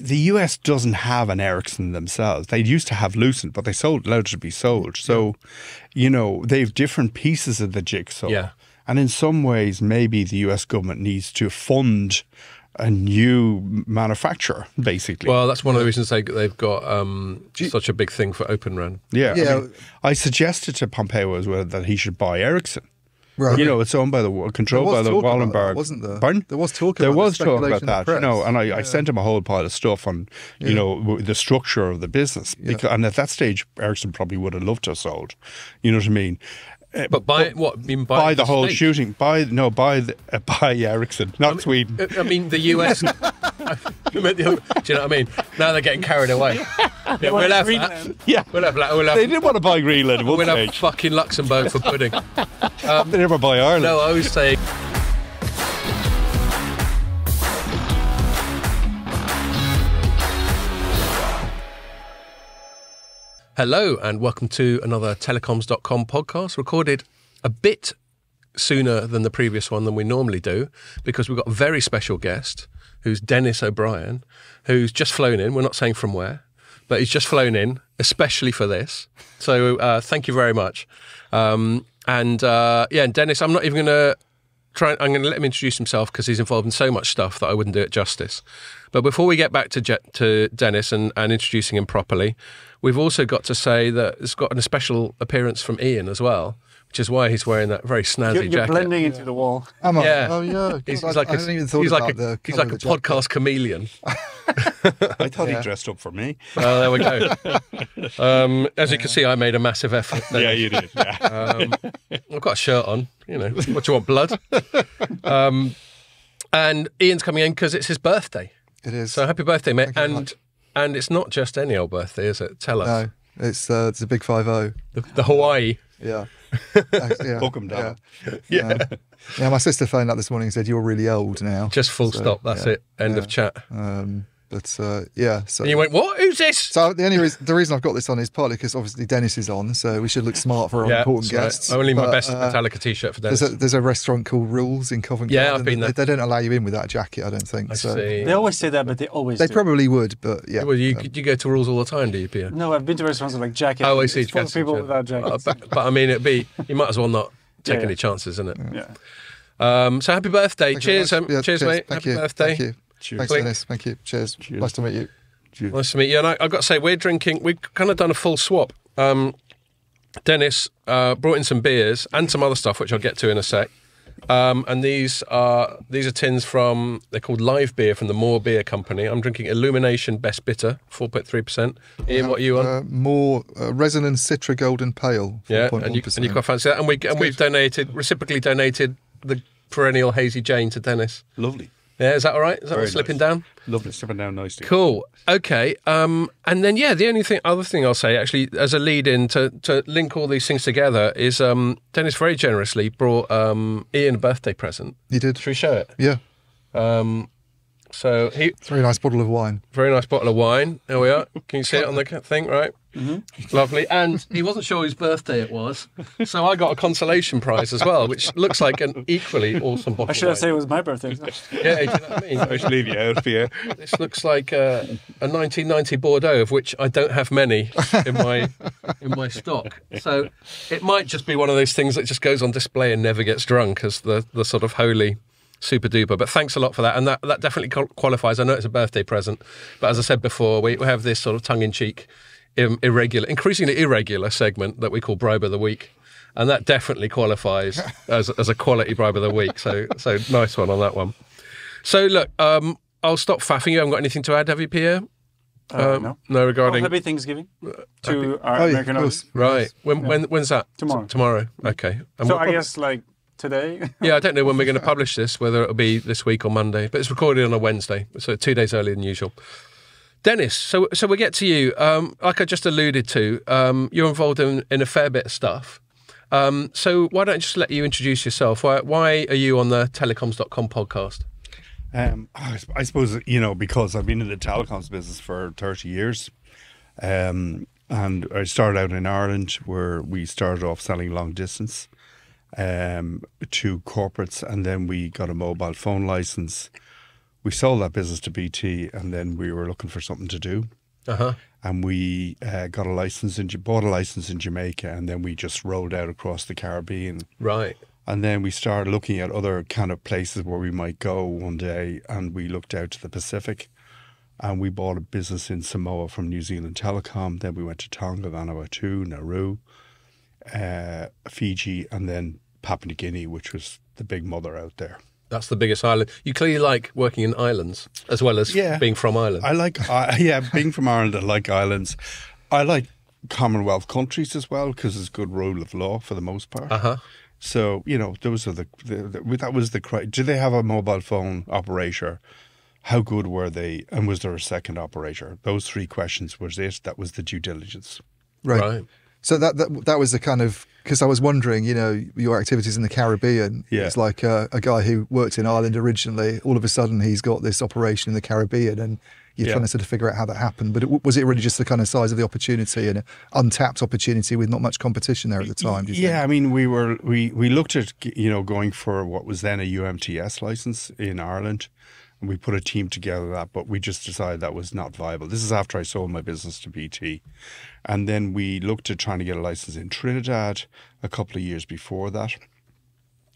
the US doesn't have an Ericsson themselves. They used to have Lucent, but they allowed it to be sold. So, you know, they have different pieces of the jigsaw. Yeah. And in some ways, maybe the US government needs to fund a new manufacturer, basically. Well, that's one of the reasons they've got such a big thing for Open RAN. Yeah. I mean, I suggested to Pompeo as well that he should buy Ericsson. Right. You know, it's owned by controlled by the Wallenberg. Wasn't there? Pardon? There was talk about There was talk about that, press. you know, and I sent him a whole pile of stuff on, you know, the structure of the business. Because, and at that stage, Ericsson probably would have loved to have sold. You know what I mean? But buy what? I mean, buy the whole shooting. Buy Ericsson, not Sweden. I mean, the US. Do you know what I mean? Now they're getting carried away. Yeah, we'll have that. Yeah, we'll have. They didn't want to buy Greenland at one We'll stage. have fucking Luxembourg for pudding. They never buy Ireland. No, I was saying. Hello and welcome to another Telecoms.com podcast, recorded a bit sooner than the previous one than we normally do, because we've got a very special guest who's Denis O'Brien, who's just flown in. We're not saying from where, but he's just flown in, especially for this. So thank you very much. And Denis, I'm not even going to I'm going to let him introduce himself because he's involved in so much stuff that I wouldn't do it justice. But before we get back to Denis and introducing him properly, we've also got to say that it's got a special appearance from Ian as well, which is why he's wearing that very snazzy You're jacket. blending into the wall. Am I? Yeah. Oh, yeah. He's God, like I hadn't even thought about the he's colour like a of the jacket. podcast chameleon. I thought he dressed up for me. Well, there we go. As you can see, I made a massive effort there. Yeah, you did. Yeah. I've got a shirt on, you know. What do you want, blood? And Ian's coming in because it's his birthday. It is. So happy birthday, mate. Thank you very much. And it's not just any old birthday, is it? Tell us. No, it's a big 5-0. The Hawaii. Yeah. Yeah. Hook 'em down. Yeah. Yeah, my sister phoned up this morning and said, "You're really old now." Just full stop. That's it. End of chat. Yeah. So And you went, what? Who's this? So the reason I've got this on is partly because obviously Denis is on, so we should look smart for our important that's right. guests. Only my But, best Metallica t-shirt for Denis. There's a restaurant called Rules in Covent Yeah, Garden. I've been there. They don't allow you in with that jacket, I don't think. I so see. They always say that, but they always They do. probably would, but yeah. Well, you go to Rules all the time, do you, Pierre? No, I've been to restaurants with like jackets. Oh, I see. It's full of people without jackets. But I mean, you might as well not take Yeah. any chances, isn't it? Yeah. So happy birthday. Thank you very Cheers, much. Yeah, cheers, mate. Thank happy you. birthday. Thank you. Cheers. Thanks, Denis. Thank you. Cheers. Nice to meet you. Nice to meet you. And I've got to say, we've kind of done a full swap. Denis brought in some beers and some other stuff, which I'll get to in a sec. And these are tins from, they're called Live Beer from the Moore Beer Company. I'm drinking Illumination Best Bitter, 4.3%. Ian, what are you on? More Resonance Citra Golden Pale. Yeah, 4.1%. and you quite fancy that. And we've reciprocally donated the perennial Hazy Jane to Denis. Lovely. Yeah, is that all right? Is that all Very slipping nice. down? Lovely. Slipping down nicely. Cool. Okay. And then, the only other thing I'll say, actually, as a lead-in to link all these things together is Denis very generously brought Ian a birthday present. You did? Should we show it? Yeah. So It's a very nice bottle of wine. very nice bottle of wine. There we are. Can you see it on the thing, right? Mm-hmm. Lovely. And he wasn't sure whose birthday it was, so I got a consolation prize as well, which looks like an equally awesome bottle I should have of said wine. it was my birthday. Yeah, do you know what I mean? I should leave you out, Pierre. This looks like a 1990 Bordeaux, of which I don't have many in my stock. So it might just be one of those things that just goes on display and never gets drunk as the sort of holy super duper. But thanks a lot for that, and that definitely qualifies. I know it's a birthday present, but as I said before, we have this sort of tongue-in-cheek, increasingly irregular segment that we call Bribe of the Week. And that definitely qualifies as a quality Bribe of the Week. So nice one on that one. So look, I'll stop faffing. You haven't got anything to add, have you, Pierre? No. No, regarding... Happy Thanksgiving to our American audience. Right. When's that? Tomorrow. Tomorrow. Okay. And So we'll I guess like today. yeah, I don't know when we're going to publish this, whether it'll be this week or Monday, but it's recorded on a Wednesday, so 2 days earlier than usual. Denis, so we get to you. Like I just alluded to, you're involved in a fair bit of stuff. So why don't I just let you introduce yourself? Why are you on the Telecoms.com podcast? I suppose, because I've been in the telecoms business for 30 years. And I started out in Ireland, where we started off selling long distance to corporates, and then we got a mobile phone license. we sold that business to BT, and then we were looking for something to do. And we got a license bought a license in Jamaica, and then we just rolled out across the Caribbean. Right. And then we started looking at other kind of places where we might go one day, and we looked out to the Pacific, and we bought a business in Samoa from New Zealand Telecom. Then we went to Tonga, Vanuatu, Nauru, Fiji, and then Papua New Guinea, which was the big mother out there. That's the biggest island. You clearly like working in islands as well as being from Ireland. I like, being from Ireland, I like islands. I like Commonwealth countries as well because there's good rule of law for the most part. So, you know, those are that was the criteria. Do they have a mobile phone operator? How good were they? And was there a second operator? Those three questions was it. That was the due diligence. Right. So that was the kind of, because I was wondering, you know, your activities in the Caribbean. Yeah. It's like a guy who worked in Ireland originally. All of a sudden, he's got this operation in the Caribbean, and you're trying to sort of figure out how that happened. But was it really just the kind of size of the opportunity and an untapped opportunity with not much competition there at the time? Do you think? I mean, we looked at, you know, going for what was then a UMTS license in Ireland. And we put a team together that, but we just decided that was not viable. This is after I sold my business to BT. And then we looked at trying to get a license in Trinidad a couple of years before that.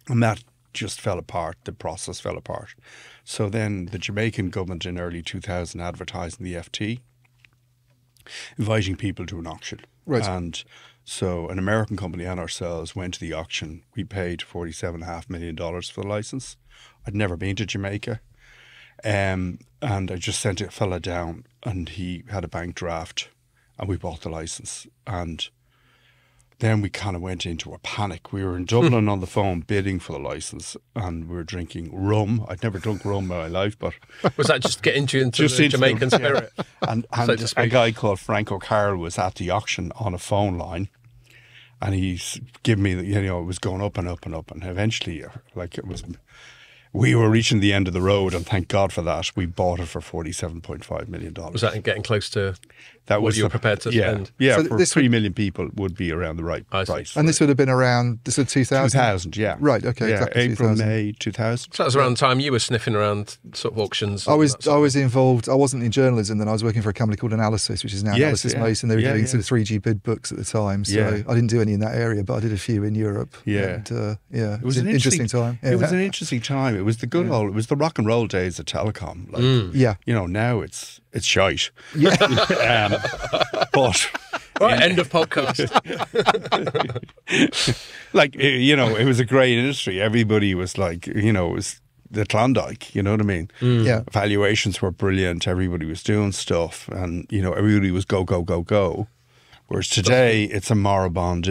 And that just fell apart. The process fell apart. So then the Jamaican government in early 2000 advertised in the FT, inviting people to an auction. Right. And so an American company and ourselves went to the auction. We paid $47.5 million for the license. I'd never been to Jamaica. And I just sent a fella down, and he had a bank draft, and we bought the license. And then we kind of went into a panic. We were in Dublin on the phone bidding for the license, and we were drinking rum. I'd never drunk rum in my life, but was that just getting you into the Jamaican spirit? And a guy called Frank O'Carroll was at the auction on a phone line, and he's giving me, you know, it was going up and up and up, and eventually, like, it was. We were reaching the end of the road, and thank God for that. We bought it for $47.5 million. Was that getting close to that what you were prepared to spend? Yeah, so for 3 million people would be around the right price. And this would have been around the 2000? 2000, yeah. Right, okay. Yeah, exactly April, 2000. May 2000. So that was around the time you were sniffing around sort of auctions. I was involved. I wasn't in journalism then. I was working for a company called Analysis, which is now Analysis Mason. They were doing sort of 3G bid books at the time. So I didn't do any in that area, but I did a few in Europe. Yeah. And, it was an interesting time. Yeah. It was an interesting time. It was the good old, it was the rock and roll days of telecom. Like, you know, now it's shite. Yeah. But right, end of podcast. like, you know, it was a great industry. Everybody was like, you know, it was the Klondike, you know what I mean? Yeah. Valuations were brilliant. Everybody was doing stuff, and, you know, everybody was go, go, go, go. Whereas today it's a moribund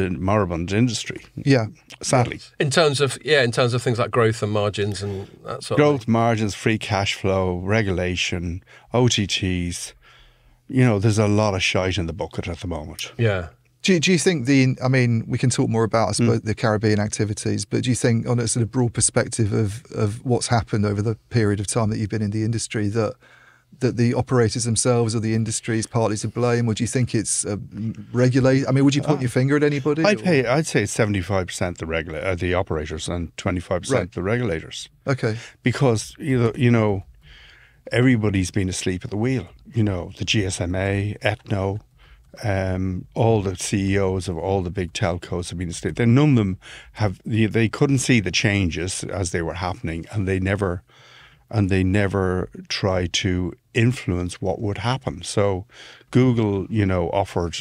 industry. Yeah. Sadly. In terms of things like growth and margins and that sort of growth, thing. Margins, free cash flow, regulation, OTTs. You know, there's a lot of shite in the bucket at the moment. Yeah. Do you think I mean, we can talk more about, I suppose, the Caribbean activities, but do you think on a sort of broad perspective of what's happened over the period of time that you've been in the industry that the operators themselves or the industry is partly to blame, or do you think it's regulate? I mean, would you point your finger at anybody? I'd say 75% the operators and 25% the regulators. Okay. Because, you know, everybody's been asleep at the wheel. You know, the GSMA, Ethno, all the CEOs of all the big telcos have been asleep. None of them they couldn't see the changes as they were happening, and they never tried to influence what would happen. So Google, you know, offered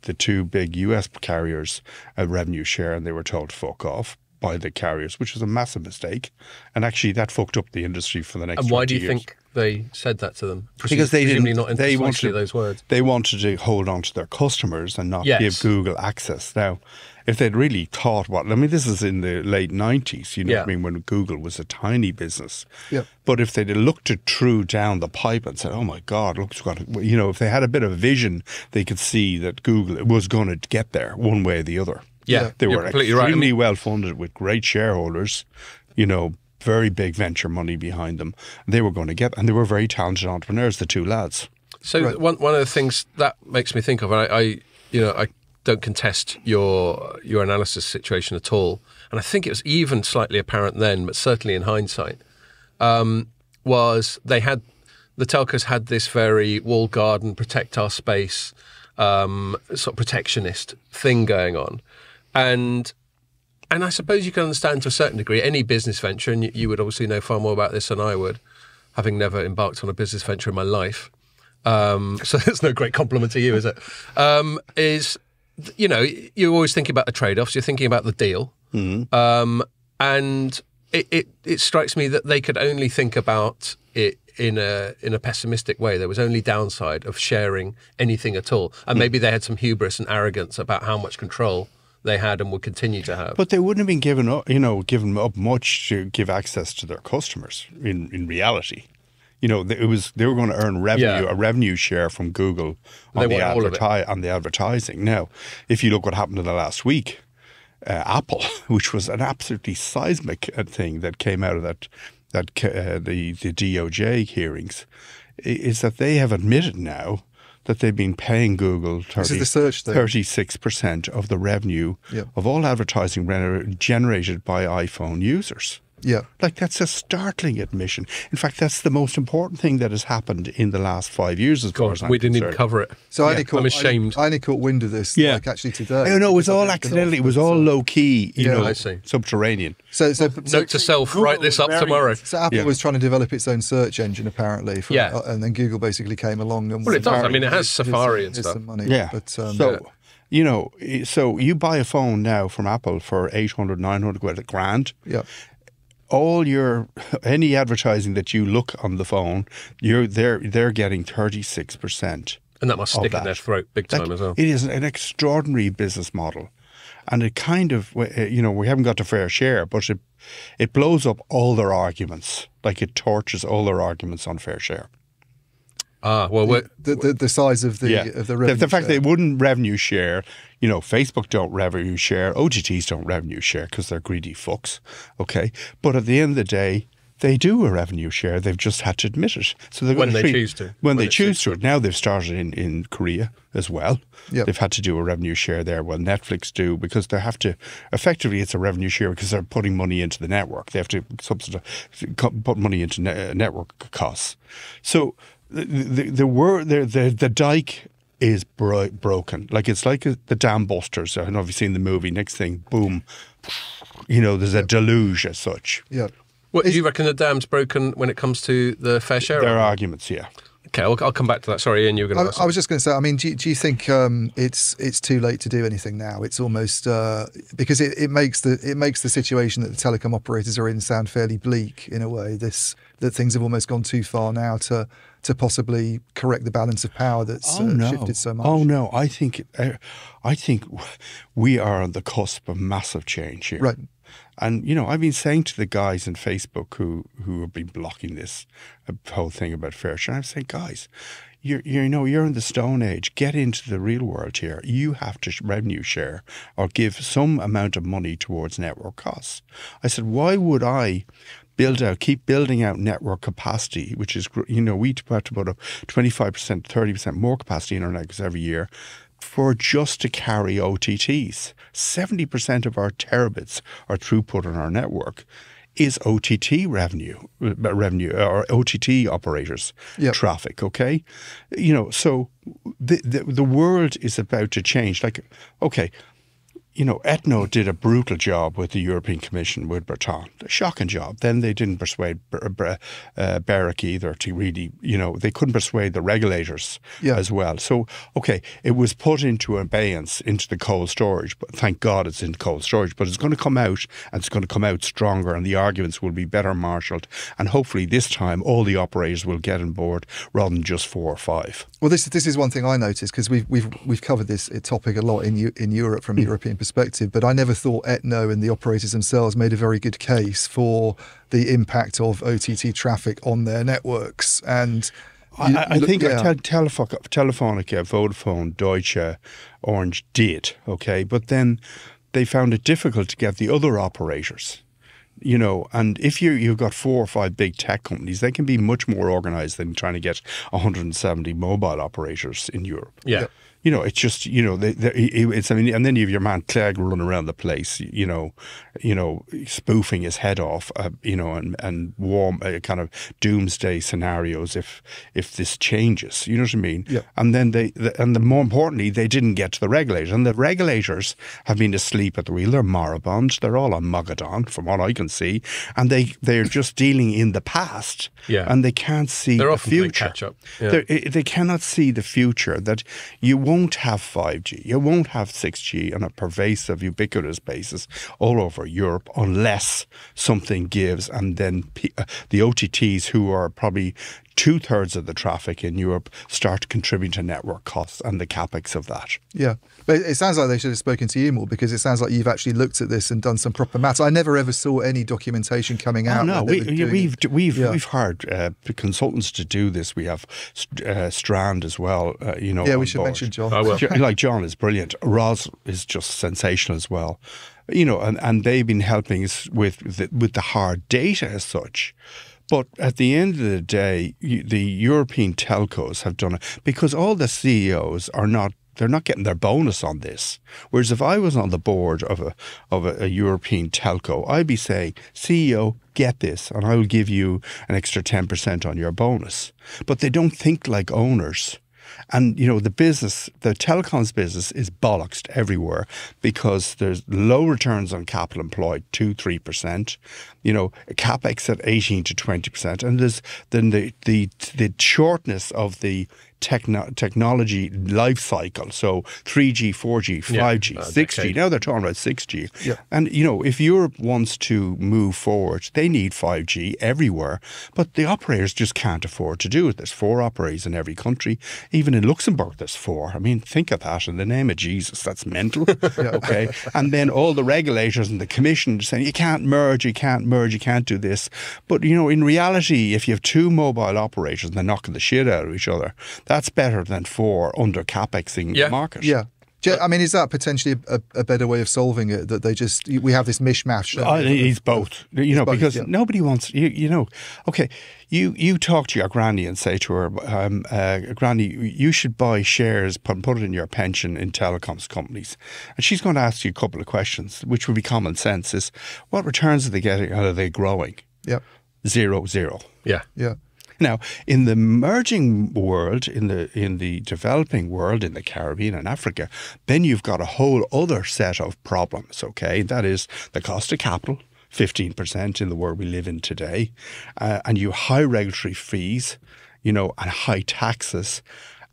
the two big US carriers a revenue share, and they were told to fuck off by the carriers, which was a massive mistake. And actually that fucked up the industry for the next 20 years. And why do you think they said that to them? Because they didn't. Not they wanted those words. They wanted to hold on to their customers and not give Google access. Now, if they'd really thought this is in the late 90s, you know what I mean, when Google was a tiny business. Yep. But if they'd looked it through down the pipe and said, oh my God, look, you know, if they had a bit of vision, they could see that Google was going to get there one way or the other. Yeah, they were completely extremely well funded with great shareholders, you know, very big venture money behind them. They were going to get, and they were very talented entrepreneurs, the two lads. So one of the things that makes me think of, and I don't contest your analysis situation at all, and I think it was even slightly apparent then, but certainly in hindsight, was the telcos had this very walled garden, protect our space, sort of protectionist thing going on. And I suppose you can understand to a certain degree any business venture, and you would obviously know far more about this than I would, having never embarked on a business venture in my life. So it's no great compliment to you, is it? You're always thinking about the trade-offs. You're thinking about the deal. Mm-hmm. And it strikes me that they could only think about it in a pessimistic way. There was only downside of sharing anything at all. And maybe they had some hubris and arrogance about how much control they had and would continue to have. But they wouldn't have been given up much to give access to their customers in reality. They were going to earn revenue, a revenue share from Google on the advertising. Now, if you look what happened in the last week, Apple, which was an absolutely seismic thing that came out of the DOJ hearings, is that they have admitted now that they've been paying Google 36% of the revenue of all advertising generated by iPhone users. Yeah. Like, that's a startling admission. In fact, that's the most important thing that has happened in the last 5 years, as far as I'm we didn't concerned. even cover it. So I'm ashamed. I only caught wind of this, actually today. I know, it was all accidentally. It was all low-key, I see. subterranean. So note to self, write this up tomorrow. So Apple was trying to develop its own search engine, apparently. And then Google basically came along. And it does. I mean, it has Safari and stuff. Some money. Yeah. But, so you buy a phone now from Apple for 800, 900 grand. Yeah. Any advertising that you look on the phone, they're getting 36%. And that must stick in their throat big time as well. It is an extraordinary business model. And it kind of, we haven't got a fair share, but it blows up all their arguments. Like, it torches all their arguments on fair share. The size of the revenue. The fact they wouldn't revenue share, Facebook don't revenue share, OTTs don't revenue share because they're greedy fucks, okay? But at the end of the day, they do a revenue share. They've just had to admit it. So they're when they choose to. When they choose to. Now they've started in Korea as well. Yep. They've had to do a revenue share there. Well, Netflix do, because they have to. Effectively, it's a revenue share because they're putting money into the network. They have to put money into network costs. So the dike is broken. Like, it's like the dam busters. I don't know if you've seen the movie. Next thing, boom. There's a deluge as such. Yeah. What do you reckon the dam's broken when it comes to the fair share? Their arguments, yeah. Okay, I'll come back to that. Sorry, Ian, you were going to ask. I was just going to say, I mean, do you think it's too late to do anything now? It's almost because it makes the situation that the telecom operators are in sound fairly bleak in a way. That things have almost gone too far now to possibly correct the balance of power that's shifted so much. Oh no, I think we are on the cusp of massive change here. Right. And, I've been saying to the guys on Facebook who have been blocking this whole thing about fair share, I'm saying, guys, you're in the Stone Age. Get into the real world here. You have to revenue share or give some amount of money towards network costs. I said, why would I keep building out network capacity, which is, we have to put up 25%, 30% more capacity in our networks every year, for just to carry OTTs. 70% of our terabits or throughput on our network is OTT revenue or OTT operators traffic. Okay, so the world is about to change. Like, okay, Etno did a brutal job with the European Commission with Breton, a shocking job. Then they didn't persuade BEREC either to really, they couldn't persuade the regulators as well. So, okay, it was put into abeyance into the cold storage, but thank God it's in cold storage. But it's going to come out, and it's going to come out stronger, and the arguments will be better marshalled. And hopefully this time all the operators will get on board rather than just 4 or 5. Well, this is one thing I noticed, because we've covered this topic a lot in Europe from European perspective, but I never thought Etno and the operators themselves made a very good case for the impact of OTT traffic on their networks. And I think Telefonica, Vodafone, Deutsche, Orange did, okay, but then they found it difficult to get the other operators. And if you've got 4 or 5 big tech companies, they can be much more organised than trying to get 170 mobile operators in Europe. Yeah. it's just, it's, I mean, and then you have your man Clegg running around the place, spoofing his head off, and warm kind of doomsday scenarios if this changes, you know what I mean? Yeah. And then more importantly, they didn't get to the regulators, and the regulators have been asleep at the wheel. They're moribund. They're all on Mogadon, from what I can see, and they're just dealing in the past, and they can't see the future. Catch up. Yeah. They cannot see the future, that you won't have 5G, you won't have 6G on a pervasive, ubiquitous basis all over Europe unless something gives, and then the OTTs, who are probably 2/3 of the traffic in Europe, start contributing to network costs and the capex of that. Yeah. But it sounds like they should have spoken to you more, because it sounds like you've actually looked at this and done some proper maths. I never ever saw any documentation coming out. No, we've hired consultants to do this. We have Strand as well. Yeah, we should board. Mention John. I will. Like John is brilliant. Roz is just sensational as well. And they've been helping us with the hard data as such. But at the end of the day, the European telcos have done it because all the CEOs they're not getting their bonus on this. Whereas if I was on the board of a European telco, I'd be saying, CEO, get this, and I will give you an extra 10% on your bonus. But they don't think like owners. And, the telecoms business is bollocksed everywhere because there's low returns on capital employed, 2-3%, capex at 18 to 20%. And there's then the shortness of the technology life cycle. So 3G, 4G, 5G, 6G. Now they're talking about 6G. Yeah. And, if Europe wants to move forward, they need 5G everywhere. But the operators just can't afford to do it. There's 4 operators in every country. Even in Luxembourg, there's 4. I mean, think of that in the name of Jesus. That's mental. Okay. And then all the regulators and the commission are saying, you can't merge, you can't do this. But, in reality, if you have 2 mobile operators and they're knocking the shit out of each other, that's better than 4 under capexing the market. Yeah. I mean, is that potentially a better way of solving it? That we have this mishmash. It's both. Because yeah. nobody wants. Okay. You talk to your granny and say to her, Granny, you should buy shares, put it in your pension in telecoms companies, and she's going to ask you a couple of questions, which would be common sense: is what returns are they getting? Are they growing? Yeah. 0. Yeah. Yeah. Now, in the emerging world, in the developing world, in the Caribbean and Africa, then you've got a whole other set of problems, okay? That is the cost of capital, 15% in the world we live in today, and you high regulatory fees, and high taxes,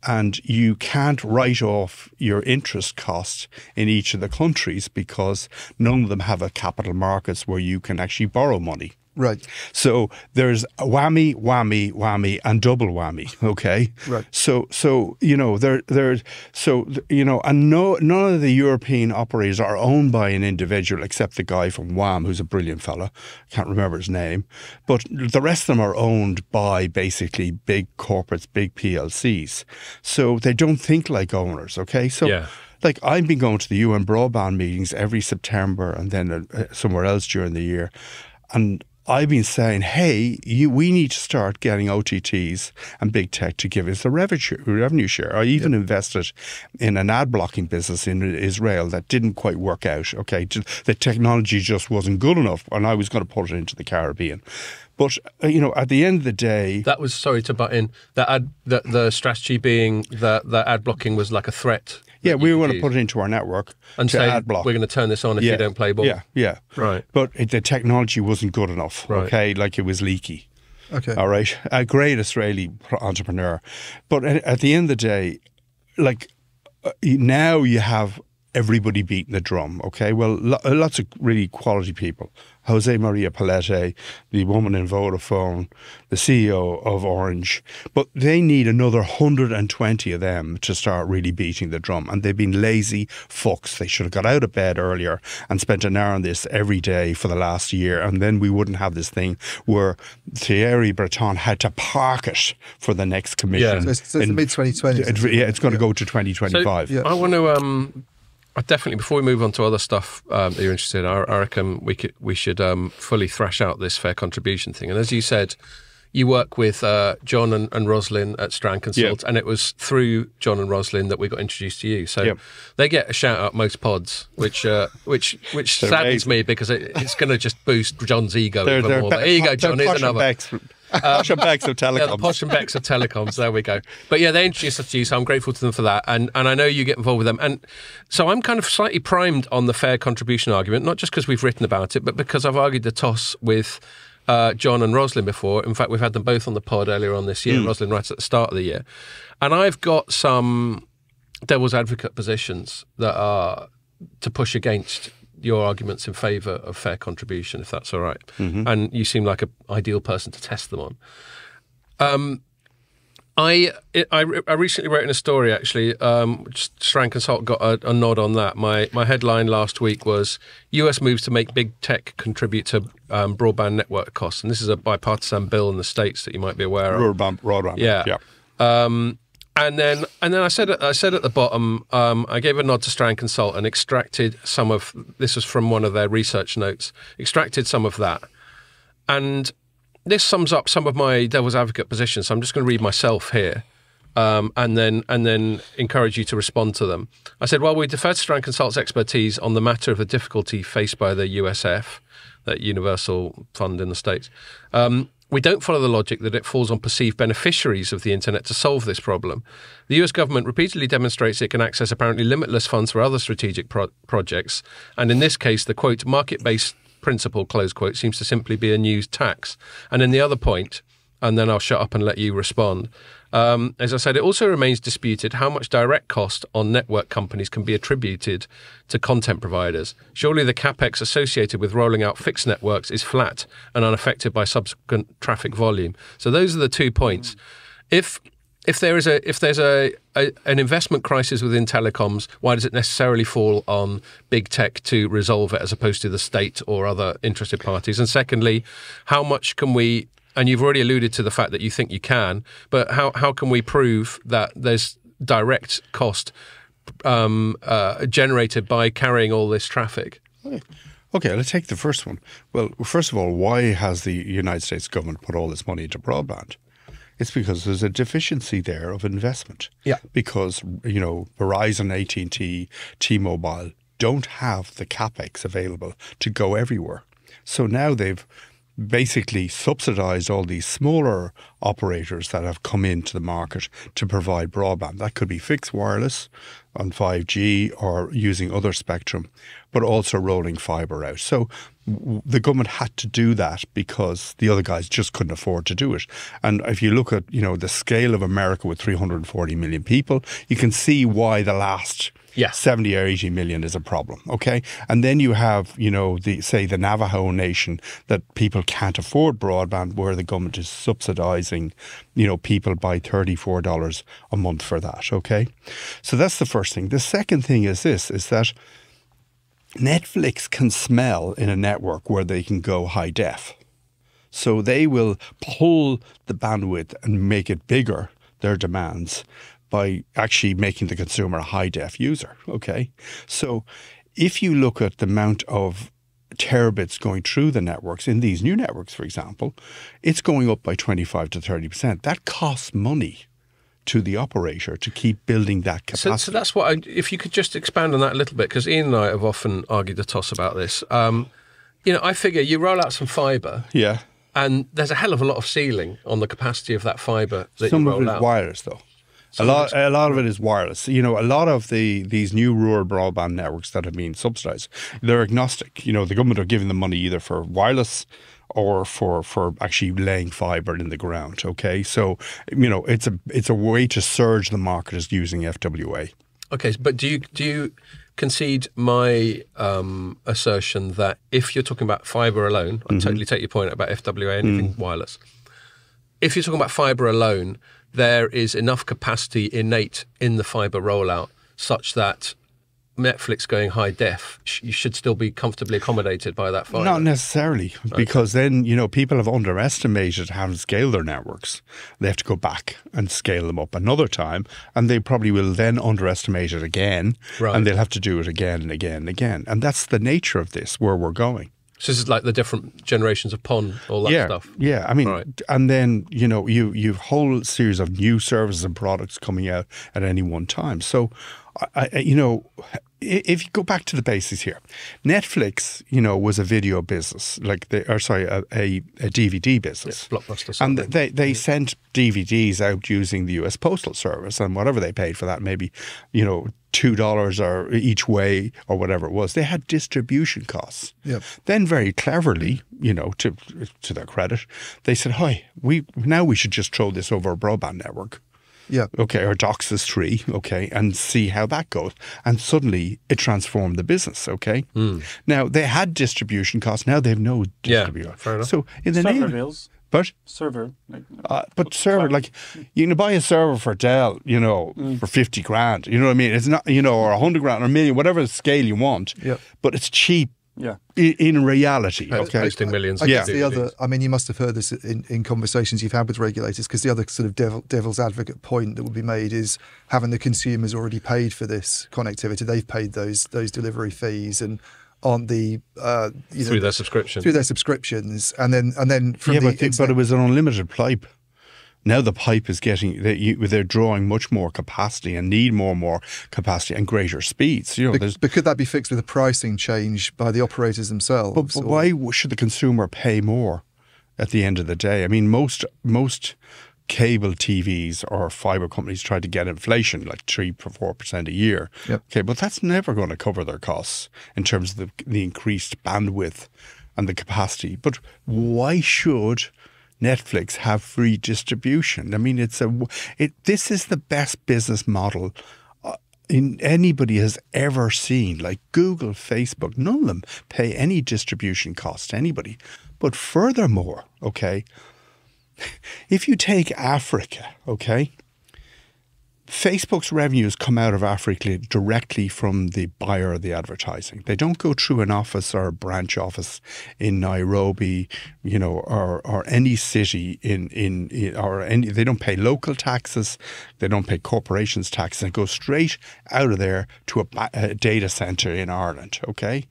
and you can't write off your interest costs in each of the countries because none of them have a capital markets where you can actually borrow money. Right. So there's whammy, whammy, whammy, and double whammy. Okay. Right. And none of the European operators are owned by an individual except the guy from Wham, who's a brilliant fella. Can't remember his name, but the rest of them are owned by basically big corporates, big PLCs. So they don't think like owners. Okay. So. Yeah. Like I've been going to the UN Broadband meetings every September and then somewhere else during the year, and I've been saying, hey, we need to start getting OTTs and big tech to give us a revenue share. I even invested in an ad blocking business in Israel that didn't quite work out. Okay, the technology just wasn't good enough, and I was going to put it into the Caribbean. But at the end of the day, that was, sorry to butt in, the strategy being that ad blocking was like a threat. Yeah, we were going to put it into our network and say we're going to turn this on if you don't play ball. Yeah. Right. But the technology wasn't good enough. Right. Okay, like it was leaky. Okay. All right. A great Israeli entrepreneur, but at the end of the day, now you have everybody beating the drum. Okay. Well, lots of really quality people. Jose Maria Palete, the woman in Vodafone, the CEO of Orange. But they need another 120 of them to start really beating the drum. And they've been lazy fucks. They should have got out of bed earlier and spent an hour on this every day for the last year. And then we wouldn't have this thing where Thierry Breton had to park it for the next commission. Yeah. So it's the mid-2020s. Yeah, it's going to go to 2025. So I want to... definitely, before we move on to other stuff that you're interested in, I reckon we should fully thrash out this fair contribution thing. And as you said, you work with John and Roslyn at Strand Consult, and it was through John and Roslyn that we got introduced to you. So they get a shout out most pods, which saddens me because it's going to just boost John's ego even more. There you go, John. Here's another. Posh and Becks of Telecoms. The Posh and Becks of Telecoms. There we go. But yeah, they introduced us to you, so I'm grateful to them for that. And I know you get involved with them. And so I'm kind of slightly primed on the fair contribution argument, not just because we've written about it, but because I've argued the toss with John and Roslyn before. In fact, we've had them both on the pod earlier on this year, Roslyn right at the start of the year. And I've got some devil's advocate positions that are to push against your arguments in favour of fair contribution, if that's all right. And you seem like an ideal person to test them on. I recently wrote in a story, actually, Strand Consult got a nod on that. My headline last week was, US moves to make big tech contribute to broadband network costs. And this is a bipartisan bill in the States that you might be aware of. Broadband. Yeah. And then I said at the bottom, I gave a nod to Strand Consult and extracted some of, this was from one of their research notes, extracted some of that. And this sums up some of my devil's advocate positions. So I'm just going to read myself here and then encourage you to respond to them. I said, while we defer to Strand Consult's expertise on the matter of the difficulty faced by the USF, that universal fund in the States, we don't follow the logic that it falls on perceived beneficiaries of the internet to solve this problem. The US government repeatedly demonstrates it can access apparently limitless funds for other strategic projects, and in this case, the, quote, market-based principle, close quote, seems to simply be a new tax. And then the other point, and then I'll shut up and let you respond. As I said, it also remains disputed how much direct cost on network companies can be attributed to content providers. Surely the capex associated with rolling out fixed networks is flat and unaffected by subsequent traffic volume. So those are the 2 points. If there's an investment crisis within telecoms, why does it necessarily fall on big tech to resolve it as opposed to the state or other interested parties? And secondly, how much can we, and you've already alluded to the fact that you think you can, but how can we prove that there's direct cost generated by carrying all this traffic? Okay, let's take the first one. Well, first of all, why has the United States government put all this money into broadband? It's because there's a deficiency there of investment. Yeah. Because, Verizon, AT&T, T-Mobile don't have the capex available to go everywhere. So now they've basically subsidized all these smaller operators that have come into the market to provide broadband. That could be fixed wireless on 5G or using other spectrum, but also rolling fibre out. So the government had to do that because the other guys just couldn't afford to do it. And if you look at, the scale of America with 340 million people, you can see why the last 70 or 80 million is a problem, okay? And then you have, the Navajo Nation that people can't afford broadband where the government is subsidizing, people by $34 a month for that, okay? So that's the first thing. The second thing is this, is that Netflix can smell in a network where they can go high def. So they will pull the bandwidth and make it bigger, their demands, by actually making the consumer a high def user. Okay. So if you look at the amount of terabits going through the networks in these new networks, for example, it's going up by 25 to 30%. That costs money to the operator to keep building that capacity. So that's what if you could just expand on that a little bit, because Ian and I have often argued the toss about this. I figure you roll out some fibre. Yeah. And there's a hell of a lot of ceiling on the capacity of that fibre that Some you roll of it out. is wireless, though. A lot of it is wireless. A lot of these new rural broadband networks that have been subsidized, they're agnostic. The government are giving them money either for wireless or for actually laying fibre in the ground. Okay, so it's a way to surge the market is using FWA. Okay, but do you concede my assertion that if you're talking about fibre alone, I totally take your point about FWA, anything wireless. If you're talking about fibre alone, there is enough capacity innate in the fibre rollout such that Netflix going high def, you should still be comfortably accommodated by that fibre? Not necessarily, because then, people have underestimated how to scale their networks. They have to go back and scale them up another time, and they probably will then underestimate it again, and they'll have to do it again and again and again. And that's the nature of this, where we're going. So this is like the different generations of PON, all that stuff. Yeah, I mean, Right. and then, you've a whole series of new services and products coming out at any one time. So, if you go back to the basics here, Netflix, was a video business, a DVD business. Blockbuster. And they sent DVDs out using the US Postal Service, and whatever they paid for that, maybe, $2 or each way or whatever it was. They had distribution costs. Yep. Then very cleverly, to their credit, they said, "Hi, we should just throw this over a broadband network." Yeah. Okay, or DOCSIS 3, okay, and see how that goes. And suddenly it transformed the business, okay? Now, they had distribution costs. Now they have no distribution. Yeah, fair enough. So in the Server name... bills. But? Server. But server, you can buy a server for Dell, for 50 grand. You know what I mean? It's not, or 100 grand or a million, whatever scale you want. Yep. But it's cheap. Yeah. In reality, okay. Posting millions. I guess the DVDs. other, I mean, you must have heard this in conversations you've had with regulators, because the other sort of devil's advocate point that would be made is, having the consumers already paid for this connectivity, they've paid those delivery fees and aren't the through their subscription. through their subscriptions, and then from but it was an unlimited pipe. Now the pipe is getting, they're drawing much more capacity and need more capacity and greater speeds. But could that be fixed with a pricing change by the operators themselves? But why should the consumer pay more at the end of the day? I mean, most cable TVs or fibre companies try to get inflation like 3-4% a year. Yep. Okay, but that's never going to cover their costs in terms of the increased bandwidth and the capacity. But why should Netflix have free distribution? I mean, this is the best business model anybody has ever seen. Like Google, Facebook, none of them pay any distribution cost to anybody. But furthermore, okay, if you take Africa, okay, Facebook's revenues come out of Africa directly from the buyer of the advertising. They don't go through an office or a branch office in Nairobi, or any city they don't pay local taxes, they don't pay corporations taxes. It goes straight out of there to a data center in Ireland, okay?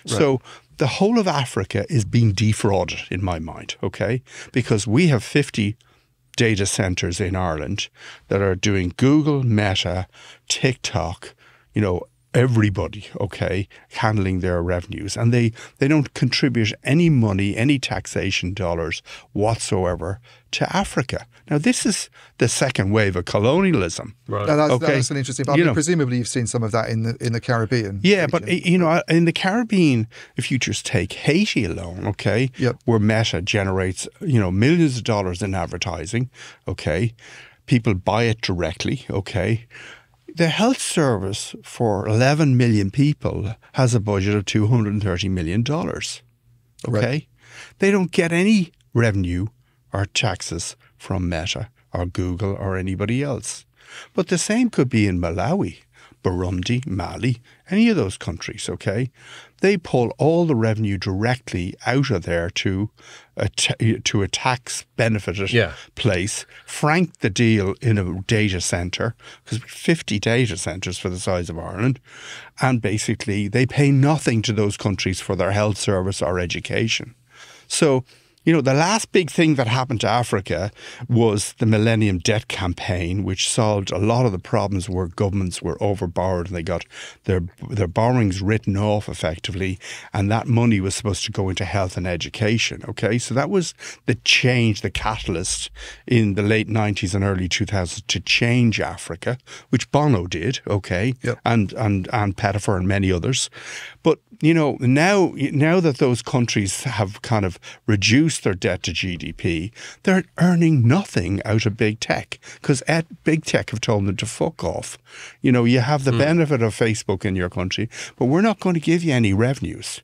Right. So the whole of Africa is being defrauded, in my mind, okay? Because we have 50 data centers in Ireland that are doing Google, Meta, TikTok, everybody, okay, handling their revenues. And they don't contribute any money, any taxation dollars whatsoever to Africa. Now, this is the second wave of colonialism. Right. That's an interesting. But presumably, you've seen some of that in the Caribbean. Yeah, region. but in the Caribbean, if you just take Haiti alone, okay, yep, where Meta generates millions of dollars in advertising, okay, people buy it directly, okay. The health service for 11 million people has a budget of $230 million, okay. Right. They don't get any revenue or taxes from Meta or Google or anybody else. But the same could be in Malawi, Burundi, Mali, any of those countries, okay? They pull all the revenue directly out of there to a tax benefited place, frank the deal in a data centre, because 50 data centres for the size of Ireland, and basically they pay nothing to those countries for their health service or education. So, the last big thing that happened to Africa was the Millennium Debt Campaign, which solved a lot of the problems where governments were overborrowed and they got their borrowings written off effectively, and that money was supposed to go into health and education, okay? So that was the change, the catalyst in the late 90s and early 2000s to change Africa, which Bono did, okay? Yep. And Pettifer and many others. But, now that those countries have kind of reduced their debt to GDP, they're earning nothing out of big tech, because big tech have told them to fuck off. You have the benefit of Facebook in your country, but we're not going to give you any revenues.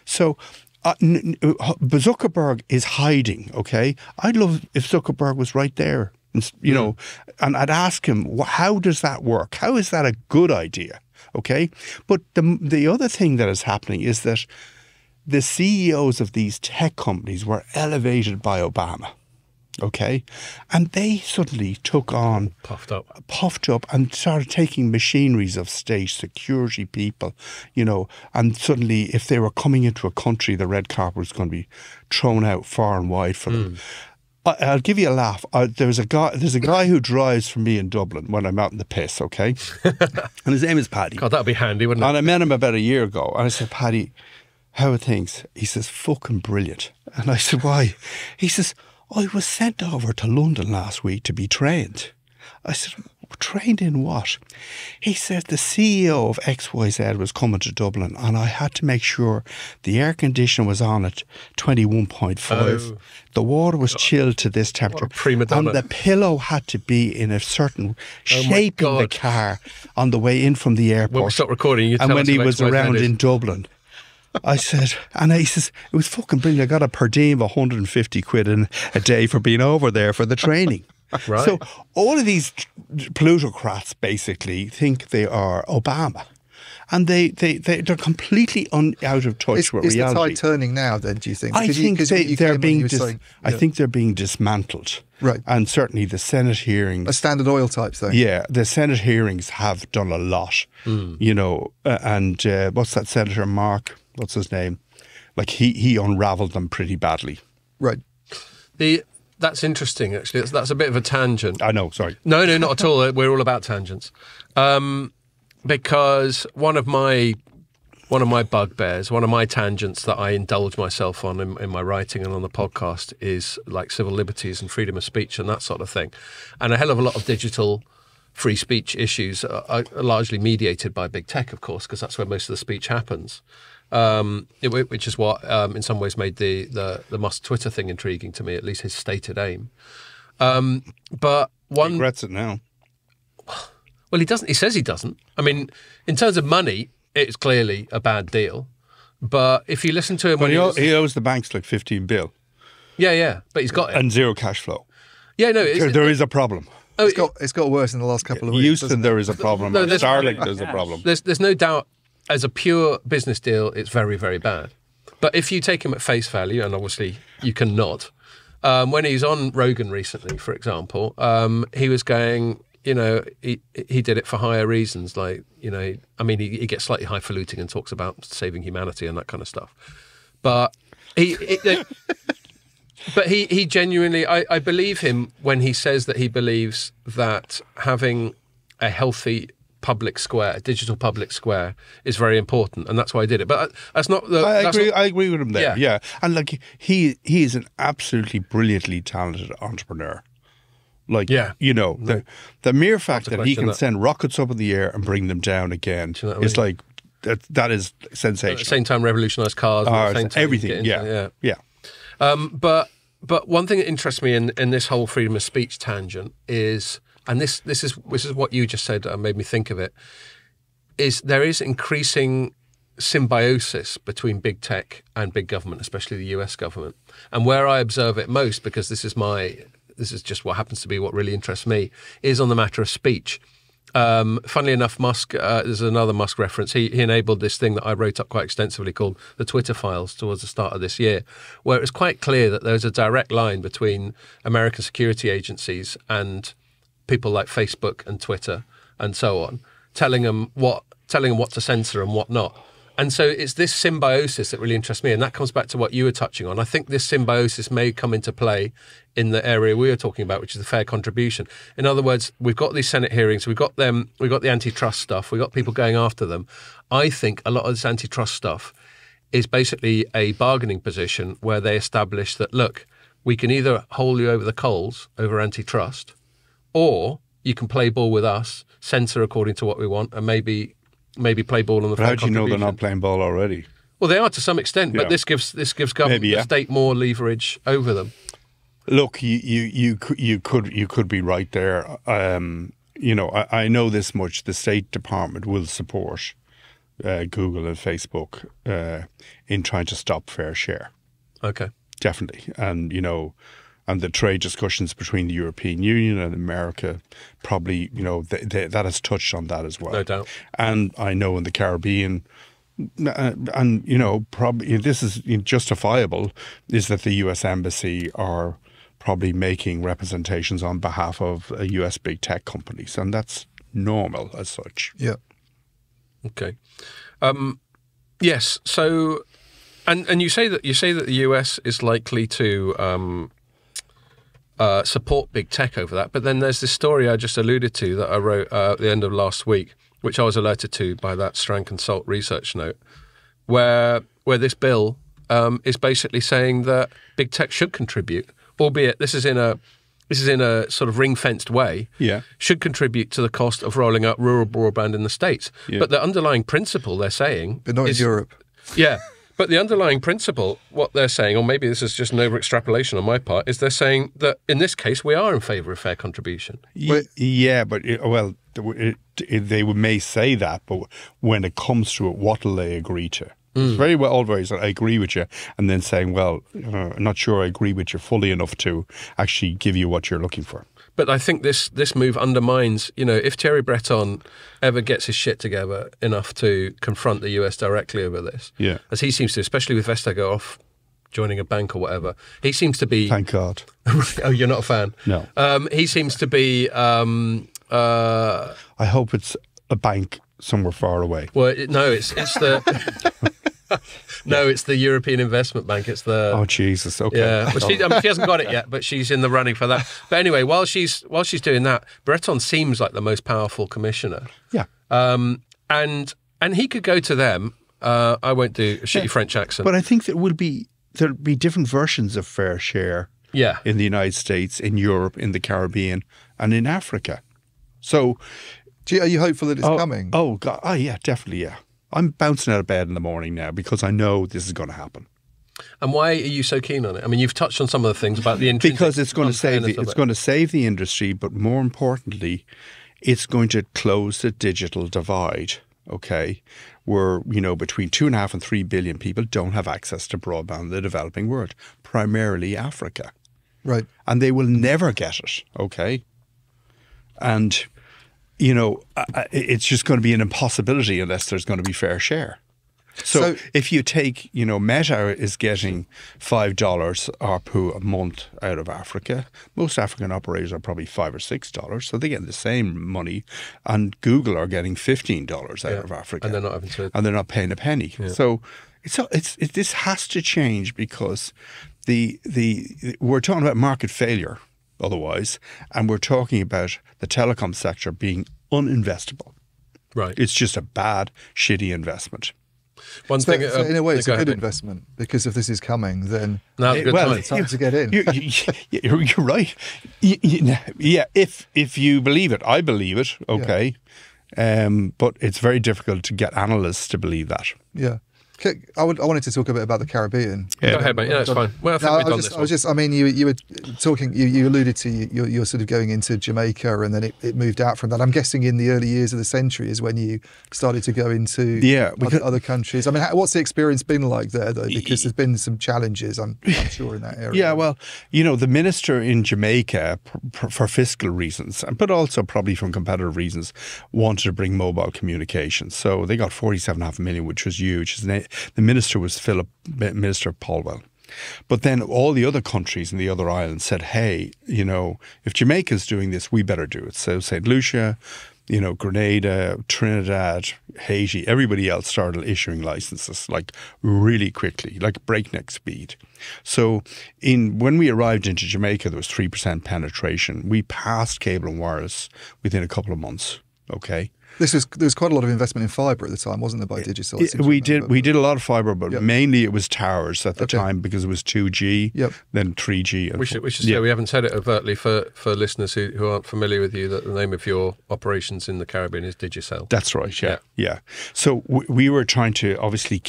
So Zuckerberg is hiding, okay? I'd love if Zuckerberg was right there, and I'd ask him, how does that work? How is that a good idea? Okay, but the other thing that is happening is that the CEOs of these tech companies were elevated by Obama. Okay. And they suddenly puffed up and started taking machineries of state security people, and suddenly if they were coming into a country, the red carpet was going to be thrown out far and wide for them. I'll give you a laugh. There's a guy who drives for me in Dublin when I'm out in the piss, okay? And his name is Paddy. God, that'd be handy, wouldn't it? And I met him about a year ago, and I said, Paddy, how are things? He says, fucking brilliant. And I said, why? He says, I was sent over to London last week to be trained. I said, trained in what? He said the CEO of XYZ was coming to Dublin and I had to make sure the air conditioner was on at 21.5. The water was chilled to this temperature. Prima donna. And the pillow had to be in a certain shape in the car on the way in from the airport. When we stop recording, you tell and when us he who was XYZ around is. in Dublin. I said, and he says, it was fucking brilliant. I got a per diem of 150 quid a day for being over there for the training. Right. So all of these plutocrats basically think they are Obama. And they're completely out of touch with is reality. Is the tide turning now then, do you think? I think they're being dismantled. Right. And certainly the Senate hearings. A Standard Oil type thing. Yeah, the Senate hearings have done a lot. And what's that Senator Mark? What's his name? Like he unravelled them pretty badly. Right. That's interesting, actually. That's a bit of a tangent. I know, sorry. No, not at all. We're all about tangents. Because one of my bugbears, one of my tangents that I indulge myself on in my writing and on the podcast is like civil liberties and freedom of speech and that sort of thing. And a hell of a lot of digital free speech issues are largely mediated by big tech, of course, because that's where most of the speech happens. Which is what, in some ways, made the Musk Twitter thing intriguing to me, at least his stated aim. But one he regrets it now. Well, he doesn't. He says he doesn't. I mean, in terms of money, it's clearly a bad deal. But if you listen to him, but he owes the banks like 15 bill. Yeah, but he's got it and zero cash flow. Yeah, no, there is a problem. It's got worse in the last couple of weeks. Houston, there is a problem. No, Starlink, there's a problem. There's no doubt. As a pure business deal, it's very, very bad. But if you take him at face value, and obviously you cannot, when he's on Rogan recently, for example, he was going, he did it for higher reasons. Like, I mean, he gets slightly highfalutin and talks about saving humanity and that kind of stuff. But he genuinely, I believe him when he says that he believes that having a healthy public square, a digital public square, is very important, and that's why I did it. But that's not the. I agree with him there. Yeah, and like he is an absolutely brilliantly talented entrepreneur. Like, the mere fact that he can send rockets up in the air and bring them down again is like that is sensational. At the same time, revolutionise cars, everything. Yeah. But one thing that interests me in this whole freedom of speech tangent is. And this is what you just said made me think of it, is there is increasing symbiosis between big tech and big government, especially the US government. And where I observe it most, because this is just what happens to be what really interests me, is on the matter of speech. Funnily enough, Musk, there's another Musk reference, he enabled this thing that I wrote up quite extensively called the Twitter files towards the start of this year, where it was quite clear that there's a direct line between American security agencies and people like Facebook and Twitter and so on, telling them what to censor and what not. And so it's this symbiosis that really interests me, and that comes back to what you were touching on. I think this symbiosis may come into play in the area we were talking about, which is the fair contribution. In other words, we've got these Senate hearings, we've got the antitrust stuff, we've got people going after them. I think a lot of this antitrust stuff is basically a bargaining position where they establish that, look, we can either hold you over the coals over antitrust, or you can play ball with us, censor according to what we want, and maybe play ball on the. But how do you know they're not playing ball already? Well, they are to some extent, but this gives government the state more leverage over them. Look, you could be right there. I know this much: the State Department will support Google and Facebook in trying to stop fair share. Okay, definitely, and the trade discussions between the European Union and America probably, that has touched on that as well. No doubt. And I know in the Caribbean, and, probably this is justifiable, is that the US Embassy are probably making representations on behalf of US big tech companies, and that's normal as such. Yeah. Okay. Yes. So, and you say that the US is likely to support big tech over that, but then there's this story I just alluded to that I wrote at the end of last week, which I was alerted to by that Strand Consult research note, where this bill is basically saying that big tech should contribute, albeit this is in a sort of ring-fenced way, should contribute to the cost of rolling out rural broadband in the States. Yeah. But the underlying principle they're saying... But not in Europe. Yeah. But the underlying principle, what they're saying, or maybe this is just an over-extrapolation on my part, is they're saying that in this case we are in favour of fair contribution. Yeah, but they may say that, but when it comes to it, what will they agree to? It's very well always I agree with you, and then saying, well, I'm not sure I agree with you fully enough to actually give you what you're looking for. But I think this move undermines, if Thierry Breton ever gets his shit together enough to confront the US directly over this, as he seems to, especially with Vestager off joining a bank or whatever, he seems to be... Thank God. Oh, you're not a fan? No. He seems to be... I hope it's a bank somewhere far away. Well, no, it's the... No, it's the European Investment Bank. It's the... Oh, Jesus. Okay. Yeah, well, she hasn't got it yet, but she's in the running for that. But anyway, while she's doing that, Breton seems like the most powerful commissioner. Yeah. And he could go to them. I won't do a shitty French accent. But I think there'll be different versions of fair share. Yeah. In the United States, in Europe, in the Caribbean, and in Africa. So, are you hopeful that it's coming? Oh God! Oh yeah, definitely. Yeah. I'm bouncing out of bed in the morning now because I know this is going to happen. And why are you so keen on it? I mean, you've touched on some of the things about the intrinsic... Because it's going to save the industry, but more importantly, it's going to close the digital divide. Okay, where between 2.5 and 3 billion people don't have access to broadband in the developing world, primarily Africa. Right, and they will never get it. Okay, and it's just going to be an impossibility unless there's going to be fair share. So if you take, Meta is getting $5 ARPU a month out of Africa. Most African operators are probably $5 or $6, so they get the same money. And Google are getting $15 out of Africa, and they're not having to, and they're not paying a penny. Yeah. So this has to change because we're talking about market failure. Otherwise, and we're talking about the telecom sector being uninvestable. Right. It's just a bad, shitty investment. One thing, in a way, it's a good investment because if this is coming, then it's time to get in. You're right. Yeah, if you believe it, I believe it. Okay, but it's very difficult to get analysts to believe that. Yeah. I wanted to talk a bit about the Caribbean. Yeah. Go ahead, mate. Yeah, that's fine. Well, I mean, you were talking. You alluded to you're sort of going into Jamaica, and then it moved out from that. I'm guessing in the early years of the century is when you started to go into other countries. I mean, what's the experience been like there, though? Because there's been some challenges, I'm sure, in that area. Yeah, well, the minister in Jamaica, for fiscal reasons, but also probably from competitive reasons, wanted to bring mobile communications. So they got 47.5 million, which was huge. The minister was Minister Paulwell. But then all the other countries and the other islands said, hey, if Jamaica's doing this, we better do it. So St. Lucia, Grenada, Trinidad, Haiti, everybody else started issuing licenses like really quickly, like breakneck speed. So when we arrived into Jamaica, there was 3% penetration. We passed cable and wireless within a couple of months. Okay. There was quite a lot of investment in fibre at the time, wasn't there, by Digel? We did a lot of fibre, but mainly it was towers at the time because it was 2G, then 3G. And we should say we haven't said it overtly for listeners who aren't familiar with you that the name of your operations in the Caribbean is Digicel. That's right, yeah. So we were trying to obviously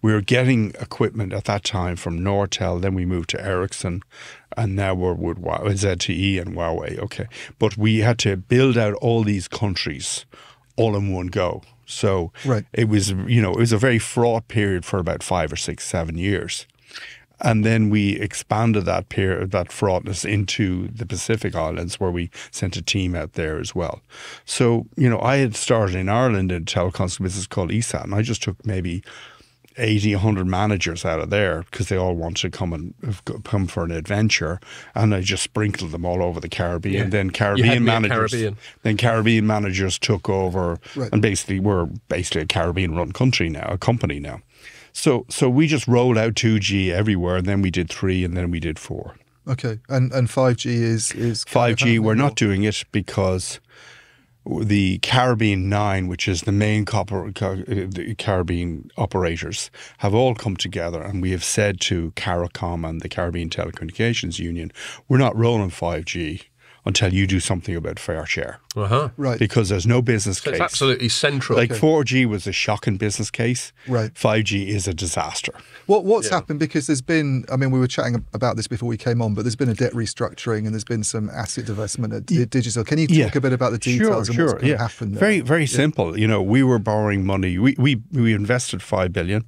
we were getting equipment at that time from Nortel, then we moved to Ericsson, and now we're with ZTE and Huawei, okay. But we had to build out all these countries all in one go. So it was, it was a very fraught period for about 5 or 6, 7 years. And then we expanded that fraughtness into the Pacific Islands where we sent a team out there as well. So, I had started in Ireland in a telecoms business called ESAT, and I just took maybe 80, 100 managers out of there because they all wanted to come for an adventure, and I just sprinkled them all over the Caribbean. Then Caribbean managers took over, and basically we're a Caribbean-run company now. So we just rolled out 2G everywhere, and then we did 3, and then we did 4. Okay, and 5G is 5G. We're not doing it because the Caribbean 9, which is the main the Caribbean operators, have all come together, and we have said to CARICOM and the Caribbean Telecommunications Union, we're not rolling 5G until you do something about fair share. Right. Because there's no business case. It's absolutely central. Like 4G was a shocking business case. Right. 5G is a disaster. What's happened? Because there's been, I mean, we were chatting about this before we came on, but there's been a debt restructuring and there's been some asset divestment at Digel. Can you talk a bit about the details and what's going to happen there? Very, very simple. You know, we were borrowing money. We invested $5 billion.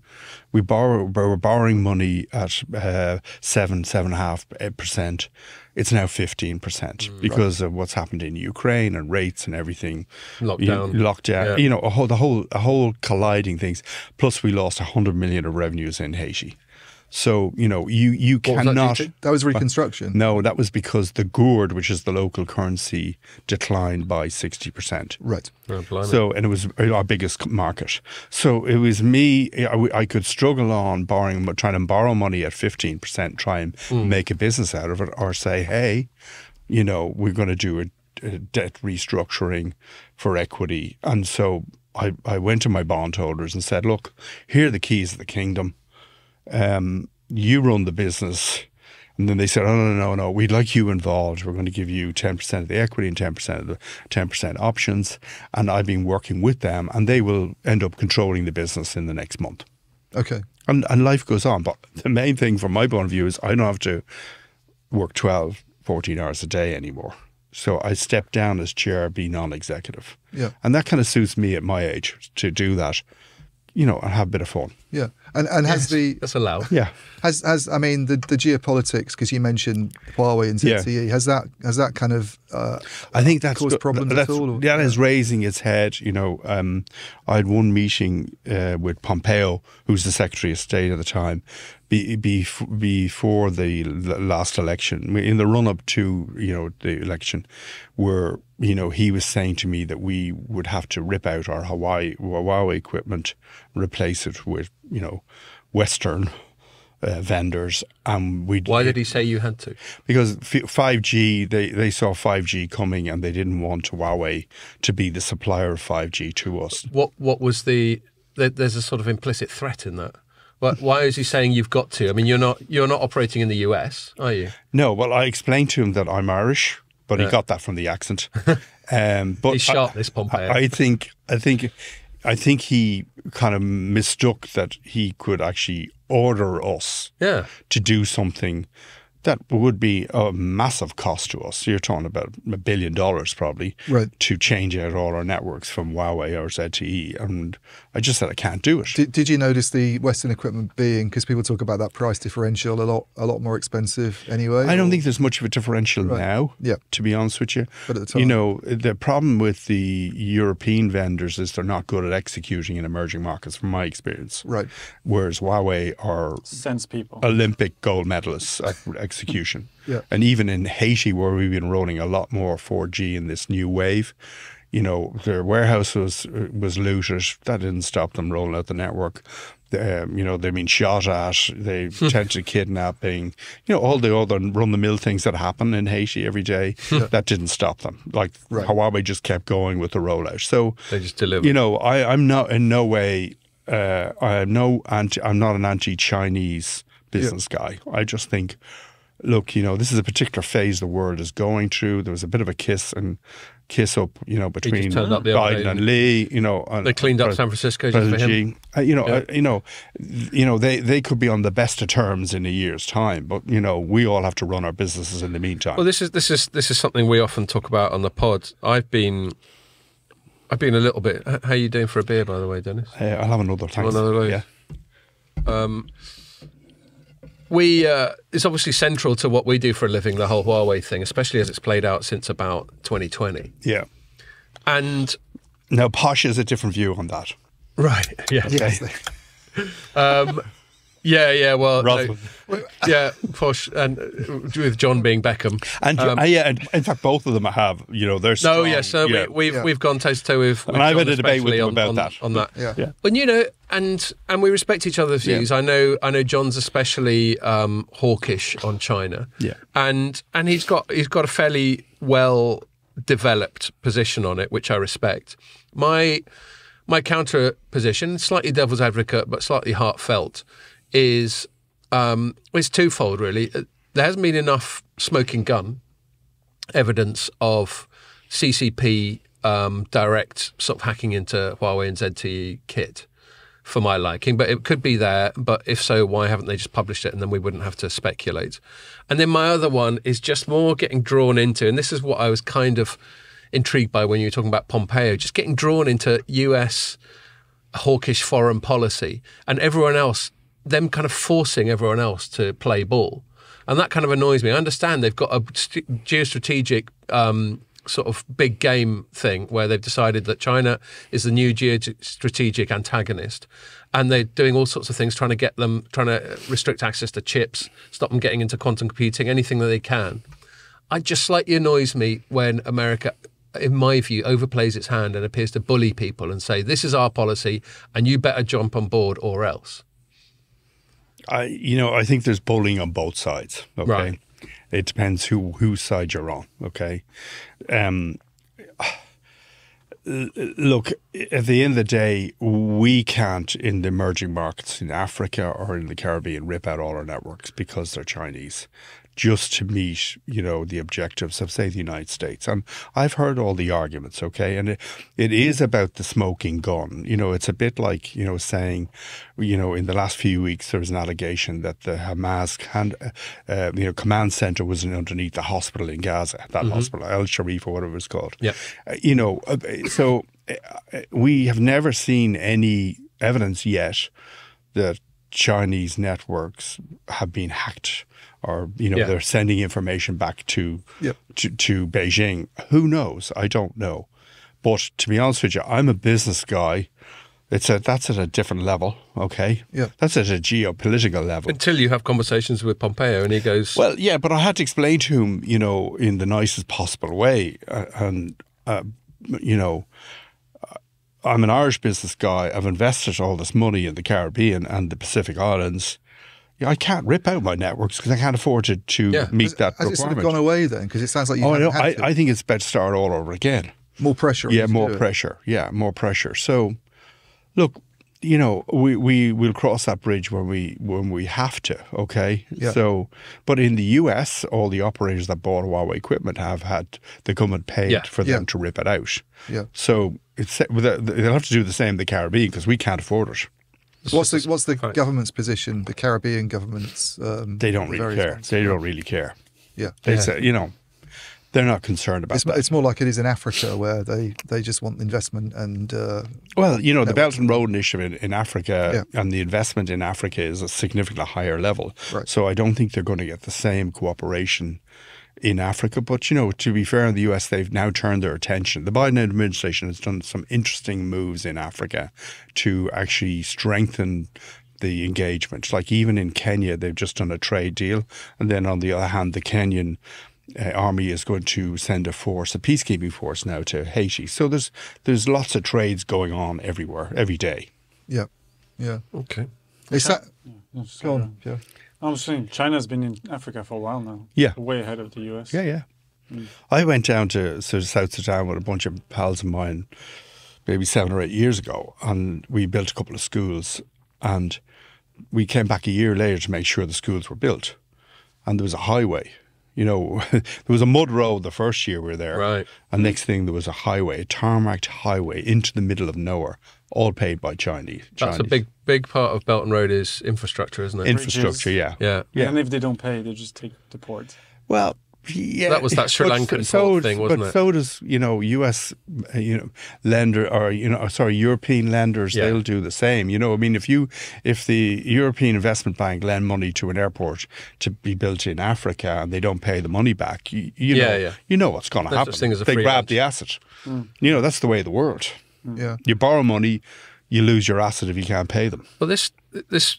We were borrowing money at 7.5%. It's now 15% because of what's happened in Ukraine and rates and everything. Lockdown. Yeah. You know, a whole colliding things. Plus, we lost 100 million of revenues in Haiti. So, you know, you cannot... That was reconstruction? No, that was because the gourd, which is the local currency, declined by 60%. Right. Oh, so, and it was our biggest market. So it was me, I could struggle on trying to borrow money at 15%, try and make a business out of it, or say, hey, you know, we're going to do a debt restructuring for equity. And so I went to my bondholders and said, look, here are the keys of the kingdom. You run the business. And then they said, oh, no, we'd like you involved. We're going to give you 10% of the equity and 10% of the 10% options. And I've been working with them, and they will end up controlling the business in the next month. Okay. And life goes on. But the main thing from my point of view is I don't have to work 12, 14 hours a day anymore. So I stepped down as chair, be non-executive. Yeah. And that kind of suits me at my age to do that, you know, and have a bit of fun. Yeah. And has that's allowed. Yeah. Has I mean the geopolitics, because you mentioned Huawei and ZTE, has that kind of I think that's caused problems at all? Or? That is raising its head. You know, I had one meeting with Pompeo, who's the Secretary of State at the time, before the last election, in the run up to, you know, the election, where, you know, he was saying to me that we would have to rip out our Huawei equipment, replace it with, you know, Western vendors. And why did he say you had to? Because 5G, they saw 5G coming, and they didn't want Huawei to be the supplier of 5G to us. What was there's a sort of implicit threat in that. Why is he saying you've got to? I mean, you're not operating in the US, are you? No. Well, I explained to him that I'm Irish, but he got that from the accent. But he's sharp, this Pompeo. I think he kind of mistook that he could actually order us to do something that would be a massive cost to us. You're talking about $1 billion probably to change out all our networks from Huawei or ZTE. And I just said I can't do it. Did you notice the Western equipment being, because people talk about that price differential, a lot more expensive anyway? I don't think there's much of a differential now, to be honest with you. But at the time, you know, the problem with the European vendors is they're not good at executing in emerging markets, from my experience. Right. Whereas Huawei are Olympic gold medalists at execution. Yeah. And even in Haiti, where we've been rolling a lot more 4G in this new wave, you know, their warehouse was looted. That didn't stop them rolling out the network. You know, they've been shot at, they attempted kidnapping, you know, all the other run-the-mill things that happen in Haiti every day. That didn't stop them. Like Huawei just kept going with the rollout. So they just delivered. You know, I'm not in no way. I'm not an anti-Chinese business guy. I just think, look, you know, this is a particular phase the world is going through. There was a bit of a kiss up, you know, between Biden and Lee. You know, they cleaned up San Francisco just for him. They could be on the best of terms in a year's time, but you know, we all have to run our businesses in the meantime. Well, this is something we often talk about on the pod. I've been a little bit. How are you doing for a beer, by the way, Denis? I'll have another. Thanks. Yeah. It's obviously central to what we do for a living, the whole Huawei thing, especially as it's played out since about 2020. Yeah. And now Posh has a different view on that. Right. Yeah. Okay. Yeah. Well, Roswell. yeah, posh, and with John being Beckham, And in fact, both of them have. They're strong. No, yeah. So we've gone toe to toe with And I've John had a debate with especially them about on that. on that. Yeah. And and we respect each other's views. Yeah. I know John's especially hawkish on China. Yeah. And he's got a fairly well developed position on it, which I respect. My counter position, slightly devil's advocate, but slightly heartfelt, is twofold really. There hasn't been enough smoking gun evidence of CCP direct sort of hacking into Huawei and ZTE kit for my liking, but it could be there. But if so, why haven't they just published it, and then we wouldn't have to speculate? And then my other one is just more getting drawn into, and this is what I was kind of intrigued by when you were talking about Pompeo, just getting drawn into US hawkish foreign policy and everyone else, them kind of forcing everyone else to play ball. And that kind of annoys me. I understand they've got a geostrategic sort of big game thing where they've decided that China is the new geostrategic antagonist, and they're doing all sorts of things trying to restrict access to chips, stop them getting into quantum computing, anything that they can. It just slightly annoys me when America, in my view, overplays its hand and appears to bully people and say, this is our policy and you better jump on board or else. I think there's bullying on both sides. Okay, Right. It depends whose side you're on. Okay, look, at the end of the day, we can't in the emerging markets in Africa or in the Caribbean rip out all our networks because they're Chinese, just to meet, the objectives of, say, the United States. And I've heard all the arguments, okay? And it is about the smoking gun. It's a bit like, saying, in the last few weeks, there was an allegation that the Hamas command center was underneath the hospital in Gaza, that hospital, El Sharif or whatever it was called. Yeah. So we have never seen any evidence yet that Chinese networks have been hacked, or they're sending information back to Beijing. Who knows? I don't know. But to be honest with you, I'm a business guy. That's at a different level, okay? Yeah. That's at a geopolitical level. Until you have conversations with Pompeo and he goes... Well, yeah, but I had to explain to him, in the nicest possible way. I'm an Irish business guy. I've invested all this money in the Caribbean and the Pacific Islands. I can't rip out my networks because I can't afford to meet that requirement. Has it sort of gone away then? Because it sounds like I think it's better to start all over again. More pressure. Yeah, more pressure. Yeah, more pressure. So, look, we'll cross that bridge when we have to. Okay. Yeah. So, but in the US, all the operators that bought Huawei equipment have had the government paid for them to rip it out. Yeah. So they'll have to do the same in the Caribbean because we can't afford it. What's the government's position? The Caribbean governments? They don't really care. They don't really care. Yeah. They say, they're not concerned about that. It's more like it is in Africa, where they just want investment and. The Belt and Road Initiative in Africa and the investment in Africa is a significantly higher level. Right. So I don't think they're going to get the same cooperation in Africa. But, to be fair, in the US, they've now turned their attention. The Biden administration has done some interesting moves in Africa to actually strengthen the engagement. Like even in Kenya, they've just done a trade deal. And then on the other hand, the Kenyan army is going to send a peacekeeping force now to Haiti. So there's lots of trades going on everywhere, every day. Yeah. Yeah. Okay. Go on, Joe. I'm saying China's been in Africa for a while now. Yeah. Way ahead of the US. Yeah. I went down to South Sudan with a bunch of pals of mine maybe 7 or 8 years ago, and we built a couple of schools, and we came back a year later to make sure the schools were built, and there was a highway. There was a mud road the first year we were there. Right. And next thing there was a highway, a tarmacked highway into the middle of nowhere, all paid by Chinese. That's a big part of Belt and Road is infrastructure, isn't it? Infrastructure, yeah. And if they don't pay, they just take the port. Well, yeah. That was that Sri Lankan port thing, wasn't it? But so does, US, lender or, European lenders, they'll do the same. If the European Investment Bank lend money to an airport to be built in Africa and they don't pay the money back, you know what's going to happen. Such thing as a they free grab lunch. the asset. That's the way of the world. Yeah. You borrow money, you lose your asset if you can't pay them. Well, this this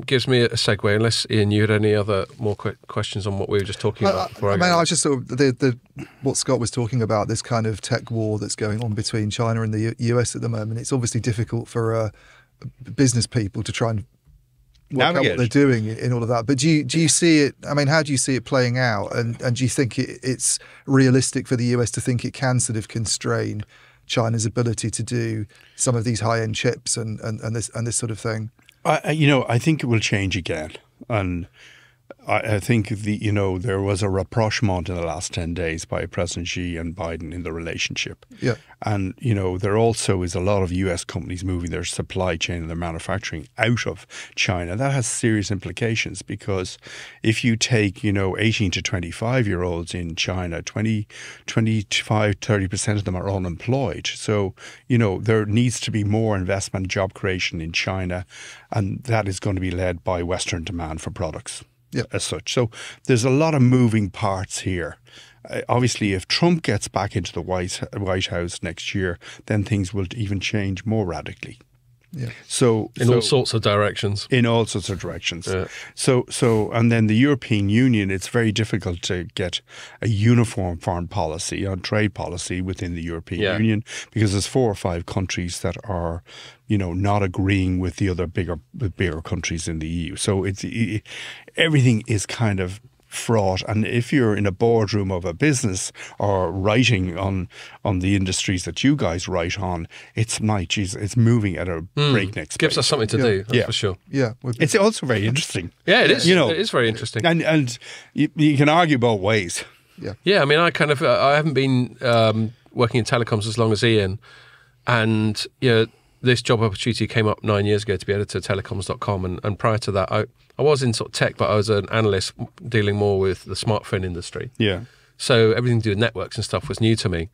gives me a segue. Unless Ian, you had any other more questions on what we were just talking about before I was just sort of what Scott was talking about, this kind of tech war that's going on between China and the US at the moment. It's obviously difficult for business people to try and work out what they're doing in all of that. But do you see it? I mean, how do you see it playing out? And do you think it's realistic for the US to think it can sort of constrain China's ability to do some of these high-end chips and this sort of thing? I think it will change again, and I think there was a rapprochement in the last 10 days by President Xi and Biden in the relationship. Yeah. And, there also is a lot of US companies moving their supply chain and their manufacturing out of China. That has serious implications because if you take, 18 to 25-year-olds in China, 25, 30% of them are unemployed. So, there needs to be more investment, job creation in China, and that is going to be led by Western demand for products. Yep. As such. So there's a lot of moving parts here. Obviously, if Trump gets back into the White House next year, then things will even change more radically. Yeah. In all sorts of directions. In all sorts of directions. Yeah. So, and then the European Union, it's very difficult to get a uniform foreign policy on trade policy within the European Union because there's 4 or 5 countries that are, not agreeing with the other bigger countries in the EU. So everything is kind of fraught, and if you're in a boardroom of a business or writing on the industries that you guys write on, it's moving at a breakneck speed. Gives us something to do, that's for sure. Yeah, it's also very interesting. Yeah, it is. It is very interesting, and you can argue both ways. Yeah. I mean, I haven't been working in telecoms as long as Ian, and this job opportunity came up 9 years ago to be editor of Telecoms.com, and prior to that, I was in sort of tech, but I was an analyst dealing more with the smartphone industry. Yeah. So everything to do with networks and stuff was new to me.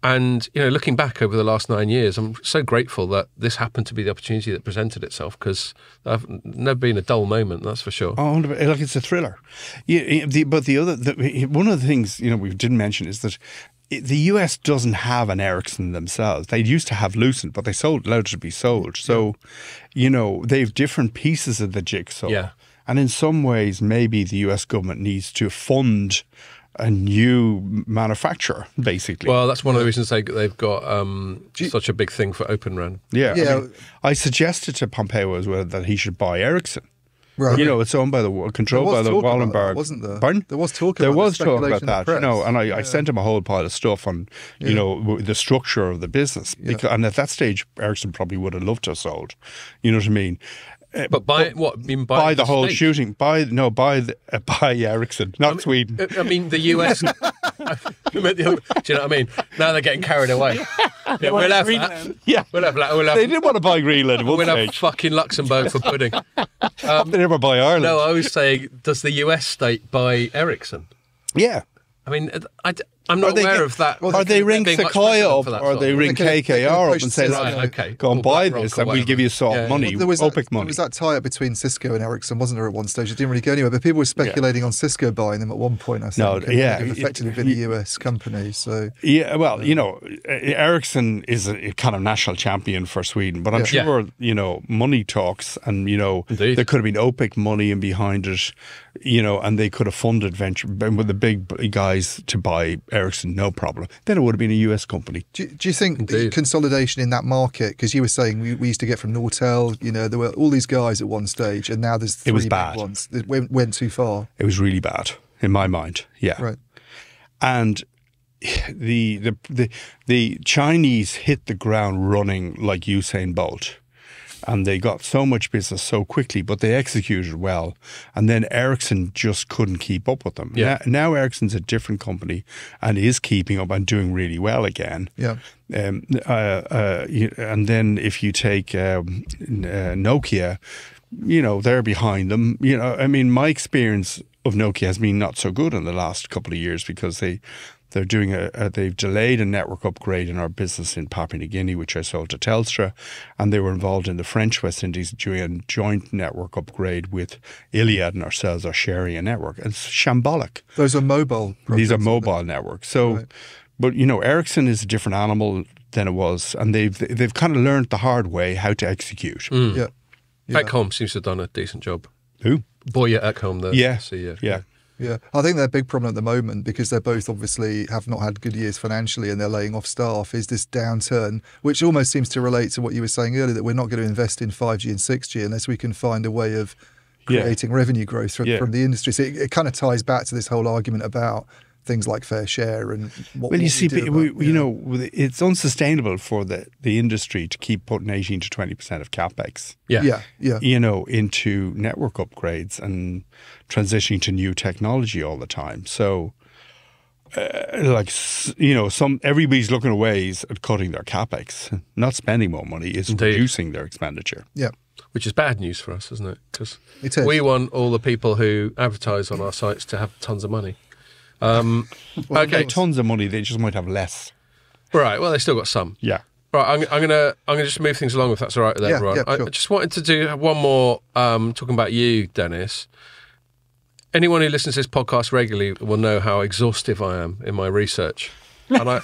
And, looking back over the last 9 years, I'm so grateful that this happened to be the opportunity that presented itself, because I've never been a dull moment, that's for sure. Oh, like it's a thriller. But one of the things, we didn't mention is that the US doesn't have an Ericsson themselves. They used to have Lucent, but they allowed it to be sold. So, they have different pieces of the jigsaw. Yeah. And in some ways, maybe the US government needs to fund a new manufacturer, basically. Well, that's one of the reasons they've got such a big thing for Open RAN. Yeah. I suggested to Pompeo as well that he should buy Ericsson. Right. It's owned by controlled by the Wallenberg. Wasn't there? Pardon? There was talk about There was talk about that, press. and I sent him a whole pile of stuff on, the structure of the business. And at that stage, Ericsson probably would have loved to have sold. You know what I mean? But buy the whole stake? shooting. Buy Ericsson, not Sweden. I mean, the US. Do you know what I mean? Now they're getting carried away. We'll have that. Yeah, we'll have. They didn't want to buy Greenland at one We'll stage. have fucking Luxembourg for pudding. They never buy Ireland. No, I was saying, does the US state buy Ericsson? Yeah. I mean, I'm not aware of that. Or they ring Sequoia up, or they ring KKR up and say, go and buy this, and we'll give you soft money, OPEC money. There was that tie-up between Cisco and Ericsson, wasn't there, at one stage? It didn't really go anywhere, but people were speculating on Cisco buying them at one point, I think. No, They've effectively been a US company, so... Yeah, well, Ericsson is a kind of national champion for Sweden, but I'm sure, money talks, and, Indeed. there could have been OPEC money in behind it, and they could have funded venture with the big guys to buy Ericsson, no problem. Then it would have been a US company. Do you think consolidation in that market, because you were saying we used to get from Nortel, there were all these guys at one stage, and now there's 3 big ones. It went too far. It was really bad, in my mind, yeah. Right. And the Chinese hit the ground running like Usain Bolt. And they got so much business so quickly, but they executed well. And then Ericsson just couldn't keep up with them. Yeah. Now Ericsson's a different company and is keeping up and doing really well again. Yeah. And then if you take Nokia, they're behind them. My experience of Nokia has been not so good in the last couple of years because they're doing they've delayed a network upgrade in our business in Papua New Guinea, which I sold to Telstra, and they were involved in the French West Indies doing a joint network upgrade with Iliad and ourselves are sharing a network. It's shambolic. Those are mobile. These are mobile networks. So, right. But Ericsson is a different animal than it was, and they've kind of learned the hard way how to execute. Yeah. Yeah. Atcom seems to have done a decent job. Who? Boya Atcom, the Yeah. CEO. Yeah. Yeah, I think their big problem at the moment, because they're both obviously have not had good years financially and they're laying off staff, is this downturn, which almost seems to relate to what you were saying earlier, that we're not going to invest in 5G and 6G unless we can find a way of creating revenue growth from the industry. So it kind of ties back to this whole argument about things like fair share and what you see, you know, it's unsustainable for the industry to keep putting 18 to 20% of capex, you know, into network upgrades and transitioning to new technology all the time. So, you know, everybody's looking at ways at cutting their capex, not spending more money, is reducing their expenditure. Yeah. Which is bad news for us, isn't it? Because we want all the people who advertise on our sites to have tons of money. Okay, tons of money. They just might have less. Right. Well, they still got some. Yeah. Right. I'm gonna just move things along if that's all right with everyone. Yeah, sure. I just wanted to do one more talking about you, Denis. Anyone who listens to this podcast regularly will know how exhaustive I am in my research, and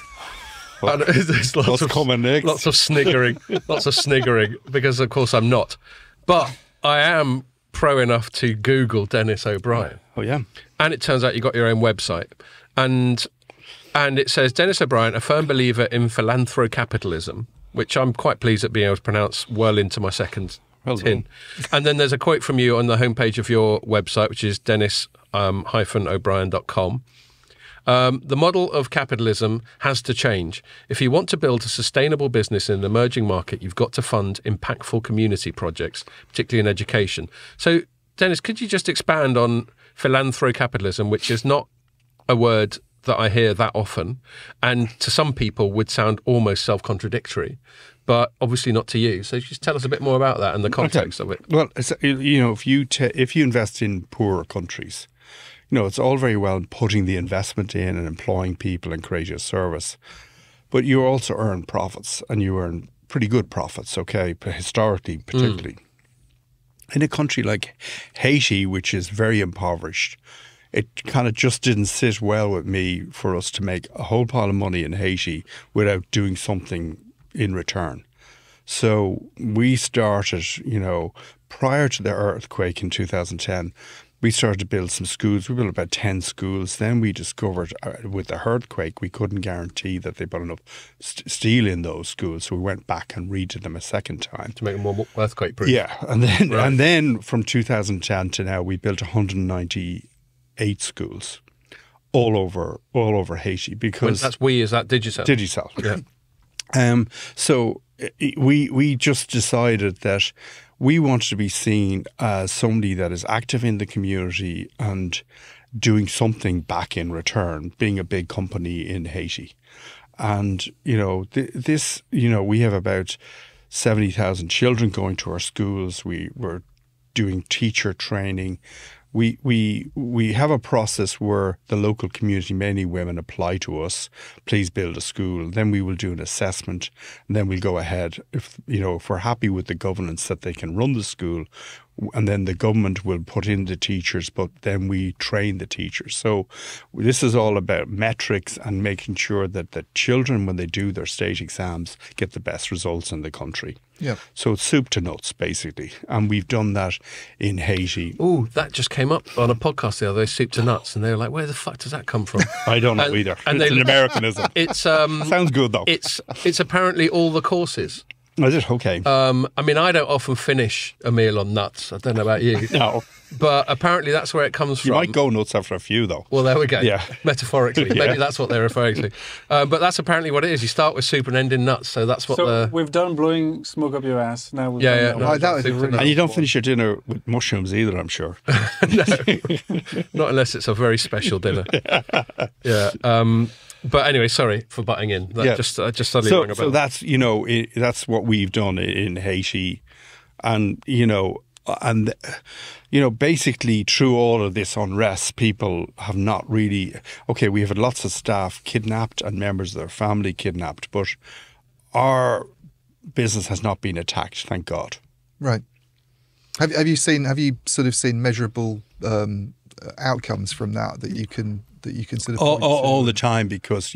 there's lots of sniggering, because of course I'm not, but I am pro enough to Google Denis O'Brien. Oh yeah. And it turns out you got your own website. And it says, Denis O'Brien, a firm believer in Philanthro Capitalism, which I'm quite pleased at being able to pronounce well into my second tin. And then there's a quote from you on the homepage of your website, which is denis-o'brien.com. The model of capitalism has to change. If you want to build a sustainable business in an emerging market, you've got to fund impactful community projects, particularly in education. So, Denis, could you just expand on Philanthro Capitalism, which is not a word that I hear that often, and to some people would sound almost self-contradictory, but obviously not to you. So just tell us a bit more about that and the context of it. Well, you know, if you invest in poorer countries, you know, it's all very well putting the investment in and employing people and creating a service, but you also earn profits, and you earn pretty good profits, okay, historically particularly. In a country like Haiti, which is very impoverished, it kind of just didn't sit well with me for us to make a whole pile of money in Haiti without doing something in return. So we started, you know, prior to the earthquake in 2010, we started to build some schools. We built about 10 schools. Then we discovered with the earthquake, we couldn't guarantee that they put enough steel in those schools. So we went back and redid them a second time. To make them more earthquake-proof. Yeah. And then from 2010 to now, we built 198 schools all over Haiti. Because that's is that Digel? Digel. Yeah. So we just decided that we wanted to be seen as somebody that is active in the community and doing something back in return, being a big company in Haiti. And, you know, we have about 70,000 children going to our schools. We're doing teacher training. We have a process where the local community, mainly women, apply to us, please build a school. Then we will do an assessment, and then we'll go ahead. If we're happy with the governance that they can run the school, and then the government will put in the teachers, but then we train the teachers. So this is all about metrics and making sure that the children, when they do their state exams, get the best results in the country. Yeah. So it's soup to nuts, basically. And we've done that in Haiti. Oh, that just came up on a podcast the other day, soup to nuts. And they were like, where the fuck does that come from? I don't know either. And it's an Americanism. It's sounds good, though. It's apparently all the courses. Is it? Okay. I mean, I don't often finish a meal on nuts. I don't know about you. No. But apparently that's where it comes from. You might go nuts after a few, though. Well, there we go. Yeah. Metaphorically. Yeah. Maybe that's what they're referring to. But that's apparently what it is. You start with soup and end in nuts. So that's what we've done blowing smoke up your ass. Now we've done that was really and you don't finish your dinner with mushrooms either, I'm sure. No. Not unless it's a very special dinner. Yeah. But anyway, sorry for butting in. Just suddenly rang a bell. So that's, that's what we've done in Haiti. And, basically through all of this unrest, people have not really, we have had lots of staff kidnapped and members of their family kidnapped, but our business has not been attacked, thank God. Right. Have you sort of seen measurable outcomes from that you can sort of all the time, because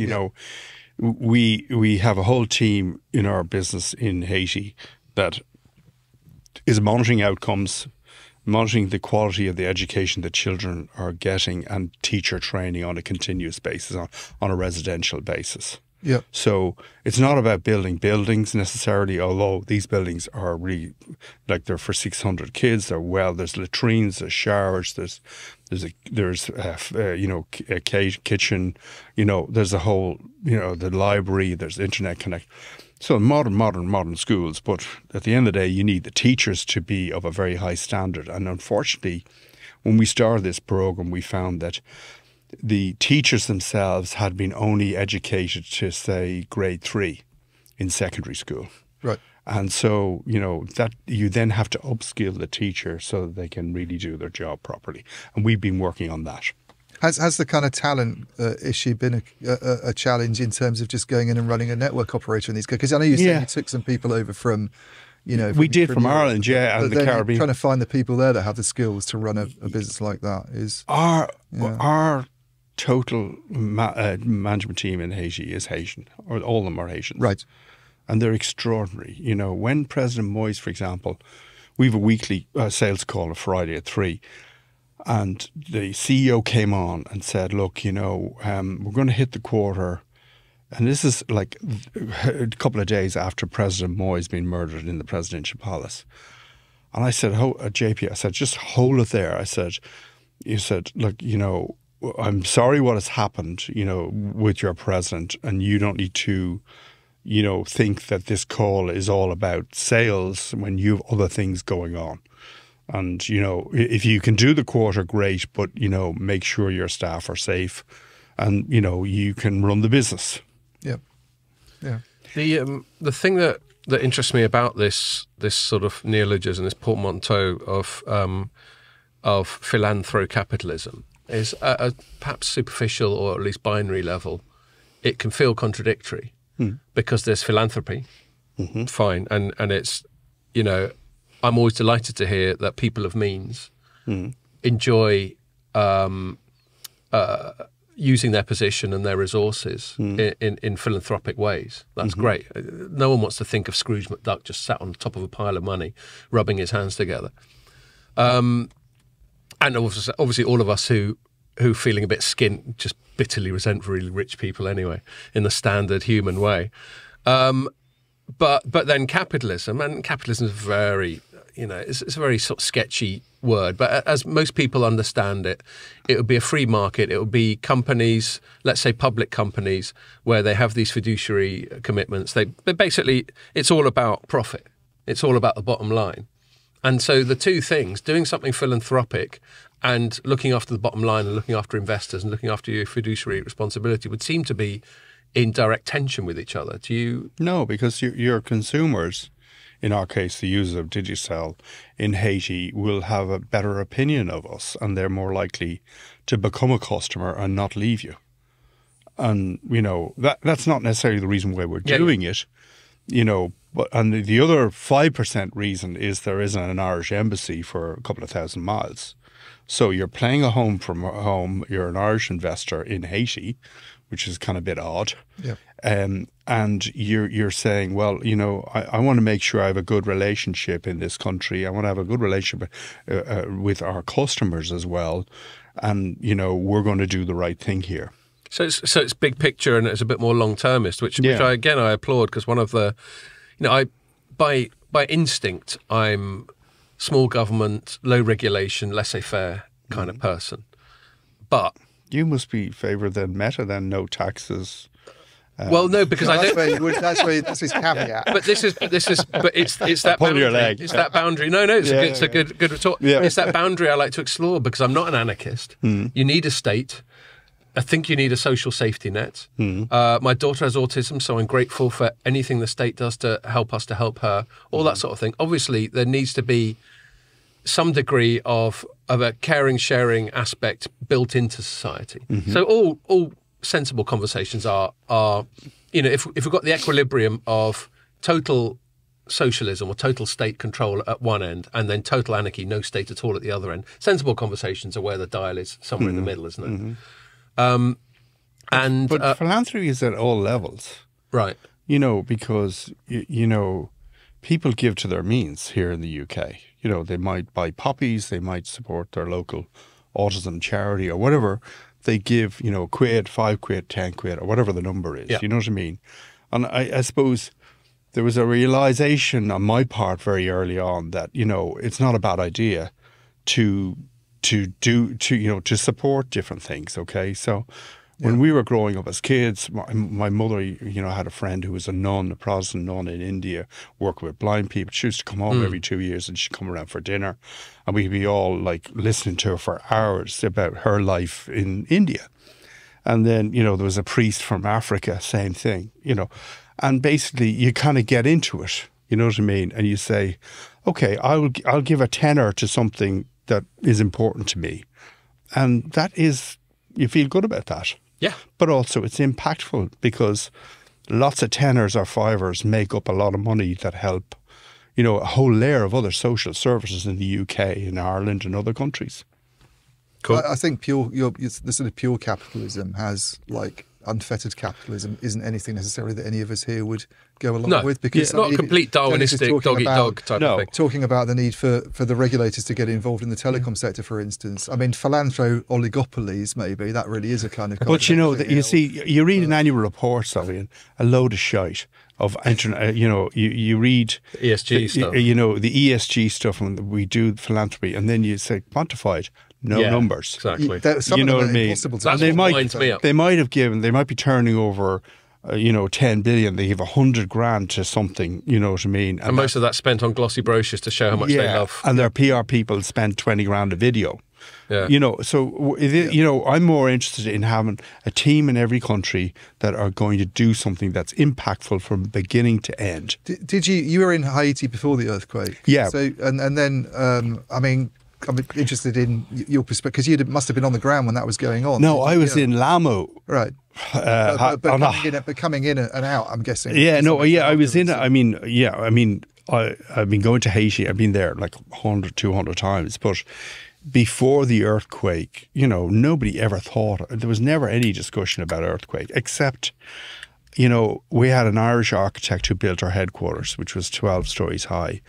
we have a whole team in our business in Haiti that is monitoring outcomes, monitoring the quality of the education that children are getting, and teacher training on a continuous basis, on a residential basis. Yeah. So it's not about building buildings necessarily, although these buildings are really, like, they're for 600 kids. There's latrines, there's showers, there's a kitchen, there's a whole, the library, there's internet connect. So modern schools. But at the end of the day, you need the teachers to be of a very high standard. And unfortunately, when we started this program, we found that the teachers themselves had been only educated to, say, grade 3 in secondary school. Right. And so, that you then have to upskill the teacher so that they can really do their job properly. And we've been working on that. Has the kind of talent issue been a challenge in terms of just going in and running a network operator in these? Because I know you said you took some people over from, we did from Ireland, and the Caribbean. Trying to find the people there that have the skills to run a business like that is our total management team in Haiti is Haitian, or all of them are Haitians, right? And they're extraordinary. When President Moise, for example, we have a weekly sales call on Friday at 3. And the CEO came on and said, look, we're going to hit the quarter. And this is like a couple of days after President Moise been murdered in the presidential palace. And I said, JP, I said, just hold it there. You said, look, I'm sorry what has happened, with your president. And you don't need to, think that this call is all about sales when you have other things going on. And, if you can do the quarter, great, but, make sure your staff are safe and, you can run the business. Yeah. Yeah. The thing that interests me about this sort of neologism, this portmanteau of Philanthro Capitalism is at a perhaps superficial or at least binary level, it can feel contradictory because there's philanthropy, fine, and it's, I'm always delighted to hear that people of means enjoy using their position and their resources in philanthropic ways. That's great. No one wants to think of Scrooge McDuck just sat on top of a pile of money, rubbing his hands together. And obviously all of us who feeling a bit skint just bitterly resent really rich people anyway, in the standard human way. But then capitalism is very, it's a very sort of sketchy word. But as most people understand it, it would be a free market. It would be companies, let's say public companies, where they have these fiduciary commitments. They basically, it's all about profit. It's all about the bottom line. And so the two things, doing something philanthropic and looking after the bottom line and looking after investors and looking after your fiduciary responsibility, would seem to be in direct tension with each other. Do you? No, because your consumers, in our case, the users of Digel in Haiti, will have a better opinion of us, and they're more likely to become a customer and not leave you. And, that's not necessarily the reason why we're doing it, but and the other 5% reason is there isn't an Irish embassy for a couple of thousand miles. So you're playing a home from home, you're an Irish investor in Haiti, which is kind of a bit odd. Yeah. And you're saying, well, I want to make sure I have a good relationship in this country. I want to have a good relationship with our customers as well. And, we're going to do the right thing here. So it's big picture and it's a bit more long-termist, which I applaud, because one of the, by instinct, I'm small government, low regulation, laissez-faire kind of person. But you must be favored then Meta, then no taxes. Well, no, because I don't. That's his caveat. But it's that Pull boundary. your leg. It's that boundary. No, it's a good retort. Yeah. It's that boundary I like to explore, because I'm not an anarchist. You need a state. I think you need a social safety net. My daughter has autism, so I'm grateful for anything the state does to help us to help her. All that sort of thing. Obviously, there needs to be some degree of a caring, sharing aspect built into society. So all sensible conversations are if we've got the equilibrium of total socialism or total state control at one end and then total anarchy, no state at all at the other end, sensible conversations are where the dial is somewhere in the middle, isn't it? But philanthropy is at all levels. Right. Because, people give to their means here in the UK. You know, they might buy poppies, they might support their local autism charity or whatever. They give, you know, £1, £5, £10, or whatever the number is. Yeah. You know what I mean? And I suppose there was a realization on my part very early on that, you know, it's not a bad idea to support different things. Okay, so when we were growing up as kids, my mother, you know, had a friend who was a nun, a Protestant nun in India, working with blind people. She used to come home every 2 years, and she'd come around for dinner, and we'd be all like listening to her for hours about her life in India. And then, you know, there was a priest from Africa, same thing, you know. And basically, you kind of get into it, you know what I mean? And you say, okay, I'll give a tenner to something that is important to me. And that is, you feel good about that. Yeah. But also it's impactful because lots of tenors or fivers make up a lot of money that help, you know, a whole layer of other social services in the UK, in Ireland and other countries. Cool. I think the sort of pure capitalism has, like, unfettered capitalism isn't anything necessarily that any of us here would go along with, because not a complete Darwinistic dog-eat-dog type of thing. Talking about the need for the regulators to get involved in the telecom sector, for instance. I mean, philanthro oligopolies, maybe that really is a kind of. But you know, you see, you read an annual report, Sylvian, a load of shite of internet. You know, you read ESG stuff. You know, the ESG stuff, and we do philanthropy, and then you say quantified. No numbers. Exactly. You know what I mean? That's what winds me up. They might be turning over, 10 billion. They give 100 grand to something, you know what I mean? And most of that's spent on glossy brochures to show how much they love. And their PR people spend 20 grand a video. Yeah. You know, so, you know, I'm more interested in having a team in every country that are going to do something that's impactful from beginning to end. Did you were in Haiti before the earthquake? Yeah. So, and then, I'm interested in your perspective, because you must have been on the ground when that was going on. No, I was in Lamo. Right. But coming in and out, I'm guessing. Yeah, I was in it. I've been going to Haiti. I've been there like 100, 200 times. But before the earthquake, you know, nobody ever thought, there was never any discussion about earthquake, except, you know, we had an Irish architect who built our headquarters, which was 12 stories high.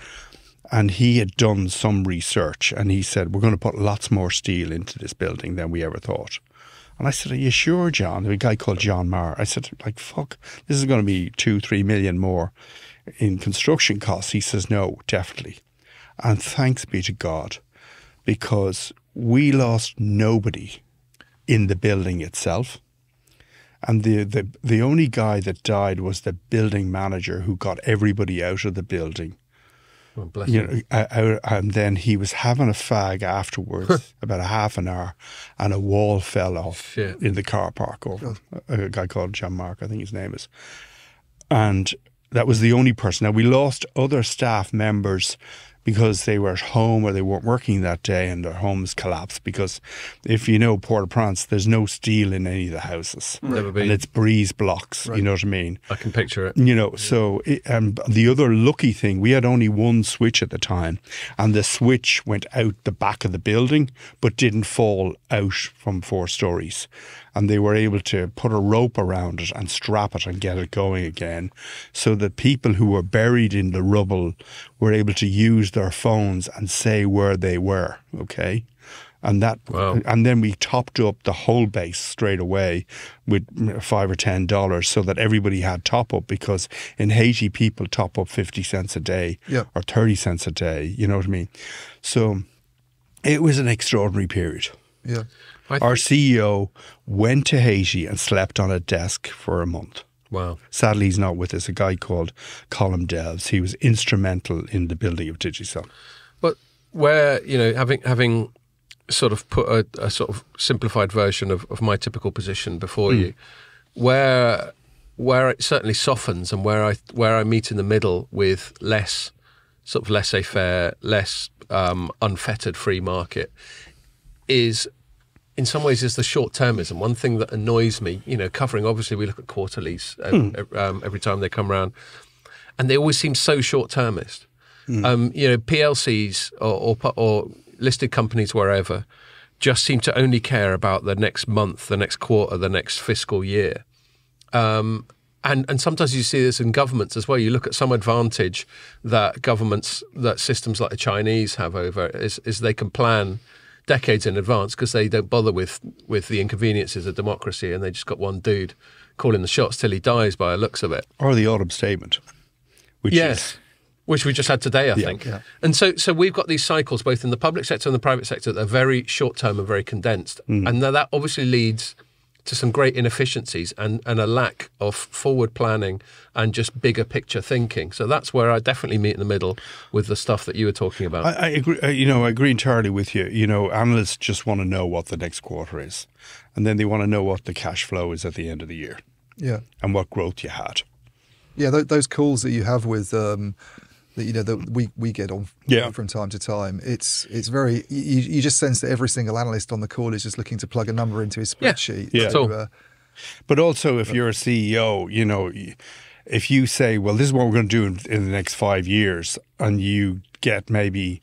And he had done some research, and he said, we're going to put lots more steel into this building than we ever thought. And I said, are you sure, John? There was a guy called John Marr. I said, like, fuck, this is going to be 2-3 million more in construction costs. He says, no, definitely. And thanks be to God, because we lost nobody in the building itself. And the only guy that died was the building manager, who got everybody out of the building. Oh, bless him. And then he was having a fag afterwards, about a half an hour, and a wall fell off in the car park over a guy called John Mark, I think his name is. And that was the only person. Now, we lost other staff members because they were at home or they weren't working that day and their homes collapsed, because if you know Port-au-Prince, there's no steel in any of the houses. Never been. And it's breeze blocks, you know what I mean? I can picture it. You know, so the other lucky thing, we had only one switch at the time, and the switch went out the back of the building but didn't fall out from 4 stories. And they were able to put a rope around it and strap it and get it going again, so that people who were buried in the rubble were able to use their phones and say where they were, okay? And and then we topped up the whole base straight away with $5 or $10 so that everybody had top up, because in Haiti people top up 50 cents a day or 30 cents a day, you know what I mean? So it was an extraordinary period. Yeah. Our CEO went to Haiti and slept on a desk for a month. Wow. Sadly, he's not with us. A guy called Colin Delves. He was instrumental in the building of Digel. But where, you know, having sort of put a sort of simplified version of my typical position before you, where it certainly softens, and where I meet in the middle with less sort of laissez-faire, less unfettered free market, is in some ways is the short-termism. One thing that annoys me, you know, covering, obviously we look at quarterlies every time they come around, and they always seem so short-termist. You know, PLCs or listed companies wherever just seem to only care about the next month, the next quarter, the next fiscal year. And sometimes you see this in governments as well. You look at some advantage that that systems like the Chinese have over is they can plan decades in advance because they don't bother with the inconveniences of democracy, and they just got one dude calling the shots till he dies by the looks of it. Or the autumn statement, which we just had today, I think. Yeah. And so we've got these cycles both in the public sector and the private sector that are very short term and very condensed. And that obviously leads to some great inefficiencies and a lack of forward planning and just bigger picture thinking. So that's where I definitely meet in the middle with the stuff that you were talking about. I agree. I agree entirely with you. Analysts just want to know what the next quarter is, and then they want to know what the cash flow is at the end of the year. Yeah. And what growth you had. Yeah, those calls that you have with that we get on from time to time. It's very you just sense that every single analyst on the call is just looking to plug a number into his spreadsheet. Yeah. But also, if you're a CEO, if you say, well, this is what we're going to do in the next 5 years, and you get maybe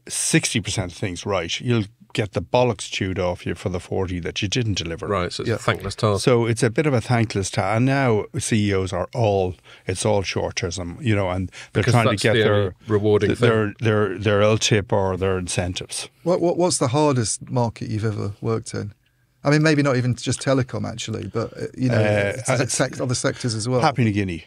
60% of things right, you'll get the bollocks chewed off you for the 40 that you didn't deliver. Right, so it's a thankless task. So it's a bit of a thankless task. And now CEOs are all short-termism, and they're because trying to get their rewarding their LTIP or their incentives. What's the hardest market you've ever worked in? I mean, maybe not even just telecom, actually, but other sectors as well. Papua New Guinea.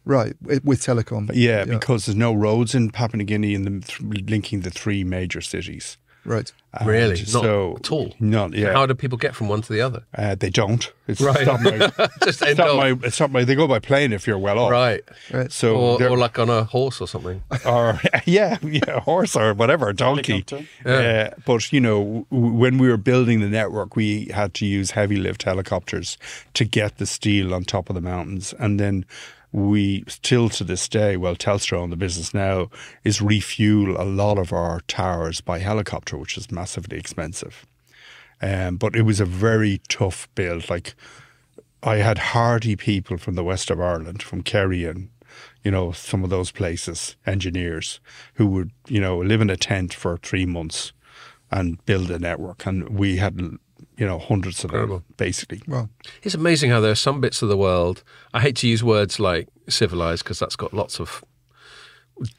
Right, with telecom. Yeah, because there's no roads in Papua New Guinea linking the 3 major cities. Right. Really? Not at all? Not, yeah. How do people get from one to the other? They don't. It's right. It's not they go by plane if you're well off. Right. So or like on a horse or something. Or, a horse or whatever, a donkey. But, when we were building the network, we had to use heavy lift helicopters to get the steel on top of the mountains. And then we still to this day, Telstra on the business now, is refuel a lot of our towers by helicopter, which is massively expensive. But it was a very tough build. Like, I had hardy people from the west of Ireland, from Kerry and, some of those places, engineers, who would, live in a tent for 3 months and build a network. And we had hundreds of them, basically. Well, it's amazing how there are some bits of the world, I hate to use words like civilized because that's got lots of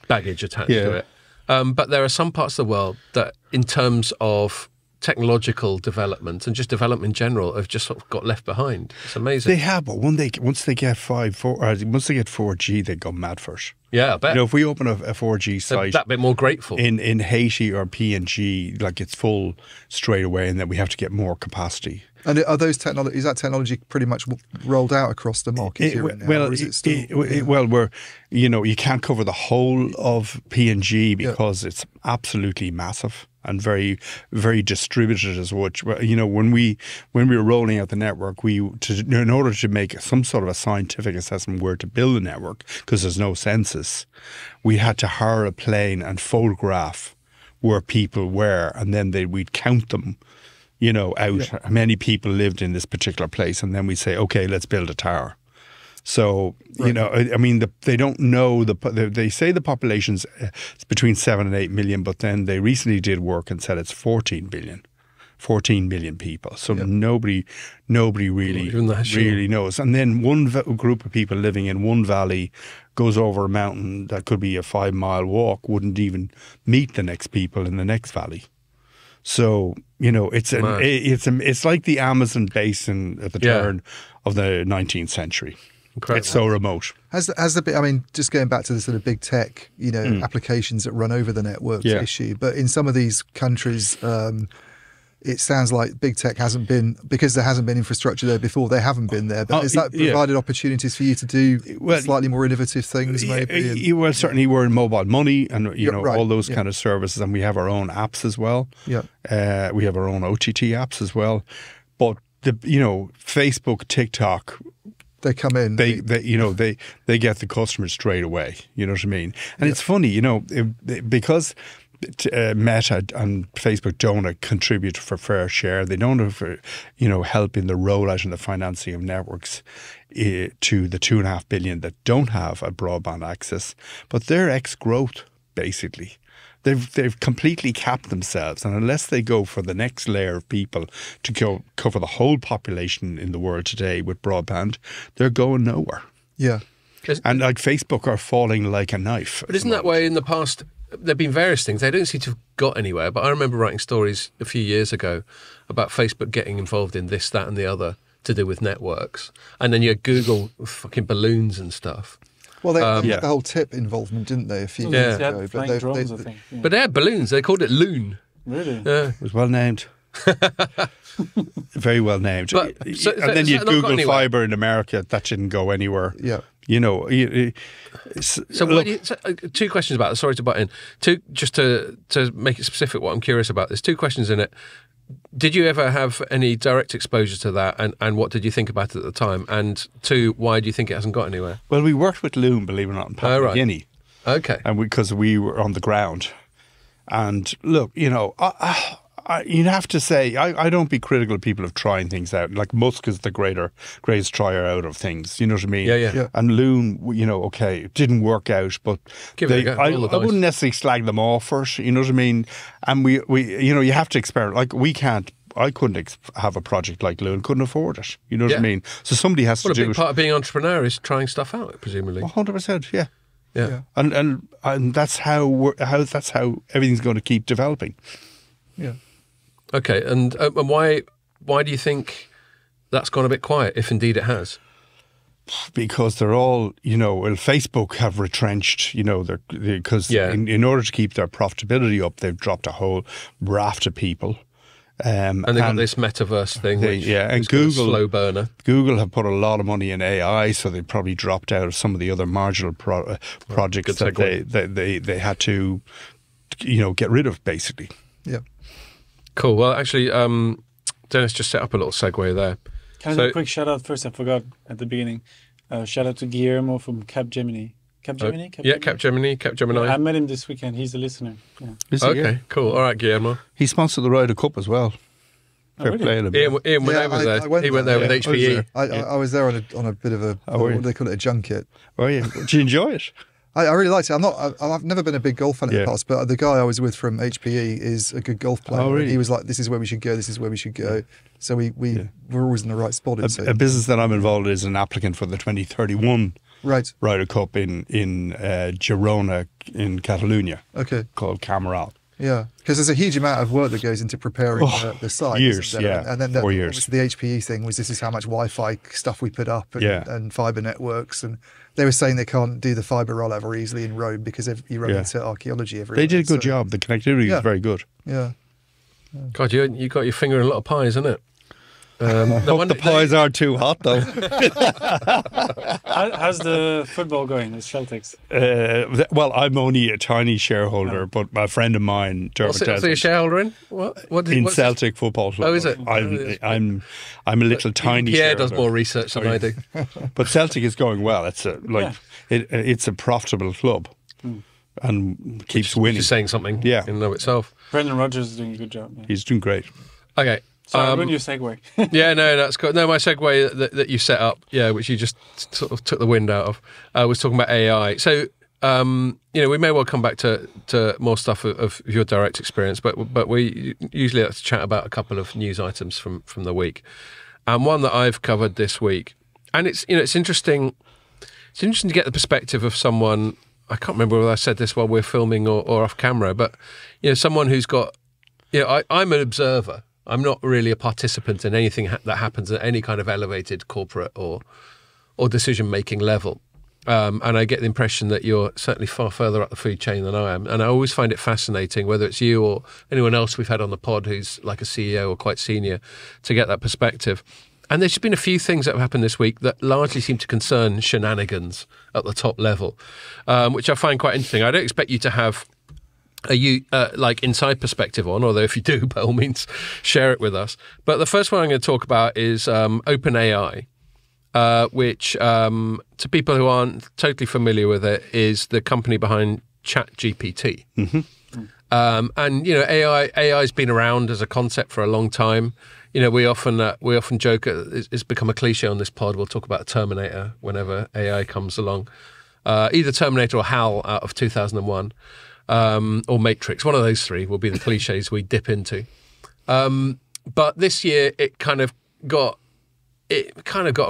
baggage attached to it. But there are some parts of the world that, in terms of technological development and just development in general, have just sort of got left behind. It's amazing. They have, but once they get 4G, they go mad for it. Yeah, I bet. If we open a 4G site, that bit more grateful in Haiti or PNG, like it's full straight away, and then we have to get more capacity. And is that technology pretty much rolled out across the market here now? Or is it still, you can't cover the whole of PNG because it's absolutely massive and very, very distributed as much. When we were rolling out the network, in order to make some sort of a scientific assessment where to build the network, because there's no census, we had to hire a plane and photograph where people were, and then we'd count them, out how many people lived in this particular place, and then we say, okay, let's build a tower. So, they don't know, they say the population's it's between 7 and 8 million, but then they recently did work and said it's 14 million people. So nobody really knows. And then one group of people living in one valley goes over a mountain that could be a 5-mile walk, wouldn't even meet the next people in the next valley. So, it's like the Amazon basin at the turn of the 19th century. Incredible. It's so remote. Has the bit? I mean, just going back to the sort of big tech, applications that run over the networks issue. But in some of these countries, it sounds like big tech hasn't been, because there hasn't been infrastructure there before. They haven't been there. But has that provided opportunities for you to do slightly more innovative things? Maybe. Well, certainly we're in mobile money and all those kind of services, and we have our own apps as well. Yeah, we have our own OTT apps as well. But Facebook, TikTok, they come in. They get the customers straight away. You know what I mean? And it's funny, because Meta and Facebook don't contribute for fair share. They don't have, help in the rollout and the financing of networks to the 2.5 billion that don't have a broadband access. But they're ex-growth. basically. They've completely capped themselves, and unless they go for the next layer of people to go cover the whole population in the world today with broadband, they're going nowhere. Yeah. And like Facebook are falling like a knife. But isn't that way in the past? There've been various things. They don't seem to have got anywhere. But I remember writing stories a few years ago about Facebook getting involved in this, that, and the other to do with networks. And then you had Google with fucking balloons and stuff. Well, they had the whole tip involvement, didn't they, a few years ago? But drones, I think. Yeah. But they had balloons. They called it Loon. Really? Yeah. It was well named. Very well named. But, and then you had Google Fiber in America. That didn't go anywhere. Yeah. You know. Two questions about it. Sorry to butt in. Just to make it specific, what I'm curious about. There's two questions in it. Did you ever have any direct exposure to that, and what did you think about it at the time? And two, why do you think it hasn't got anywhere? Well, we worked with Loon, believe it or not, in Papua New Guinea. Okay. And because we were on the ground. And look, you know, you'd have to say, I don't be critical of people of trying things out. Like Musk is the greatest trier out of things. You know what I mean? Yeah. And Loon, you know, okay, it didn't work out, but Give it a go. I wouldn't necessarily slag them off for it. You know what I mean? And we you know, you have to experiment. Like I couldn't have a project like Loon, couldn't afford it. You know what I mean? So somebody has to do it. Well, a big part of being an entrepreneur is trying stuff out, presumably. 100%, yeah. Yeah. And that's how everything's going to keep developing. Yeah. Okay, and why do you think that's gone a bit quiet, if indeed it has? Because they're all, you know, well, Facebook have retrenched, you know, because in order to keep their profitability up, they've dropped a whole raft of people. And they've got this metaverse thing, and Google, slow burner. Google have put a lot of money in AI, so they probably dropped out of some of the other marginal projects that they had to, you know, get rid of, basically. Yeah. Cool. Well, actually, Denis just set up a little segue there. Can I do a quick shout out first? I forgot at the beginning. Shout out to Guillermo from Capgemini. Capgemini? Capgemini. I met him this weekend. He's a listener. Yeah. Okay, cool. All right, Guillermo. He sponsored the Ryder Cup as well. Fair play to him. Ian went over there. He went there with HPE. I was there on a bit of a, what do they call it, a junket. Oh, yeah. Did you enjoy it? I really liked it. I've never been a big golf fan in the past, but the guy I was with from HPE is a good golf player. Oh, really? He was like, "This is where we should go. This is where we should go." So we're always in the right spot. A business that I'm involved in is an applicant for the 2031 Ryder Cup in Girona in Catalonia. Okay. Called Cameral. Yeah, because there's a huge amount of work that goes into preparing the site. Years, and then 4 years. Obviously the HPE thing was this is how much Wi-Fi stuff we put up and fibre networks, and they were saying they can't do the fibre rollout very easily in Rome because you run into archaeology everywhere. They did a good job. The connectivity is very good. Yeah. God, you got your finger in a lot of pies, isn't it? Hope the pies aren't too hot, though. How's the football going with Celtics? Well, I'm only a tiny shareholder, but a friend of mine, What's a shareholder in? In Celtic Football Club. Oh, is it? I'm a little tiny Pierre shareholder. does more research than I do. But Celtic is going well. It's it's a profitable club. And keeps winning. Which is saying something in and of itself. Brendan Rodgers is doing a good job. Yeah. He's doing great. Okay. Sorry, when you segue. Yeah, no, that's cool. No, my segue that you set up, which you just sort of took the wind out of, was talking about AI. So, we may well come back to more stuff of your direct experience, but we usually like to chat about a couple of news items from the week. And one that I've covered this week, and it's interesting. It's interesting to get the perspective of someone. I can't remember whether I said this while we're filming or off camera, but someone who's got. I'm an observer. I'm not really a participant in anything that happens at any kind of elevated corporate or decision-making level. And I get the impression that you're certainly far further up the food chain than I am. And I always find it fascinating, whether it's you or anyone else we've had on the pod who's like a CEO or quite senior, to get that perspective. And there's just been a few things that have happened this week that largely seem to concern shenanigans at the top level, which I find quite interesting. I don't expect you to have like inside perspective on, although if you do, by all means, share it with us. But the first one I'm going to talk about is OpenAI, which to people who aren't totally familiar with it is the company behind ChatGPT. Mm-hmm. And AI's been around as a concept for a long time. We often joke it's become a cliche on this pod. We'll talk about Terminator whenever AI comes along, either Terminator or HAL out of 2001. or Matrix. One of those three will be the cliches we dip into. But this year, it kind of got a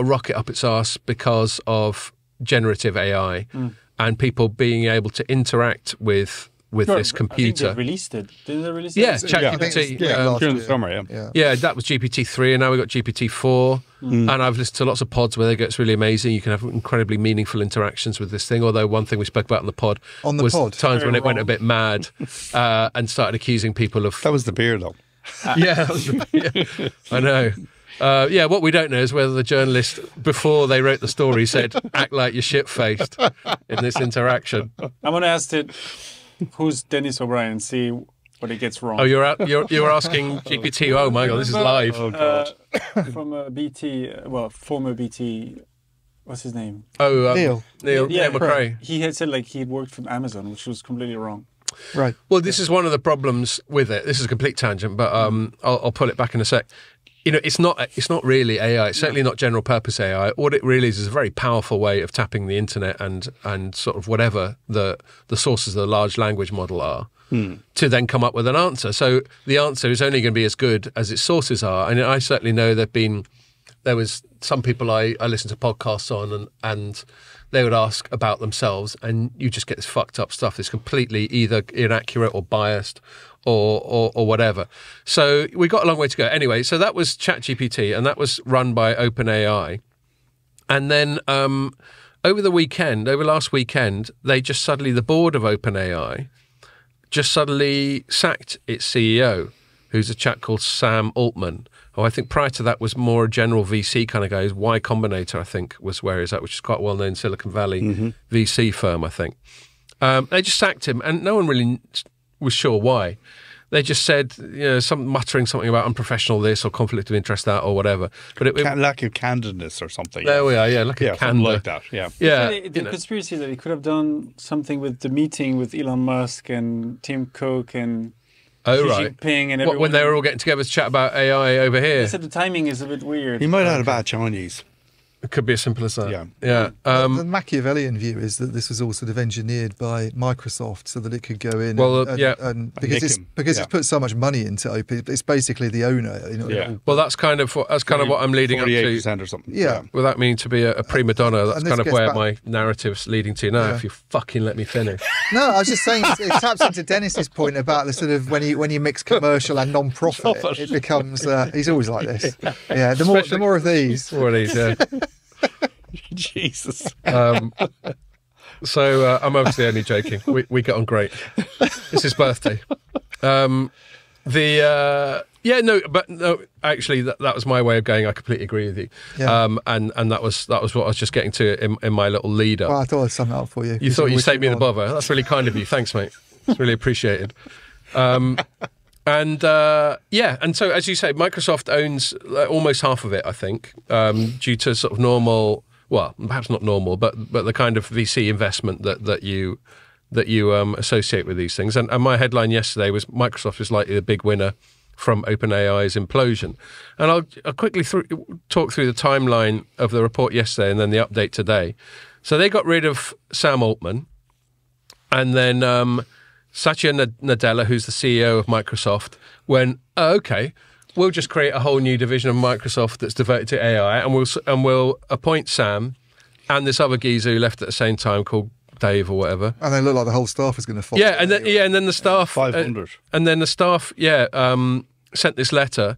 rocket up its arse because of generative AI and people being able to interact with this computer. I think they released it. Didn't they release it? Yeah, ChatGPT. During the summer, Yeah, that was GPT-3, and now we've got GPT-4. And I've listened to lots of pods where they go, it's really amazing. You can have incredibly meaningful interactions with this thing. Although one thing we spoke about on the pod was times when it went a bit mad and started accusing people of... That was the beer, though. Yeah, I know. What we don't know is whether the journalist, before they wrote the story, said, act like you're shit-faced in this interaction. I'm going to ask it, who's Denis O'Brien, see what it gets wrong. Oh, you're asking GPT, oh my God, this is live. Oh, God. From BT, former BT, what's his name? Neil. Neil McRae. He had said like he'd worked from Amazon, which was completely wrong. Right. Well, this is one of the problems with it. This is a complete tangent, but I'll pull it back in a sec. It's not really AI. It's certainly not general purpose AI. What it really is a very powerful way of tapping the internet and sort of whatever the sources of the large language model are to then come up with an answer. So the answer is only going to be as good as its sources are. And I certainly know there was some people I listened to podcasts on and they would ask about themselves, and you just get this fucked up stuff that's completely either inaccurate or biased or whatever. So we got a long way to go. Anyway, so that was ChatGPT, and that was run by OpenAI. And then over last weekend, the board of OpenAI just suddenly sacked its CEO, who's a chap called Sam Altman, who I think prior to that was more a general VC kind of guy. Y Combinator, I think, was where he's at, which is quite a well-known Silicon Valley VC firm, I think. They just sacked him, and no one really was sure why. They just said, muttering something about unprofessional this or conflict of interest that or whatever. But lack of candidness or something. There we are, lack of something like that, yeah. The conspiracy that he could have done something with the meeting with Elon Musk and Tim Cook and Xi Jinping and everyone. When they were all getting together to chat about AI over here. They said the timing is a bit weird. He might have had a bad Chinese. It could be as simple as that. Yeah. The Machiavellian view is that this was all sort of engineered by Microsoft so that it could go in and because it's put so much money into Open, it's basically the owner. Well, that's kind of what I'm leading up to. 48% or something. Yeah. Without meaning to be a prima donna, that's kind of where my narrative's leading to now. If you fucking let me finish. No, I was just saying it taps into Denis's point about the sort of when you mix commercial and non-profit, it becomes. He's always like this. Yeah. The more of these. More of these. Yeah. Jesus. So I'm obviously only joking. We get on great. It's his birthday. Actually, that was my way of going. I completely agree with you. Yeah. And that was what I was just getting to in my little lead up. Well, I thought I'd sum it up for you. You thought you saved me the bother. That's really kind of you. Thanks, mate. It's really appreciated. And so as you say, Microsoft owns almost half of it, I think, due to sort of normal, well, perhaps not normal, but the kind of VC investment that you associate with these things. And my headline yesterday was Microsoft is likely the big winner from OpenAI's implosion. And I'll quickly talk through the timeline of the report yesterday and then the update today. So they got rid of Sam Altman, and then Satya Nadella, who's the CEO of Microsoft, went, okay, we'll just create a whole new division of Microsoft that's devoted to AI, and we'll appoint Sam and this other geezer who left at the same time called Dave or whatever. And they look like the whole staff is going to follow. Yeah, and then the staff 500. And then the staff, sent this letter.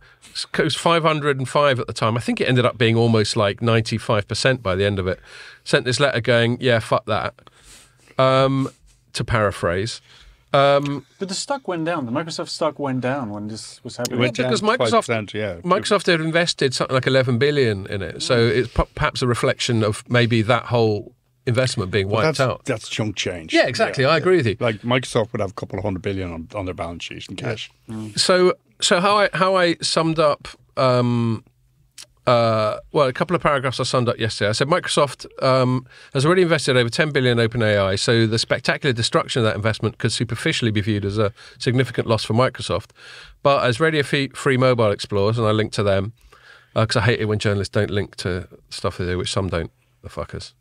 It was 505 at the time. I think it ended up being almost like 95% by the end of it. Sent this letter going, yeah, fuck that. To paraphrase. But the stock went down. The Microsoft stock went down when this was happening. Because Microsoft had invested something like 11 billion in it. So it's perhaps a reflection of maybe that whole investment being wiped out. That's chunk change. Yeah, exactly. I agree with you. Like Microsoft would have a couple of $100 billion on their balance sheet in cash. So how I summed up. A couple of paragraphs I summed up yesterday. I said Microsoft has already invested over 10 billion in OpenAI, so the spectacular destruction of that investment could superficially be viewed as a significant loss for Microsoft. But as Radio Free Mobile explores, and I link to them, because I hate it when journalists don't link to stuff they do, which some don't, the fuckers.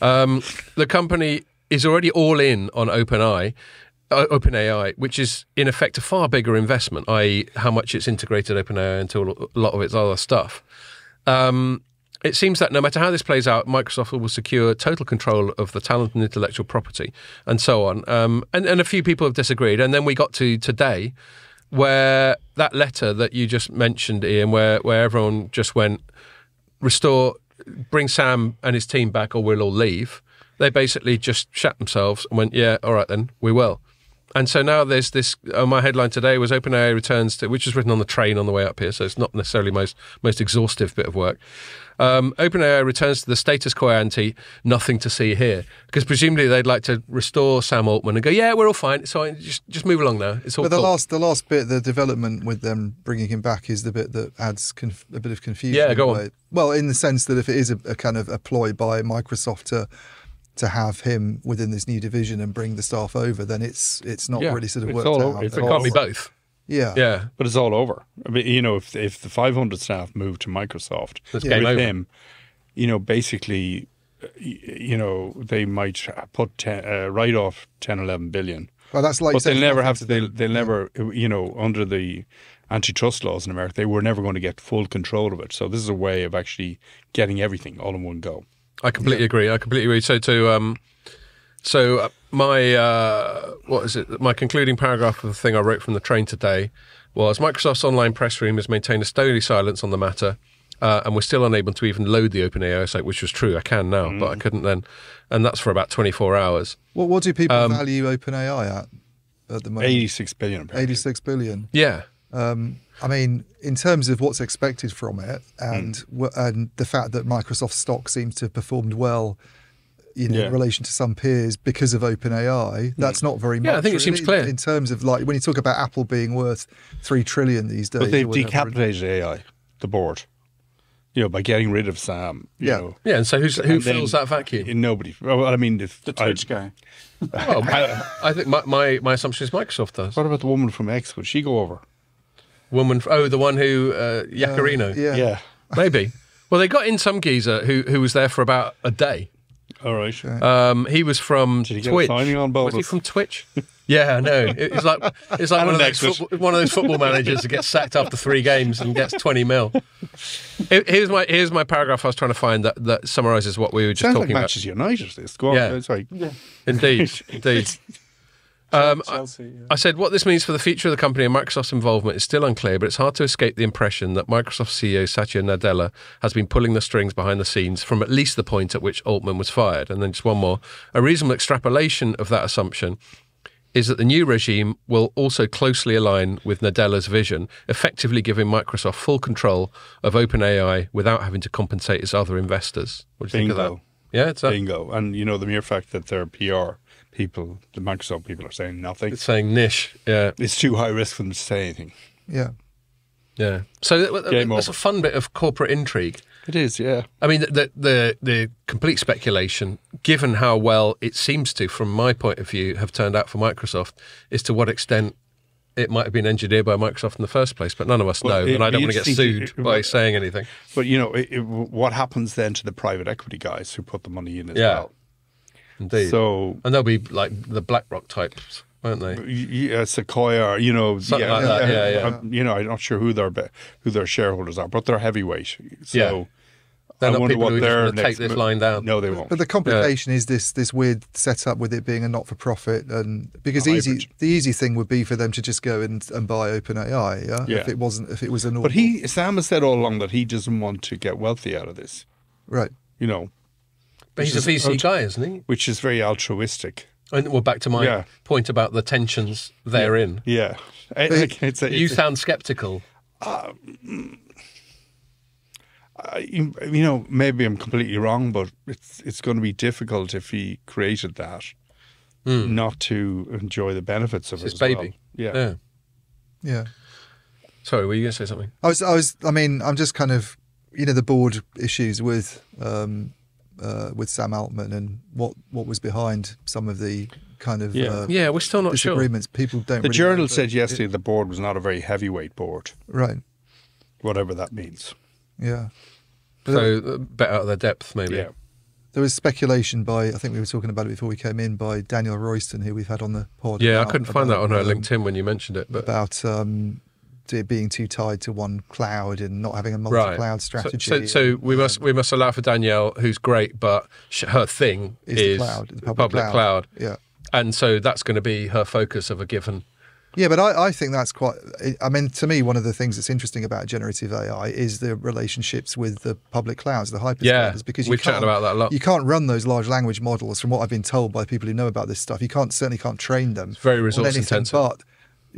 The company is already all in on OpenAI, OpenAI, which is in effect a far bigger investment, i.e. how much it's integrated OpenAI into a lot of its other stuff. It seems that no matter how this plays out, Microsoft will secure total control of the talent and intellectual property and so on. And a few people have disagreed. And then we got to today where that letter that you just mentioned, Ian, where everyone just went, bring Sam and his team back or we'll all leave. They basically just shat themselves and went, yeah, all right then, we will. And so now there's this, my headline today was OpenAI returns to, which was written on the train on the way up here, so it's not necessarily most exhaustive bit of work. OpenAI returns to the status quo ante, nothing to see here. Because presumably they'd like to restore Sam Altman and go, yeah, we're all fine, so just move along now. It's all But cool. the last bit, the development with them bringing him back is the bit that adds a bit of confusion. Yeah, go on. Well, in the sense that if it is a kind of a ploy by Microsoft to have him within this new division and bring the staff over, then it's not really sort of it's worked all out. over. It can't be both. Yeah. Yeah. But it's all over. I mean, you know, if the 500 staff move to Microsoft It's with game over. him, you know, basically, you know, they might write off 10, 11 billion. Well, that's like. But they'll never have to. them. They'll never, you know, under the antitrust laws in America, they were never going to get full control of it. So this is a way of actually getting everything all in one go. I completely agree. I completely agree. So my what is it? My concluding paragraph of the thing I wrote from the train today was Microsoft's online press room has maintained a stony silence on the matter, and we're still unable to even load the OpenAI site, which was true. I can now, but I couldn't then, and that's for about 24 hours. What do people value OpenAI at the moment? 86 billion. Apparently. 86 billion. Yeah. I mean, in terms of what's expected from it, and the fact that Microsoft stock seems to have performed well, you know, in relation to some peers because of OpenAI, that's not very much. Yeah, I think it seems clear. In terms of like when you talk about Apple being worth $3 trillion these days. But they've or whatever. decapitated AI, the board. You know, by getting rid of Sam. You know. Yeah, and so who And fills then that vacuum? Nobody. Well, I mean, The Twitch guy. Well, I think my assumption is Microsoft does. What about the woman from X? Would she go over? Woman, the one who Yacarino. Yeah. Maybe. Well, they got in some geezer who was there for about a day. All right. He was from Did he get a Twitch. signing on Was he bonus? from Twitch? Yeah, I know. It's like one of those football managers that gets sacked after 3 games and gets 20 mil. Here's my paragraph I was trying to find that summarises what we were just Sounds talking like about. Manchester United. This. Go on. Yeah. Sorry. Indeed. Chelsea. Yeah. I said, what this means for the future of the company and Microsoft's involvement is still unclear, but it's hard to escape the impression that Microsoft CEO Satya Nadella has been pulling the strings behind the scenes from at least the point at which Altman was fired. And then just one more. A reasonable extrapolation of that assumption is that the new regime will also closely align with Nadella's vision, effectively giving Microsoft full control of OpenAI without having to compensate its other investors. What do you think of that? Yeah, it's that. Bingo. And, you know, the mere fact that their PR people, the Microsoft people, are saying nothing. It's saying niche. Yeah. It's too high risk for them to say anything. Yeah. Yeah. So Game that's over. a fun bit of corporate intrigue. It is, yeah. I mean, the complete speculation, given how well it seems to, from my point of view, have turned out for Microsoft, is to what extent it might have been engineered by Microsoft in the first place. But none of us know, and I don't want to get sued by saying anything. But, you know, what happens then to the private equity guys who put the money in as well? Indeed. So, And they'll be like the BlackRock types, won't they? yeah, Sequoia, you know, Something like that, yeah. You know, I'm not sure who their shareholders are, but they're heavyweight. So Yeah. They're I not wonder people what who are just their going to take this line down. No, they won't. But the complication is this weird setup with it being a not-for-profit, and because A the hybrid. easy thing would be for them to just go and buy OpenAI, Yeah. if it was a normal. But Sam has said all along that he doesn't want to get wealthy out of this. right. You know, But he's a VC guy, isn't he? which is very altruistic. And we're back to my Yeah. point about the tensions therein. Yeah, You sound sceptical. you know, maybe I'm completely wrong, but it's going to be difficult if he created that not to enjoy the benefits of It's it. his as well. baby. Yeah. Yeah. Sorry, were you going to say something? I mean, I'm just kind of, you know, the board issues with Sam Altman and what was behind some of the kind of Yeah, we're still not sure. disagreements. People don't. The really journal know, but said yesterday the board was not a very heavyweight board, right. whatever that means. Yeah. So a bit out of their depth, maybe. Yeah. There was speculation by, I think we were talking about it before we came in, by Daniel Royston, who we've had on the pod. Yeah, I couldn't find that on her LinkedIn when you mentioned it. But about it being too tied to one cloud and not having a multi-cloud strategy. So we must allow for Danielle, who's great, but her thing is the public cloud. Yeah, and so that's going to be her focus of a given. Yeah, but I think that's quite. I mean, to me, one of the things that's interesting about generative AI is the relationships with the public clouds, the hyperscalers, because we've chatted about that a lot. You can't run those large language models, from what I've been told by people who know about this stuff. You certainly can't train them. It's very resource intensive. But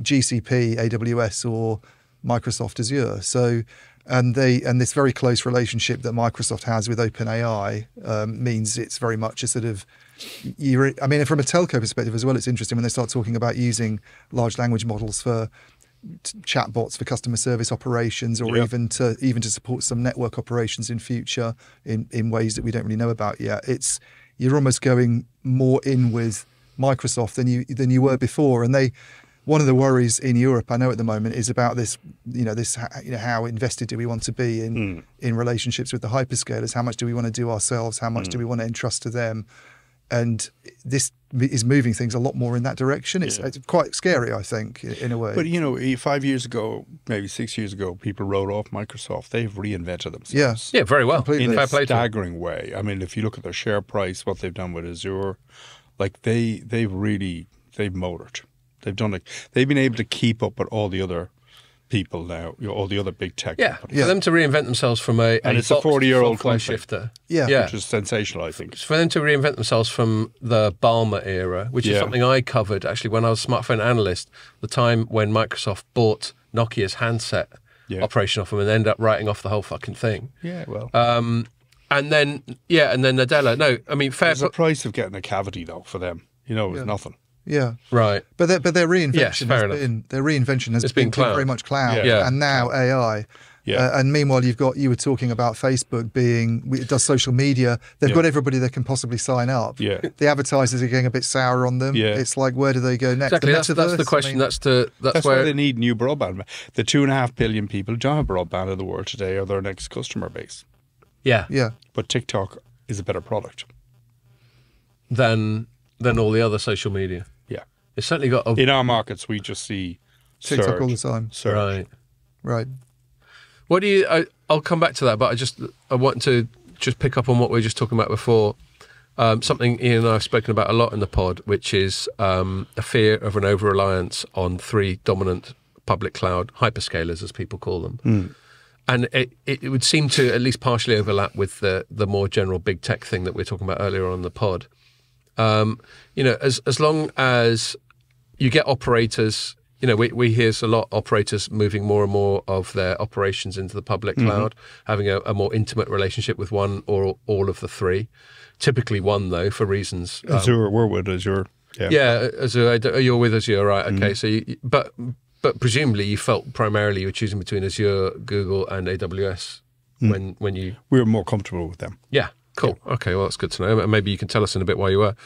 GCP, AWS, or Microsoft Azure. So, and this very close relationship that Microsoft has with OpenAI means it's very much a sort of. I mean, from a telco perspective as well, it's interesting when they start talking about using large language models for chatbots for customer service operations, or even to support some network operations in future in ways that we don't really know about yet. You're almost going more in with Microsoft than you were before, and one of the worries in Europe, I know at the moment, is about this. How invested do we want to be in relationships with the hyperscalers? How much do we want to do ourselves? How much do we want to entrust to them? And this is moving things a lot more in that direction. It's quite scary, I think, in a way. But 5 years ago, maybe 6 years ago, people wrote off Microsoft. They've reinvented themselves. Yeah, very well. In a staggering way. I mean, if you look at their share price, what they've done with Azure, like they've motored. They've done it. They've been able to keep up with all the other people now, all the other big tech companies. For them to reinvent themselves from and it's a 40-year-old company shifter, which is sensational, I think. For them to reinvent themselves from the Balmer era, which is something I covered actually when I was a smartphone analyst, the time when Microsoft bought Nokia's handset operation off them and ended up writing off the whole fucking thing. Yeah, well. And then Nadella. No, I mean, fair. There's a price of getting a cavity though for them. It was nothing. Yeah, right. But their reinvention has been very much cloud, and now AI. Yeah. And meanwhile, you were talking about Facebook it does social media. They've got everybody that can possibly sign up. Yeah. The advertisers are getting a bit sour on them. Yeah. It's like, where do they go next? Exactly. That's the question. That's why they need new broadband. The 2.5 billion people who don't have broadband in the world today are their next customer base. Yeah. Yeah. But TikTok is a better product than all the other social media. Yeah. It's certainly got in our markets, we just see TikTok all the time. Right. What do you? I'll come back to that, but I want to just pick up on what we were just talking about before. Something Ian and I have spoken about a lot in the pod, which is a fear of an over-reliance on three dominant public cloud hyperscalers, as people call them. And it would seem to at least partially overlap with the more general big tech thing that we were talking about earlier on in the pod. As long as you get operators, we hear a lot operators moving more and more of their operations into the public cloud, having a more intimate relationship with one or all of the three. Typically one, though, for reasons. Azure, we're with Azure. Yeah, Azure. You're with Azure, right? Okay, so but presumably you felt primarily you were choosing between Azure, Google, and AWS when you. We were more comfortable with them. Yeah. Cool. Yeah. Okay. Well, that's good to know. Maybe you can tell us in a bit why you were.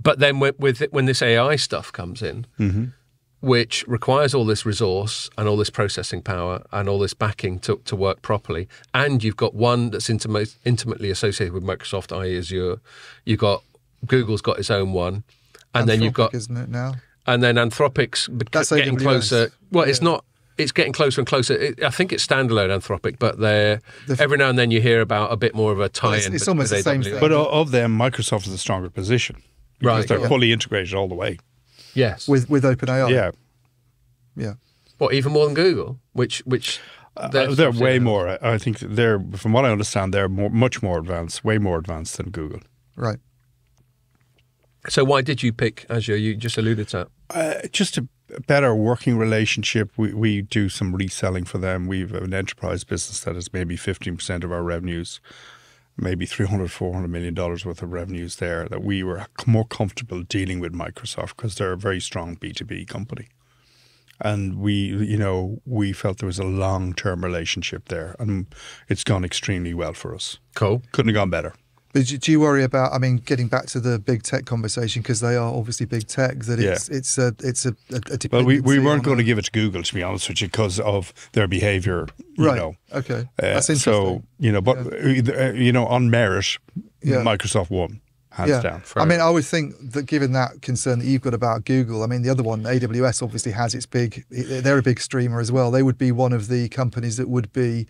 But then when this AI stuff comes in, which requires all this resource and all this processing power and all this backing to work properly, and you've got one that's intimately associated with Microsoft, i.e. Azure, Google's got its own one, and then you've got, isn't it now? And then Anthropic's getting AWS. Closer. Well, it's not. It's getting closer and closer. I think it's standalone Anthropic, but every now and then you hear about a bit more of a tie-in. It's almost the same thing. But of them, Microsoft is a stronger position. Because they're fully integrated all the way. Yes. With OpenAI. Yeah. Yeah. What, even more than Google? Which they're way more. I think from what I understand, they're much more advanced, way more advanced than Google. Right. So why did you pick Azure? You just alluded to that. Just a better working relationship. We do some reselling for them. We have an enterprise business that is maybe 15% of our revenues, maybe $300–400 million worth of revenues there, that we were more comfortable dealing with Microsoft because they're a very strong B2B company. And we felt there was a long-term relationship there, and it's gone extremely well for us. Cool. Couldn't have gone better. But do you worry about, I mean, getting back to the big tech conversation, because they are obviously big tech, that it's a dependency. Well, we weren't going to give it to Google, to be honest with you, because of their behaviour. Right. Okay. That's interesting. So, but on merit, Microsoft won. Hands down. I mean, I would think that given that concern that you've got about Google, I mean, the other one, AWS, obviously has its they're a big streamer as well. They would be one of the companies that would be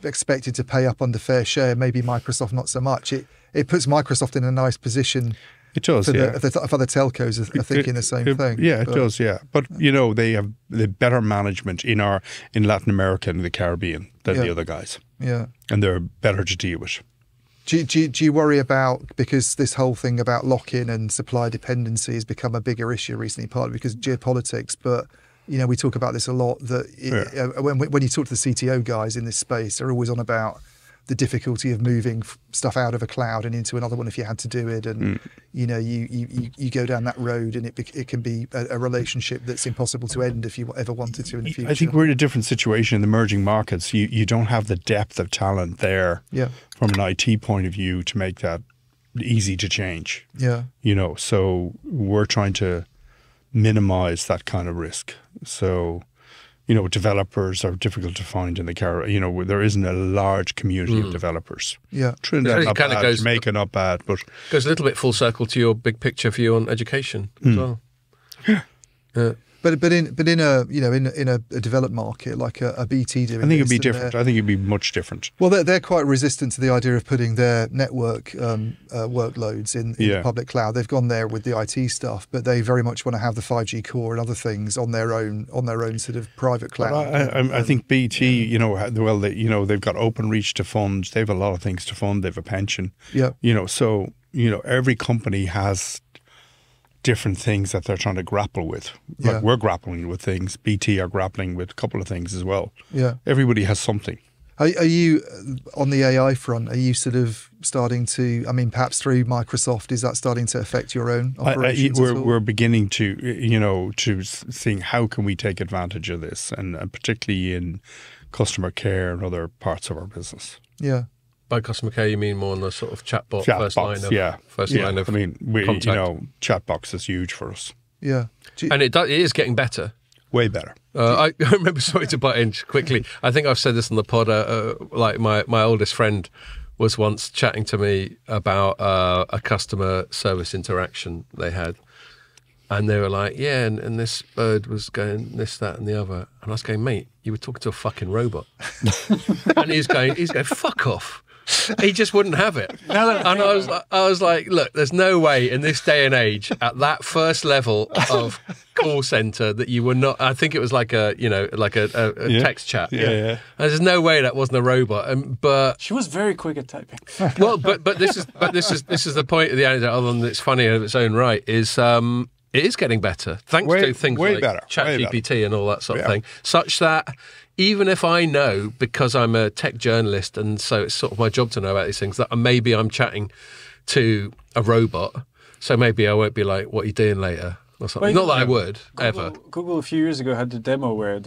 expected to pay up under fair share. Maybe Microsoft not so much. It puts Microsoft in a nice position. It does, for other telcos are thinking the same thing. Yeah, it does, yeah. But, they have the better management in Latin America and the Caribbean than the other guys. Yeah. And they're better to deal with. Do you worry about, because this whole thing about lock-in and supply dependency has become a bigger issue recently, partly because of geopolitics, but we talk about this a lot, that when you talk to the CTO guys in this space, they're always on about the difficulty of moving stuff out of a cloud and into another one if you had to do it, and you go down that road, and it can be a relationship that's impossible to end if you ever wanted to in the future. I think we're in a different situation in the emerging markets. You don't have the depth of talent there from an IT point of view to make that easy to change. Yeah, so we're trying to minimize that kind of risk. So developers are difficult to find in the Caribbean. There isn't a large community of developers. Yeah. Trinidad not bad, Jamaica not bad, but goes a little bit full circle to your big picture view on education as well. Yeah. But in a developed market like a BT doing, I think it'd be different. I think it'd be much different. Well, they're quite resistant to the idea of putting their network workloads in the public cloud. They've gone there with the IT stuff, but they very much want to have the 5G core and other things on their own sort of private cloud. I think BT, they've got OpenReach to fund. They have a lot of things to fund. They have a pension. Yeah. So every company has different things that they're trying to grapple with. Like we're grappling with things. BT are grappling with a couple of things as well. Yeah. Everybody has something. Are you, on the AI front, are you sort of starting to, perhaps through Microsoft, is that starting to affect your own operations? We're beginning to, to think how can we take advantage of this, and particularly in customer care and other parts of our business. Yeah. By customer care, you mean more on the sort of chatbot first line of contact. Chatbox is huge for us. Yeah. And it is getting better. Way better. I remember, sorry to butt in quickly, I think I've said this on the pod, like my oldest friend was once chatting to me about a customer service interaction they had. And they were like, and this bird was going this, that, and the other. And I was going, mate, you were talking to a fucking robot. And he's going, fuck off. He just wouldn't have it. And I was like, look, there's no way in this day and age at that first level of call center that you were not. I think it was like a text chat. Yeah. There's no way that wasn't a robot. But she was very quick at typing. Well, but this is the point of the anecdote. Other than it's funny in its own right, is it is getting better thanks to things like ChatGPT and all that sort of thing, such that even if I know, because I'm a tech journalist and so it's sort of my job to know about these things, that maybe I'm chatting to a robot, so maybe I won't be like, what are you doing later? Or something. Not that I would, ever. Google a few years ago had the demo where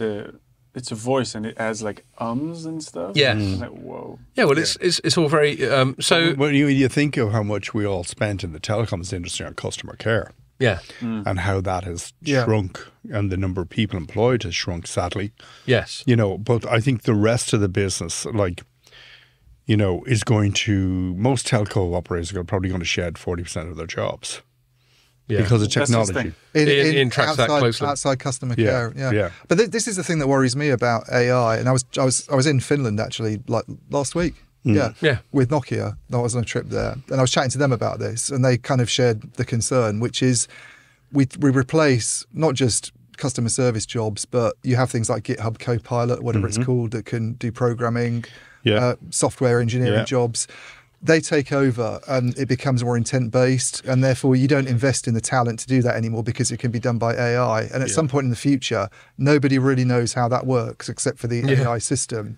it's a voice and it has like ums and stuff. Yeah. Like, whoa. Yeah, well, it's all very... so when you think of how much we all spent in the telecoms industry on customer care. Yeah. And how that has shrunk and the number of people employed has shrunk, sadly. Yes. But I think the rest of the business, is going to, most telco operators are probably going to shed 40% of their jobs. Yeah. Because of technology. Ian tracks that closely. Outside customer care. Yeah. But this is the thing that worries me about AI. And I was in Finland actually like last week. Yeah, with Nokia. I was on a trip there, and I was chatting to them about this, and they kind of shared the concern, which is we replace not just customer service jobs, but you have things like GitHub Copilot, whatever it's called, that can do programming, software engineering jobs. They take over, and it becomes more intent-based, and therefore you don't invest in the talent to do that anymore because it can be done by AI. And at some point in the future, nobody really knows how that works except for the AI system.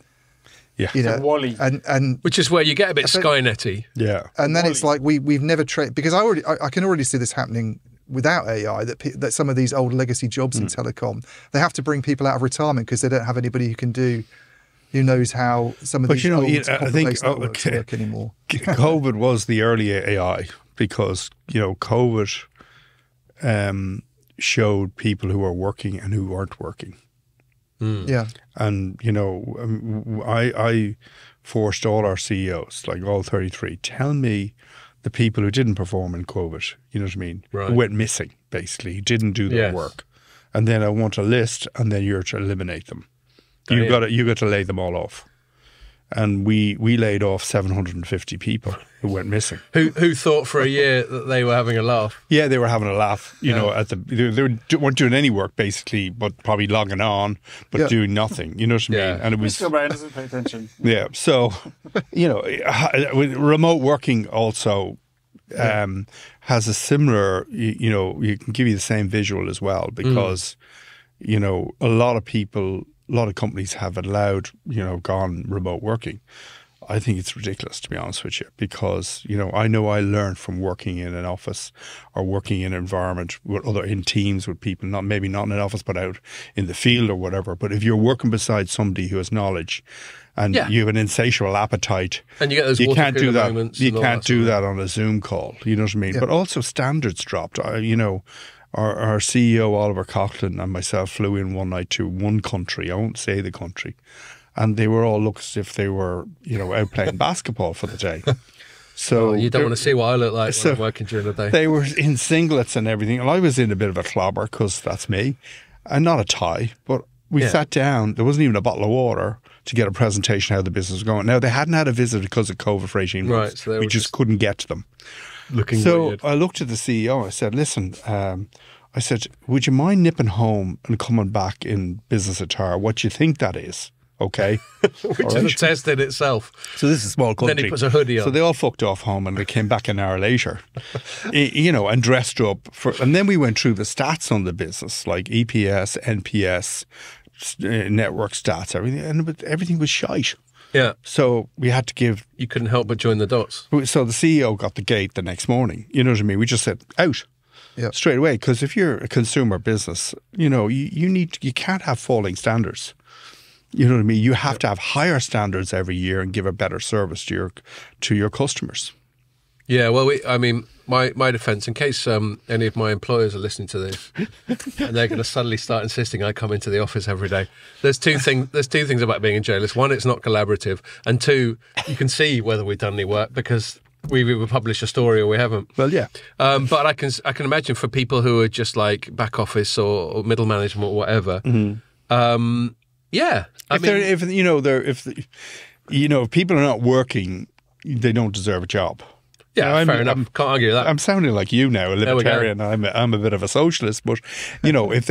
Yeah, Wally, and which is where you get a bit Skynet-y. Yeah, and then it's like we've never trained, because I can already see this happening without AI, that some of these old legacy jobs in telecom, they have to bring people out of retirement because they don't have anybody who can do Who knows how some of these old I think networks work anymore? COVID was the early AI because, COVID showed people who are working and who weren't working. Yeah. And, I forced all our CEOs, like all 33, tell me the people who didn't perform in COVID, you know what I mean? Right. Who went missing, basically, didn't do their work. And then I want a list, and then you're to eliminate them. You got to lay them all off. And we laid off 750 people who went missing. Who thought for a year that they were having a laugh? Yeah, they were having a laugh. They weren't doing any work basically, but probably logging on, but doing nothing. You know what I mean? And it was Mr. O'Brien doesn't pay attention. Yeah, so with remote working also has a similar. You can give you the same visual as well because a lot of people. A lot of companies have allowed, gone remote working. I think it's ridiculous, to be honest with you, because, I know I learned from working in an office or working in an environment in teams with people, maybe not in an office, but out in the field or whatever. But if you're working beside somebody who has knowledge and you have an insatiable appetite, and you get those you can't do that. moments You can't do that on a Zoom call. You know what I mean? Yeah. But also standards dropped. Our CEO, Oliver Coughlin, and myself flew in one night to one country. I won't say the country. And they were all looked as if they were, out playing basketball for the day. So you don't want to see what I look like when I'm working during the day. They were in singlets and everything. And I was in a bit of a clobber because that's me. And not a tie. But we sat down. There wasn't even a bottle of water to get a presentation how the business was going. Now, they hadn't had a visit because of COVID for 18 months. Right, so we just couldn't get to them. Looking weird. So I looked at the CEO. I said, listen, I said, would you mind nipping home and coming back in business attire? What do you think that is? Okay. Which is a test in itself. So this is a small country. Then he puts a hoodie on. So they all fucked off home and they came back an hour later, and dressed up. And then we went through the stats on the business, like EPS, NPS, network stats, everything. And everything was shite. Yeah. So we had to give... You couldn't help but join the dots. So the CEO got the gate the next morning. You know what I mean? We just said, out. Yeah. Straight away. Because if you're a consumer business, you can't have falling standards. You know what I mean? You have to have higher standards every year and give a better service to your customers. Yeah, well, my defence, in case any of my employers are listening to this, and they're going to suddenly start insisting I come into the office every day. There's two things about being a journalist. One, it's not collaborative, and two, you can see whether we've done any work because we've either published a story or we haven't. Well, yeah. But I can imagine for people who are just like back office or middle management or whatever. Mm-hmm. If people are not working, they don't deserve a job. Yeah, fair enough. Can't argue with that. I'm sounding like you now, a libertarian. I'm a bit of a socialist, but if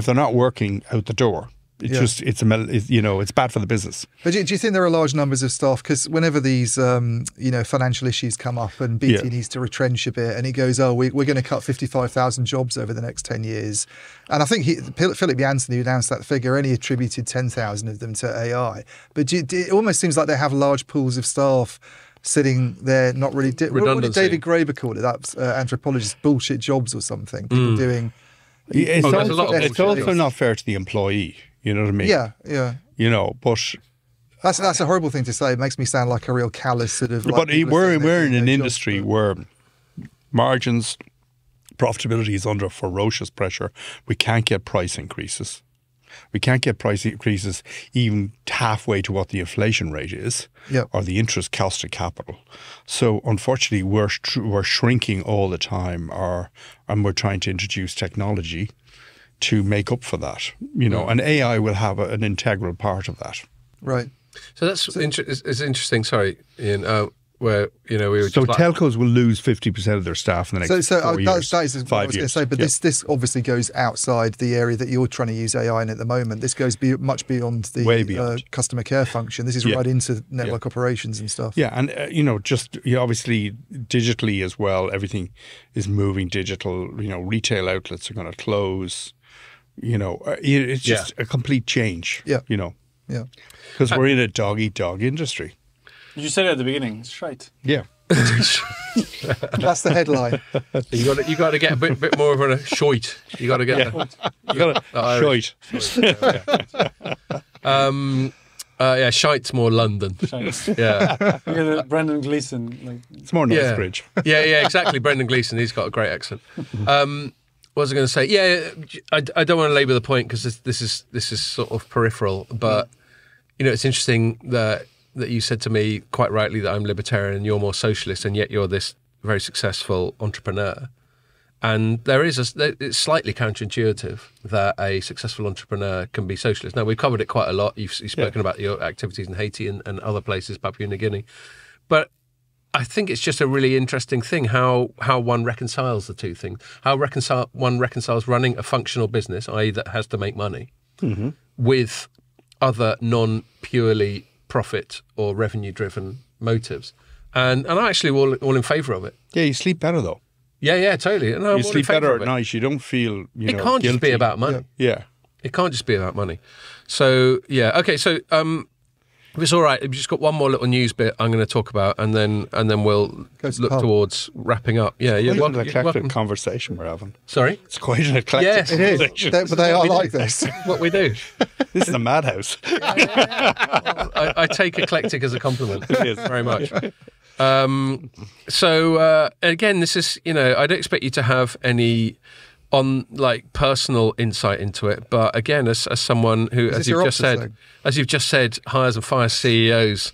they're not working out the door, it's bad for the business. But do you think there are large numbers of staff? Because whenever these financial issues come up and BT needs to retrench a bit, and he goes, we're going to cut 55,000 jobs over the next 10 years, and I think Philip Jansen, who announced that figure, only attributed 10,000 of them to AI. But it almost seems like they have large pools of staff sitting there, not really. What did David Graeber call it? That anthropologist, bullshit jobs or something. People doing. It's also not fair to the employee. You know what I mean? Yeah. But that's a horrible thing to say. It makes me sound like a real callous sort of. But we're in an industry where margins, profitability is under ferocious pressure. We can't get price increases. We can't get price increases even halfway to what the inflation rate is, or the interest cost of capital. So unfortunately, we're shrinking all the time, and we're trying to introduce technology to make up for that. And AI will have an integral part of that. Right. So it's interesting. Sorry, Ian. Where we were. So telcos will lose 50% of their staff in the next 4 years. That is what I was going to say. But this obviously goes outside the area that you're trying to use AI in at the moment. This goes much beyond the customer care function. This is right into network operations and stuff. Yeah, and obviously digitally as well. Everything is moving digital. Retail outlets are going to close. It's just a complete change. Yeah. Yeah. Because we're in a dog-eat-dog industry. You said it at the beginning. It's right. Yeah. That's the headline. You got to get a bit more of a shoit. You got to get. You got a shoit. Yeah, Shite's more London. Shite. Yeah. Look at Brendan Gleeson. Like, It's more Knightsbridge. Yeah, exactly. Brendan Gleeson, he's got a great accent. What was I going to say? Yeah, I don't want to labour the point because this is sort of peripheral, but it's interesting that you said to me quite rightly that I'm libertarian and you're more socialist, and yet you're this very successful entrepreneur. And it's slightly counterintuitive that a successful entrepreneur can be socialist. Now, we've covered it quite a lot. You've spoken about your activities in Haiti and other places, Papua New Guinea, but I think it's just a really interesting thing how one reconciles the two things. How one reconciles running a functional business, i.e. that has to make money, with other non-purely profit or revenue-driven motives. And I'm actually all in favour of it. Yeah, you sleep better though. Yeah, totally. No, you sleep better at night. You don't feel, it can't just be about money. Yeah. It can't just be about money. So, yeah. Okay, so... if it's all right, we've just got one more little news bit I'm going to talk about, and then we'll look towards wrapping up. Yeah, it's quite an eclectic conversation we're having. Sorry? It's quite an eclectic conversation. But they are like this. What we do. This is a madhouse. I take eclectic as a compliment. It is. Very much. So, again, this is, I don't expect you to have any... on personal insight into it, but again, as someone who, as you've just said, hires and fires CEOs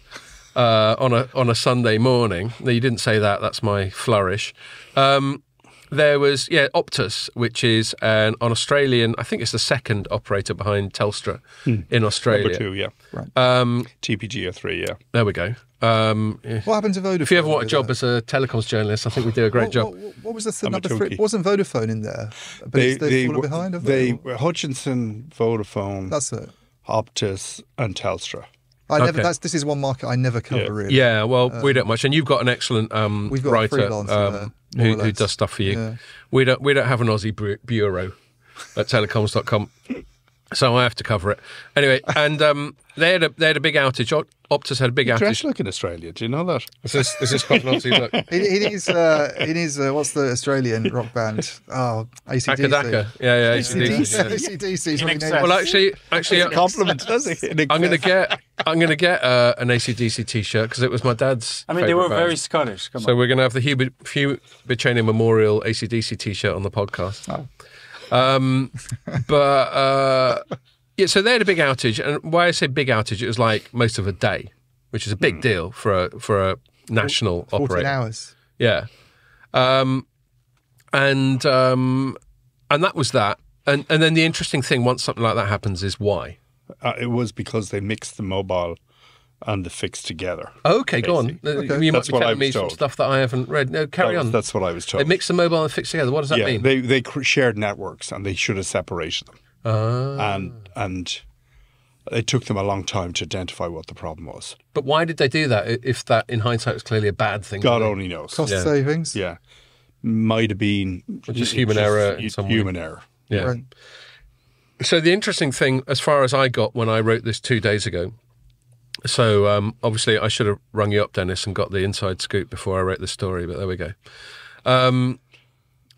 on a Sunday morning. No, you didn't say that. That's my flourish. There was Optus, which is an Australian. I think it's the second operator behind Telstra in Australia. Number 2, yeah. Right. TPG are 3, yeah. There we go. What happened to Vodafone? If you ever want a job as a telecoms journalist, I think we do a great job. What was the number 3? Wasn't Vodafone in there? But they've fallen behind, have they? Hutchinson, Vodafone, that's it. Optus, and Telstra. This is one market I never cover really. Yeah, well, we don't much, and you've got an excellent we've got writer a freelancer there, who does stuff for you. Yeah. We don't have an Aussie bureau at Telecoms.com, so I have to cover it anyway. And they had a big outage. Optus had a big outage. Dressed like in Australia. Do you know that? Is this quite an Aussie look? It is what's the Australian rock band? Oh, AC/DC. Akadaka. Yeah, AC/DC. AC/DC. Well, actually, It's a compliment, does it? I'm going to get an AC/DC t-shirt because it was my dad's. I mean, they were band. very Scottish. So we're going to have the Hubert Cheney Memorial AC/DC t-shirt on the podcast. So they had a big outage, and why I say big outage, it was like most of a day, which is a big deal for a national 14 operator. hours. Yeah, and that was that. And then the interesting thing, once something like that happens, is why. It was because they mixed the mobile and the fixed together. Okay, go on. Okay. You might That's be what I telling me was some told. stuff that I haven't read. No, carry on. That's what I was told. They mixed the mobile and fixed together. What does that mean? They shared networks, and they should have separated them. And it took them a long time to identify what the problem was. But why did they do that? If that, in hindsight, was clearly a bad thing. God only knows. Cost savings. Yeah, might have been just human error. In some human way. error. Yeah. Right. So the interesting thing, as far as I got when I wrote this 2 days ago, so obviously I should have rung you up, Denis, and got the inside scoop before I wrote the story, but there we go.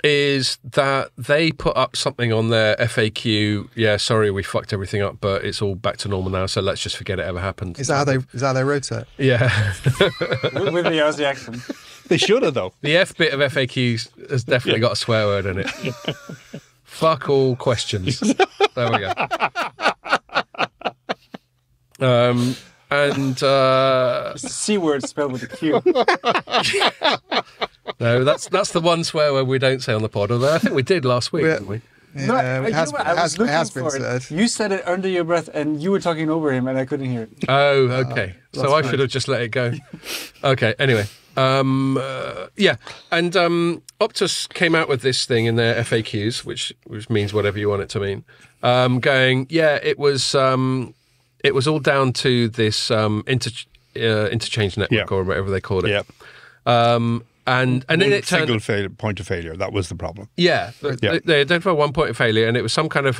Is that they put up something on their FAQ, yeah, sorry, we fucked everything up, but it's all back to normal now, so let's just forget it ever happened. Is that how they wrote it? Yeah. with the Aussie accent. They should have, though. The F bit of FAQs has definitely got a swear word in it. Fuck all questions. There we go. It's the C word spelled with a Q. No, that's the one swear word we don't say on the pod, although I think we did last week, didn't we? Yeah, No, it has been said. You said it under your breath, and you were talking over him, and I couldn't hear it. Oh, okay. So I should have just let it go. Okay, anyway. Yeah, and Optus came out with this thing in their FAQs, which means whatever you want it to mean, going, yeah, it was all down to this interchange network or whatever they called it. Yeah. And then it turned single point of failure. That was the problem. Yeah, they identified one point of failure, and it was some kind of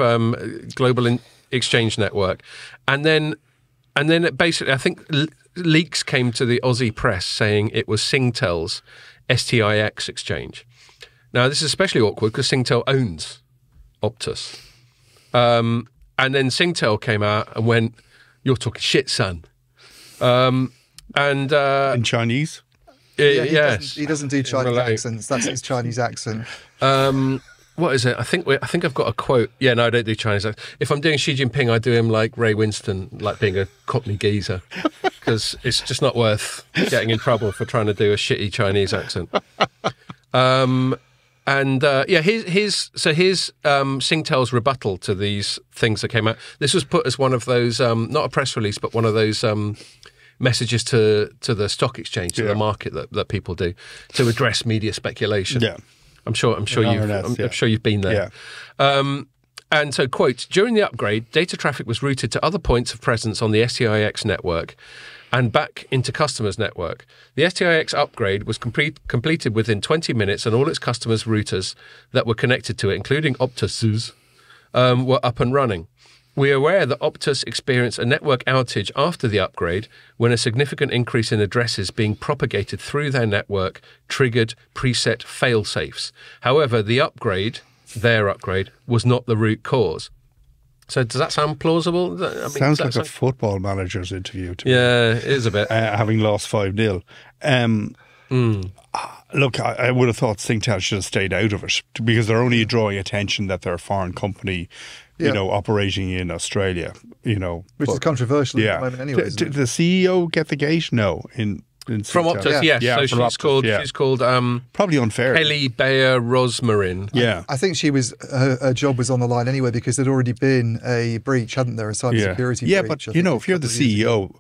global exchange network. And then it basically, I think leaks came to the Aussie press saying it was Singtel's STIX exchange. Now, this is especially awkward because Singtel owns Optus. And then Singtel came out and went, You're talking shit, son. In Chinese? Yes. He doesn't do Chinese accents. That's his Chinese accent. What is it? I think I've got a quote. Yeah, no, I don't do Chinese accent. If I'm doing Xi Jinping, I do him like Ray Winston, like being a Cockney geezer, because it's just not worth getting in trouble for trying to do a shitty Chinese accent. Here's Singtel's rebuttal to these things that came out. This was put as one of those, not a press release, but one of those messages to the stock exchange, to the market that people do to address media speculation. Yeah. I'm sure you've been there. Yeah. And so, quote, during the upgrade, data traffic was routed to other points of presence on the STIX network and back into customers' network. The STIX upgrade was completed within 20 minutes, and all its customers' routers that were connected to it, including Optus's, were up and running. We are aware that Optus experienced a network outage after the upgrade when a significant increase in addresses being propagated through their network triggered preset fail-safes. However, their upgrade was not the root cause. So does that sound plausible? Sounds like a football manager's interview to me. Yeah, it is a bit. Having lost 5-0. Look, I would have thought Singtel should have stayed out of it because they're only drawing attention that they're a foreign company, operating in Australia, Which is controversial at the moment anyway. Did the CEO get the gate? No. From Optus, yes. So she's called probably unfair. Kelly Bayer Rosmarin. Yeah. I think her job was on the line anyway because there'd already been a breach, hadn't there? A cybersecurity breach. Yeah, but if you're the CEO,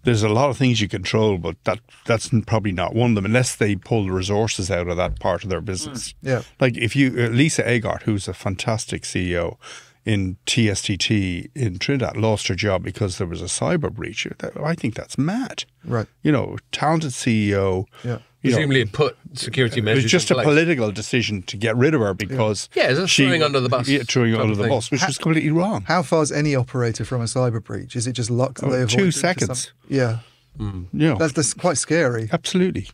there's a lot of things you control, but that's probably not one of them unless they pull the resources out of that part of their business. Yeah. Like if Lisa Agard, who's a fantastic CEO in TSTT in Trinidad, lost her job because there was a cyber breach. I think that's mad. Right. Talented CEO. Yeah. Presumably it put security measures. It was just a political decision to get rid of her because it's throwing under the bus. Yeah, throwing under the bus, which was completely wrong. How far is any operator from a cyber breach? Is it just luck that they avoid 2 seconds? Yeah. That's quite scary. Absolutely.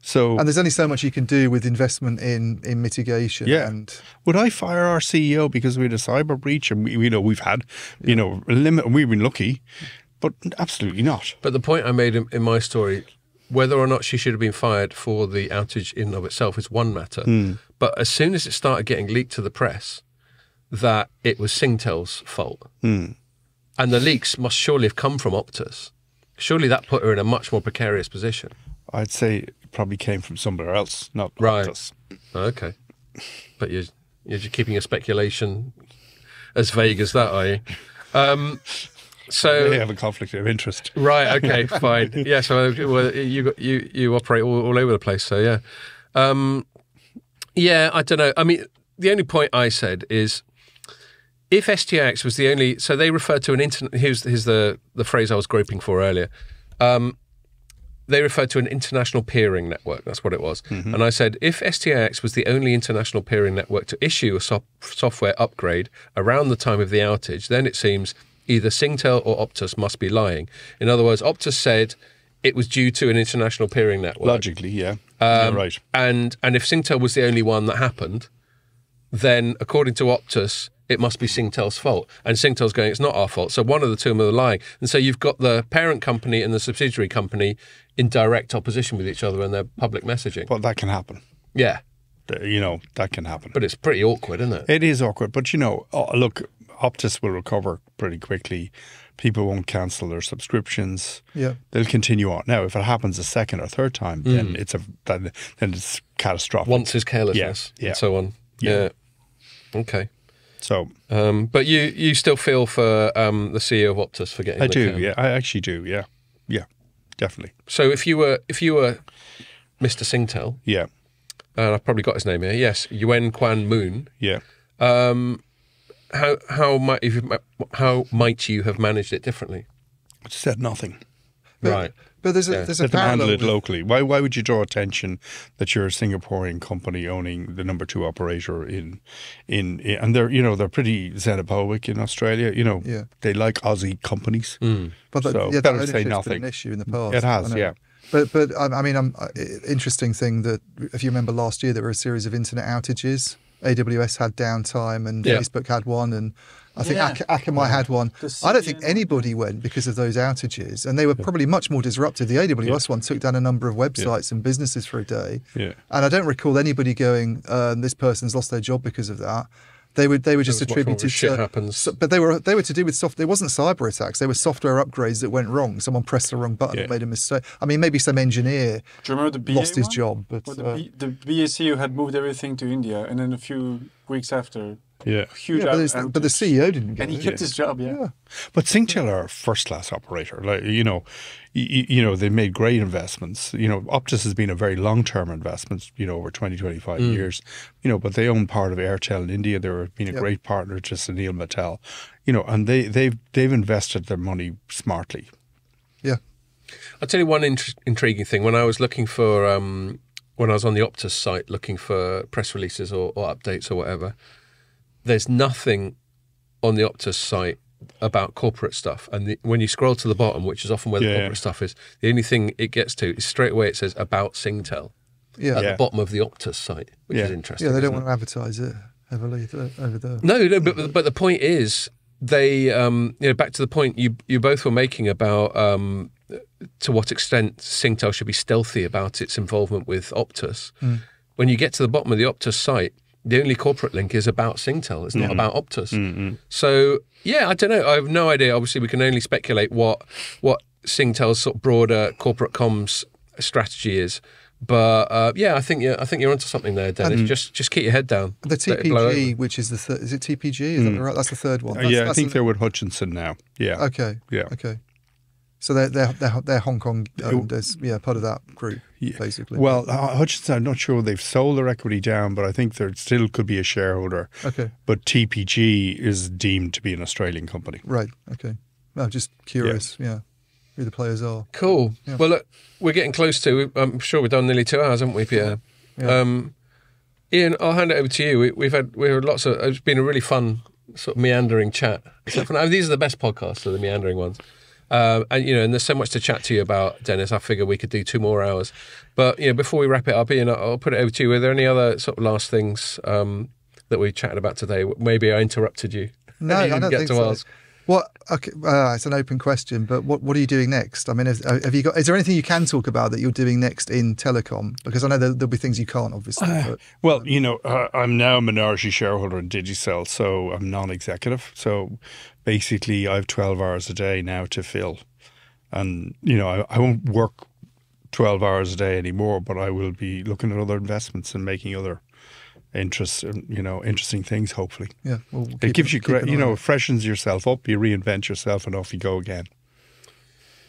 So, and there's only so much you can do with investment in mitigation. Yeah. And would I fire our CEO because we had a cyber breach and we've had a limit? We've been lucky, but absolutely not. But the point I made in my story, whether or not she should have been fired for the outage in and of itself is one matter. But as soon as it started getting leaked to the press that it was Singtel's fault, and the leaks must surely have come from Optus, surely that put her in a much more precarious position. I'd say it probably came from somewhere else, not Optus. Okay. But you're just keeping your speculation as vague as that, are you? So they have a conflict of interest. Right, okay, fine. Yeah, so you operate all over the place, so yeah. I don't know. I mean, the only point I said is if STX was the only... So they referred to an internet... Here's the phrase I was groping for earlier. They referred to an international peering network. That's what it was. Mm-hmm. And I said, if STIX was the only international peering network to issue a software upgrade around the time of the outage, then it seems either Singtel or Optus must be lying. In other words, Optus said it was due to an international peering network. Logically, yeah. Right. And if Singtel was the only one that happened, then according to Optus, it must be Singtel's fault. And Singtel's going, it's not our fault. So one of the two of them are lying. And so you've got the parent company and the subsidiary company in direct opposition with each other in their public messaging. But that can happen. Yeah. That can happen. But it's pretty awkward, isn't it? It is awkward. But, look, Optus will recover pretty quickly. People won't cancel their subscriptions. Yeah. They'll continue on. Now, if it happens a second or third time, then it's catastrophic. Once is carelessness and so on. Yeah. Okay. So, but you still feel for the CEO of Optus for getting? I do. Yeah, I actually do. Yeah, definitely. So if you were Mr. Singtel, yeah, and I've probably got his name here. Yes, Yuen Kwan Moon. Yeah. How might you have managed it differently? I said nothing. Right. But there's a parallel handle it locally. Why would you draw attention that you're a Singaporean company owning the number 2 operator in and they're pretty xenophobic in Australia. They like Aussie companies. But better say nothing. Been an issue in the past. It has, yeah. But I mean, interesting thing that if you remember last year, there were a series of internet outages AWS had downtime, and Facebook had one, and I think Akamai had one. I don't think anybody went because of those outages, and they were probably much more disruptive. The AWS one took down a number of websites and businesses for a day, and I don't recall anybody going, "This person's lost their job because of that." They were just attributed shit happens. But they were to do with software. It wasn't cyber attacks. They were software upgrades that went wrong. Someone pressed the wrong button and made a mistake. I mean, maybe some engineer lost his job. But the BACU had moved everything to India, and then a few weeks after, huge outage. But the CEO didn't get it. And he kept his job, But Singtel are a first-class operator. Like, they made great investments. Optus has been a very long-term investment, over 20, 25 years. But they own part of Airtel in India. They've been a great partner to Sunil Mittal. And they've invested their money smartly. Yeah. I'll tell you one intriguing thing. When I was looking for, when I was on the Optus site looking for press releases or updates or whatever, there's nothing on the Optus site about corporate stuff. And when you scroll to the bottom, which is often where the corporate stuff is, the only thing it gets to is straight away it says about Singtel at the bottom of the Optus site, which is interesting. Yeah, they don't want to advertise it heavily over there. No, but the point is, they, back to the point you both were making about to what extent Singtel should be stealthy about its involvement with Optus. When you get to the bottom of the Optus site, the only corporate link is about Singtel. It's not about Optus. So, I don't know. I have no idea. Obviously, we can only speculate what Singtel's sort of broader corporate comms strategy is. But I think you're onto something there, Denis. Just keep your head down. The TPG, which is the third, is it TPG? Is that right? That's the third one. I think they're with Hutchinson now. Yeah. Okay. Yeah. Okay. So they're Hong Kong owned as part of that group, basically. Well, Hutchinson, I'm not sure they've sold their equity down, but I think there still could be a shareholder. Okay. But TPG is deemed to be an Australian company. Right. Okay. I'm just curious. Who the players are. Cool. Yeah. Well, look, we're getting close to. I'm sure we've done nearly 2 hours, haven't we, Pierre? Yeah. Ian, I'll hand it over to you. We've had lots of. It's been a really fun sort of meandering chat. These are the best podcasts, so the meandering ones. And there's so much to chat to you about, Denis. I figure we could do 2 more hours. But before we wrap it up, Ian, I'll put it over to you. Are there any other sort of last things that we chatted about today? Maybe I interrupted you. No, I don't think so. Ask. What? Okay, it's an open question. But what are you doing next? I mean, have you got? Is there anything you can talk about that you're doing next in telecom? Because I know there'll be things you can't, obviously. Well, I'm now a minority shareholder in Digel, so I'm non-executive. So basically, I have 12 hours a day now to fill, and I won't work 12 hours a day anymore. But I will be looking at other investments and making other interesting things, hopefully. Yeah. It gives you great, it freshens yourself up, you reinvent yourself, and off you go again.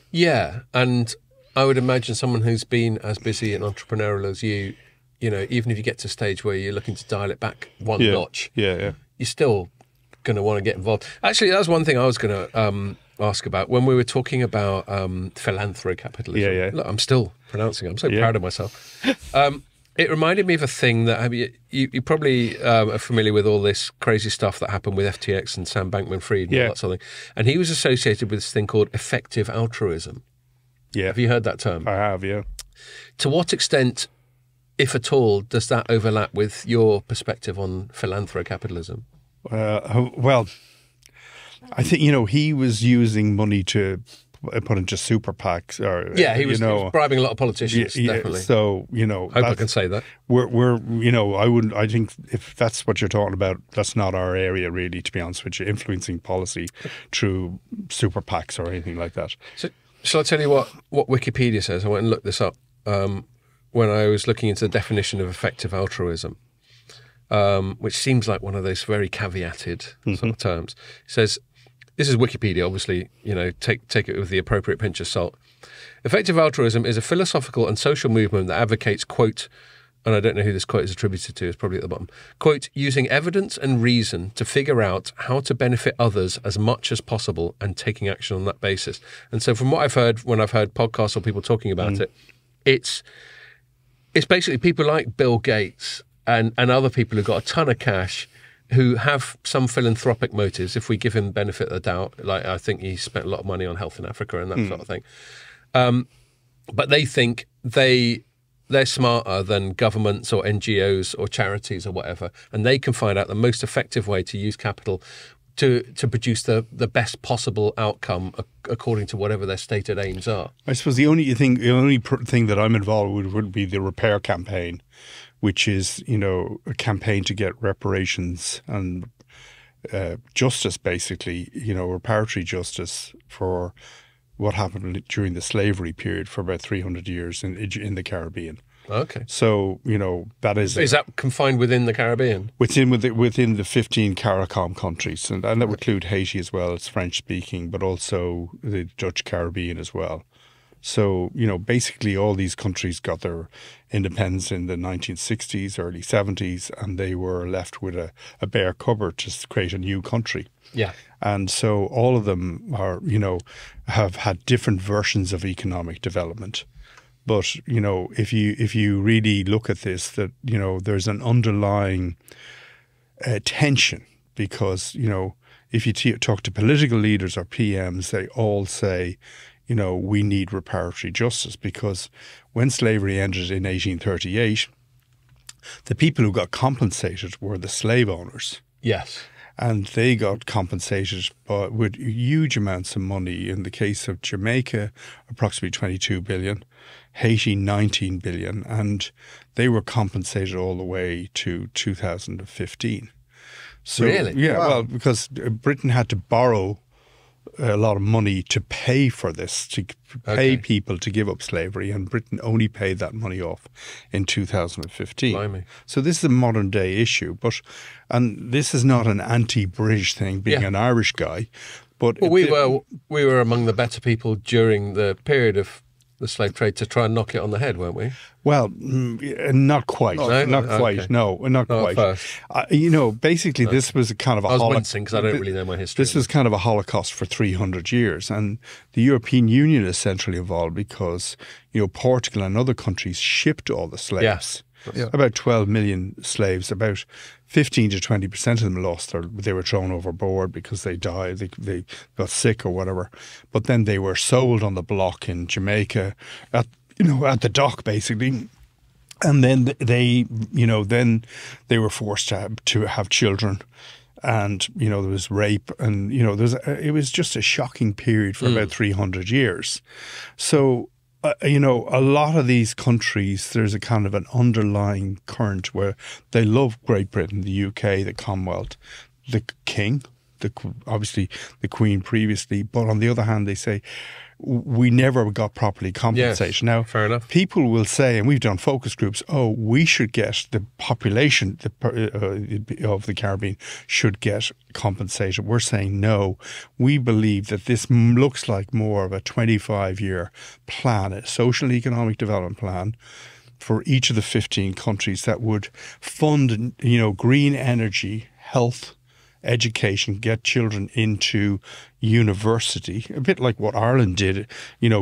Yeah. And I would imagine someone who's been as busy and entrepreneurial as you, even if you get to a stage where you're looking to dial it back one notch, you're still going to want to get involved. Actually, that was one thing I was going to ask about when we were talking about Philanthro Capitalism. Yeah. Look, I'm still pronouncing it. I'm so proud of myself. It reminded me of a thing that you probably are familiar with all this crazy stuff that happened with FTX and Sam Bankman-Fried and all that sort of thing. And he was associated with this thing called effective altruism. Yeah. Have you heard that term? I have, yeah. To what extent, if at all, does that overlap with your perspective on Philanthro Capitalism? Well, I think, he was using money to put into super PACs, or he was bribing a lot of politicians. Definitely. So hope I can say that. I think if that's what you're talking about, that's not our area really. To be honest with you, influencing policy through super PACs or anything like that. So, shall I tell you what Wikipedia says? I went and looked this up when I was looking into the definition of effective altruism, which seems like one of those very caveated sort of terms. It says. This is Wikipedia, obviously, take it with the appropriate pinch of salt. Effective altruism is a philosophical and social movement that advocates, quote, and I don't know who this quote is attributed to, it's probably at the bottom, quote, using evidence and reason to figure out how to benefit others as much as possible and taking action on that basis. And so from what I've heard, when I've heard podcasts or people talking about it, it's basically people like Bill Gates and other people who've got a ton of cash who have some philanthropic motives, if we give him benefit of the doubt. Like, I think he spent a lot of money on health in Africa and that sort of thing. But they think they they're smarter than governments or NGOs or charities or whatever, and they can find out the most effective way to use capital to produce the best possible outcome according to whatever their stated aims are. I suppose the only thing that I'm involved with would be the repair campaign, which is, a campaign to get reparations and justice, basically, reparatory justice for what happened during the slavery period for about 300 years in the Caribbean. Okay. So, that is... Is that confined within the Caribbean? Within the 15 CARICOM countries. And that would include Haiti as well. It's French-speaking, but also the Dutch Caribbean as well. So, basically all these countries got their independence in the 1960s, early 70s, and they were left with a bare cupboard to create a new country. Yeah. And so all of them are, have had different versions of economic development. But, if you really look at this, that, there's an underlying tension because, if you talk to political leaders or PMs, they all say, we need reparatory justice because when slavery ended in 1838, the people who got compensated were the slave owners. Yes. And they got compensated with huge amounts of money. In the case of Jamaica, approximately 22 billion, Haiti, 19 billion, and they were compensated all the way to 2015. So, really? Yeah, Wow. well, because Britain had to borrow a lot of money to pay for this, to pay people to give up slavery, and Britain only paid that money off in 2015. Blimey. So this is a modern day issue, and this is not an anti-British thing, being an Irish guy, but Well, we were among the better people during the period of the slave trade to try and knock it on the head, weren't we? Well, not quite. No? Not quite. Okay. No, not quite. First. Basically, this was a kind of a I was Holocaust. wincing because I don't really know my history. This was kind of a Holocaust for 300 years. And the European Union is centrally involved because, Portugal and other countries shipped all the slaves. Yes. Yeah. About 12 million slaves, about 15 to 20% of them lost they were thrown overboard because they died, they got sick or whatever. But then they were sold on the block in Jamaica at the dock, basically. And then they were forced to have children. And, there was rape and, it was just a shocking period for about 300 years. So, a lot of these countries, there's a kind of an underlying current where they love Great Britain, the UK, the Commonwealth, the King, obviously the Queen previously. But on the other hand, they say, we never got properly compensated. Yes, now, fair enough. People will say, and we've done focus groups, we should get the population of the Caribbean should get compensated. We're saying no. We believe that this looks like more of a 25-year plan, a social economic development plan for each of the 15 countries that would fund, green energy, health, education, get children into university, a bit like what Ireland did,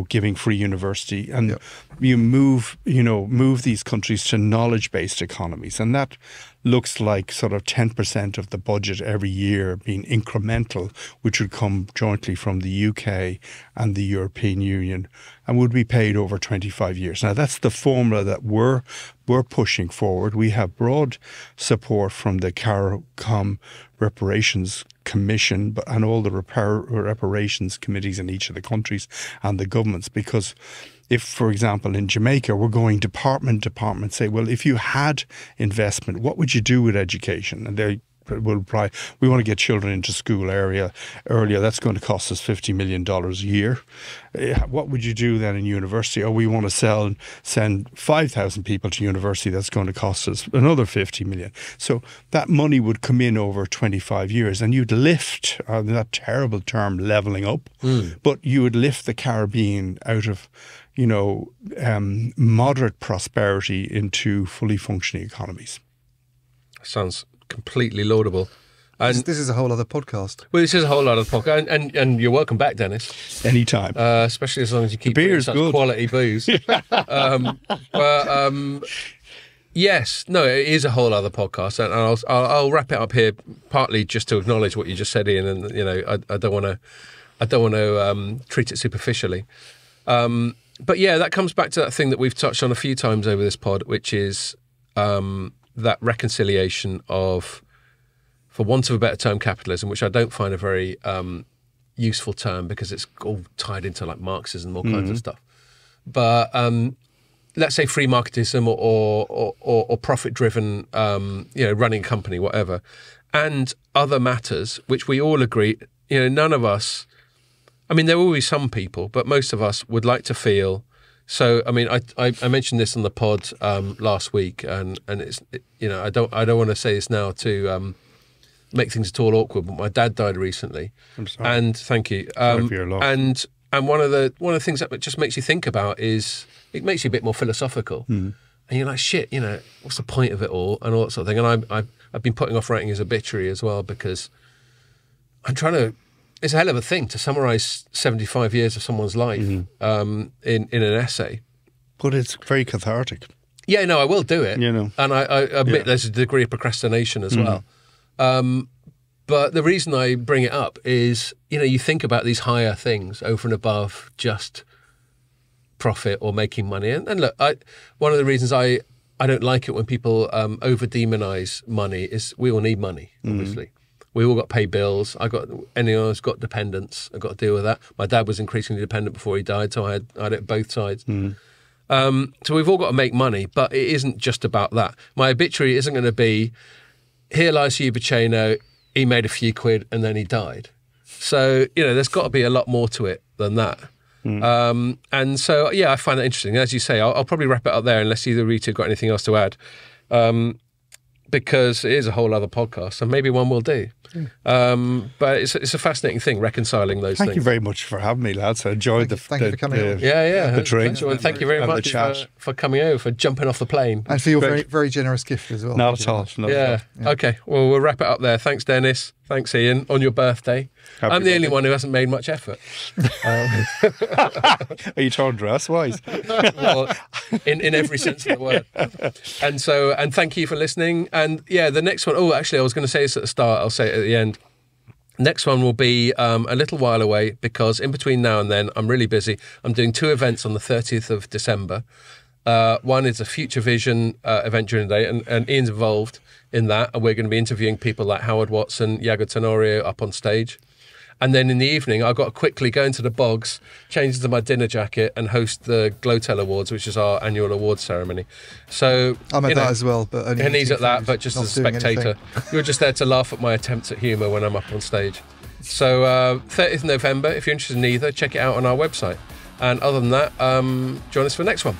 giving free university, and you move these countries to knowledge-based economies, and that looks like sort of 10% of the budget every year being incremental, which would come jointly from the UK and the European Union and would be paid over 25 years. Now, that's the formula that we're pushing forward. We have broad support from the CARICOM Reparations Commission and all the reparations committees in each of the countries and the governments, because if, for example, in Jamaica, we're going department, say, well, if you had investment, what would you do with education? And they will probably, we want to get children into school earlier. That's going to cost us $50 million a year. What would you do then in university? We want to send 5,000 people to university. That's going to cost us another 50 million. So that money would come in over 25 years, and you'd lift, that terrible term, leveling up, but you would lift the Caribbean out of moderate prosperity into fully functioning economies. Sounds completely laudable. And This is a whole other podcast. well, this is a whole other podcast, and you're welcome back, Denis. Anytime. Especially as long as you keep beer's such good. quality booze. Yes, no, it is a whole other podcast, and I'll wrap it up here partly just to acknowledge what you just said, Ian, and I don't want to treat it superficially. But yeah, that comes back to that thing that we've touched on a few times over this pod, which is that reconciliation of, for want of a better term, capitalism, which I don't find a very useful term because it's all tied into like Marxism and all kinds of stuff. But let's say free marketism or profit-driven, running a company, whatever, and other matters, which we all agree, none of us, I mean, there will be some people, but most of us would like to feel. So, I mean, I mentioned this on the pod last week, and it's, I don't want to say this now to make things at all awkward, but my dad died recently. I'm sorry. And thank you. Sorry for your loss. And one of the things that just makes you think about is it makes you a bit more philosophical. And you're like, shit, what's the point of it all and all that sort of thing. And I've been putting off writing his obituary as well because I'm trying to. It's a hell of a thing to summarise 75 years of someone's life in an essay. But it's very cathartic. Yeah, no, I will do it. And I admit there's a degree of procrastination as well. But the reason I bring it up is, you think about these higher things over and above just profit or making money. And look, one of the reasons I don't like it when people over-demonise money is we all need money, obviously. We all got to pay bills. Anyone who's got dependents, I've got to deal with that. My dad was increasingly dependent before he died, so I had it both sides. So we've all got to make money, but it isn't just about that. My obituary isn't going to be, here lies Hugh Baceno, he made a few quid and then he died. So, there's got to be a lot more to it than that. And so, yeah, I find that interesting. As you say, I'll probably wrap it up there unless either of you two got anything else to add. Because it is a whole other podcast, and maybe one will do. But it's a fascinating thing, reconciling those things. Thank you very much for having me, lads. I enjoyed Thank you for coming on. The drink. And thank you very much for coming over, for jumping off the plane. And for your very, very generous gift as well. Not at all. Yeah. Okay, well, we'll wrap it up there. Thanks, Denis. Thanks, Ian, on your birthday. I'm the only one who hasn't made much effort. Are you trying to dress wise? Well, in every sense of the word. And thank you for listening. And yeah, the next one, actually, I was going to say this at the start, I'll say it at the end. Next one will be a little while away because in between now and then, I'm really busy. I'm doing 2 events on the 30th of December. One is a Future Vision event during the day, and Ian's involved in that. And we're going to be interviewing people like Howard Watson, Iago Tenorio up on stage. And then in the evening, I've got to quickly go into the bogs, change into my dinner jacket and host the Glotel Awards, which is our annual awards ceremony. So I'm at that as well. And he's at that, but just as a spectator. You're just there to laugh at my attempts at humour when I'm up on stage. So 30th November, if you're interested in either, check it out on our website. And other than that, join us for the next one.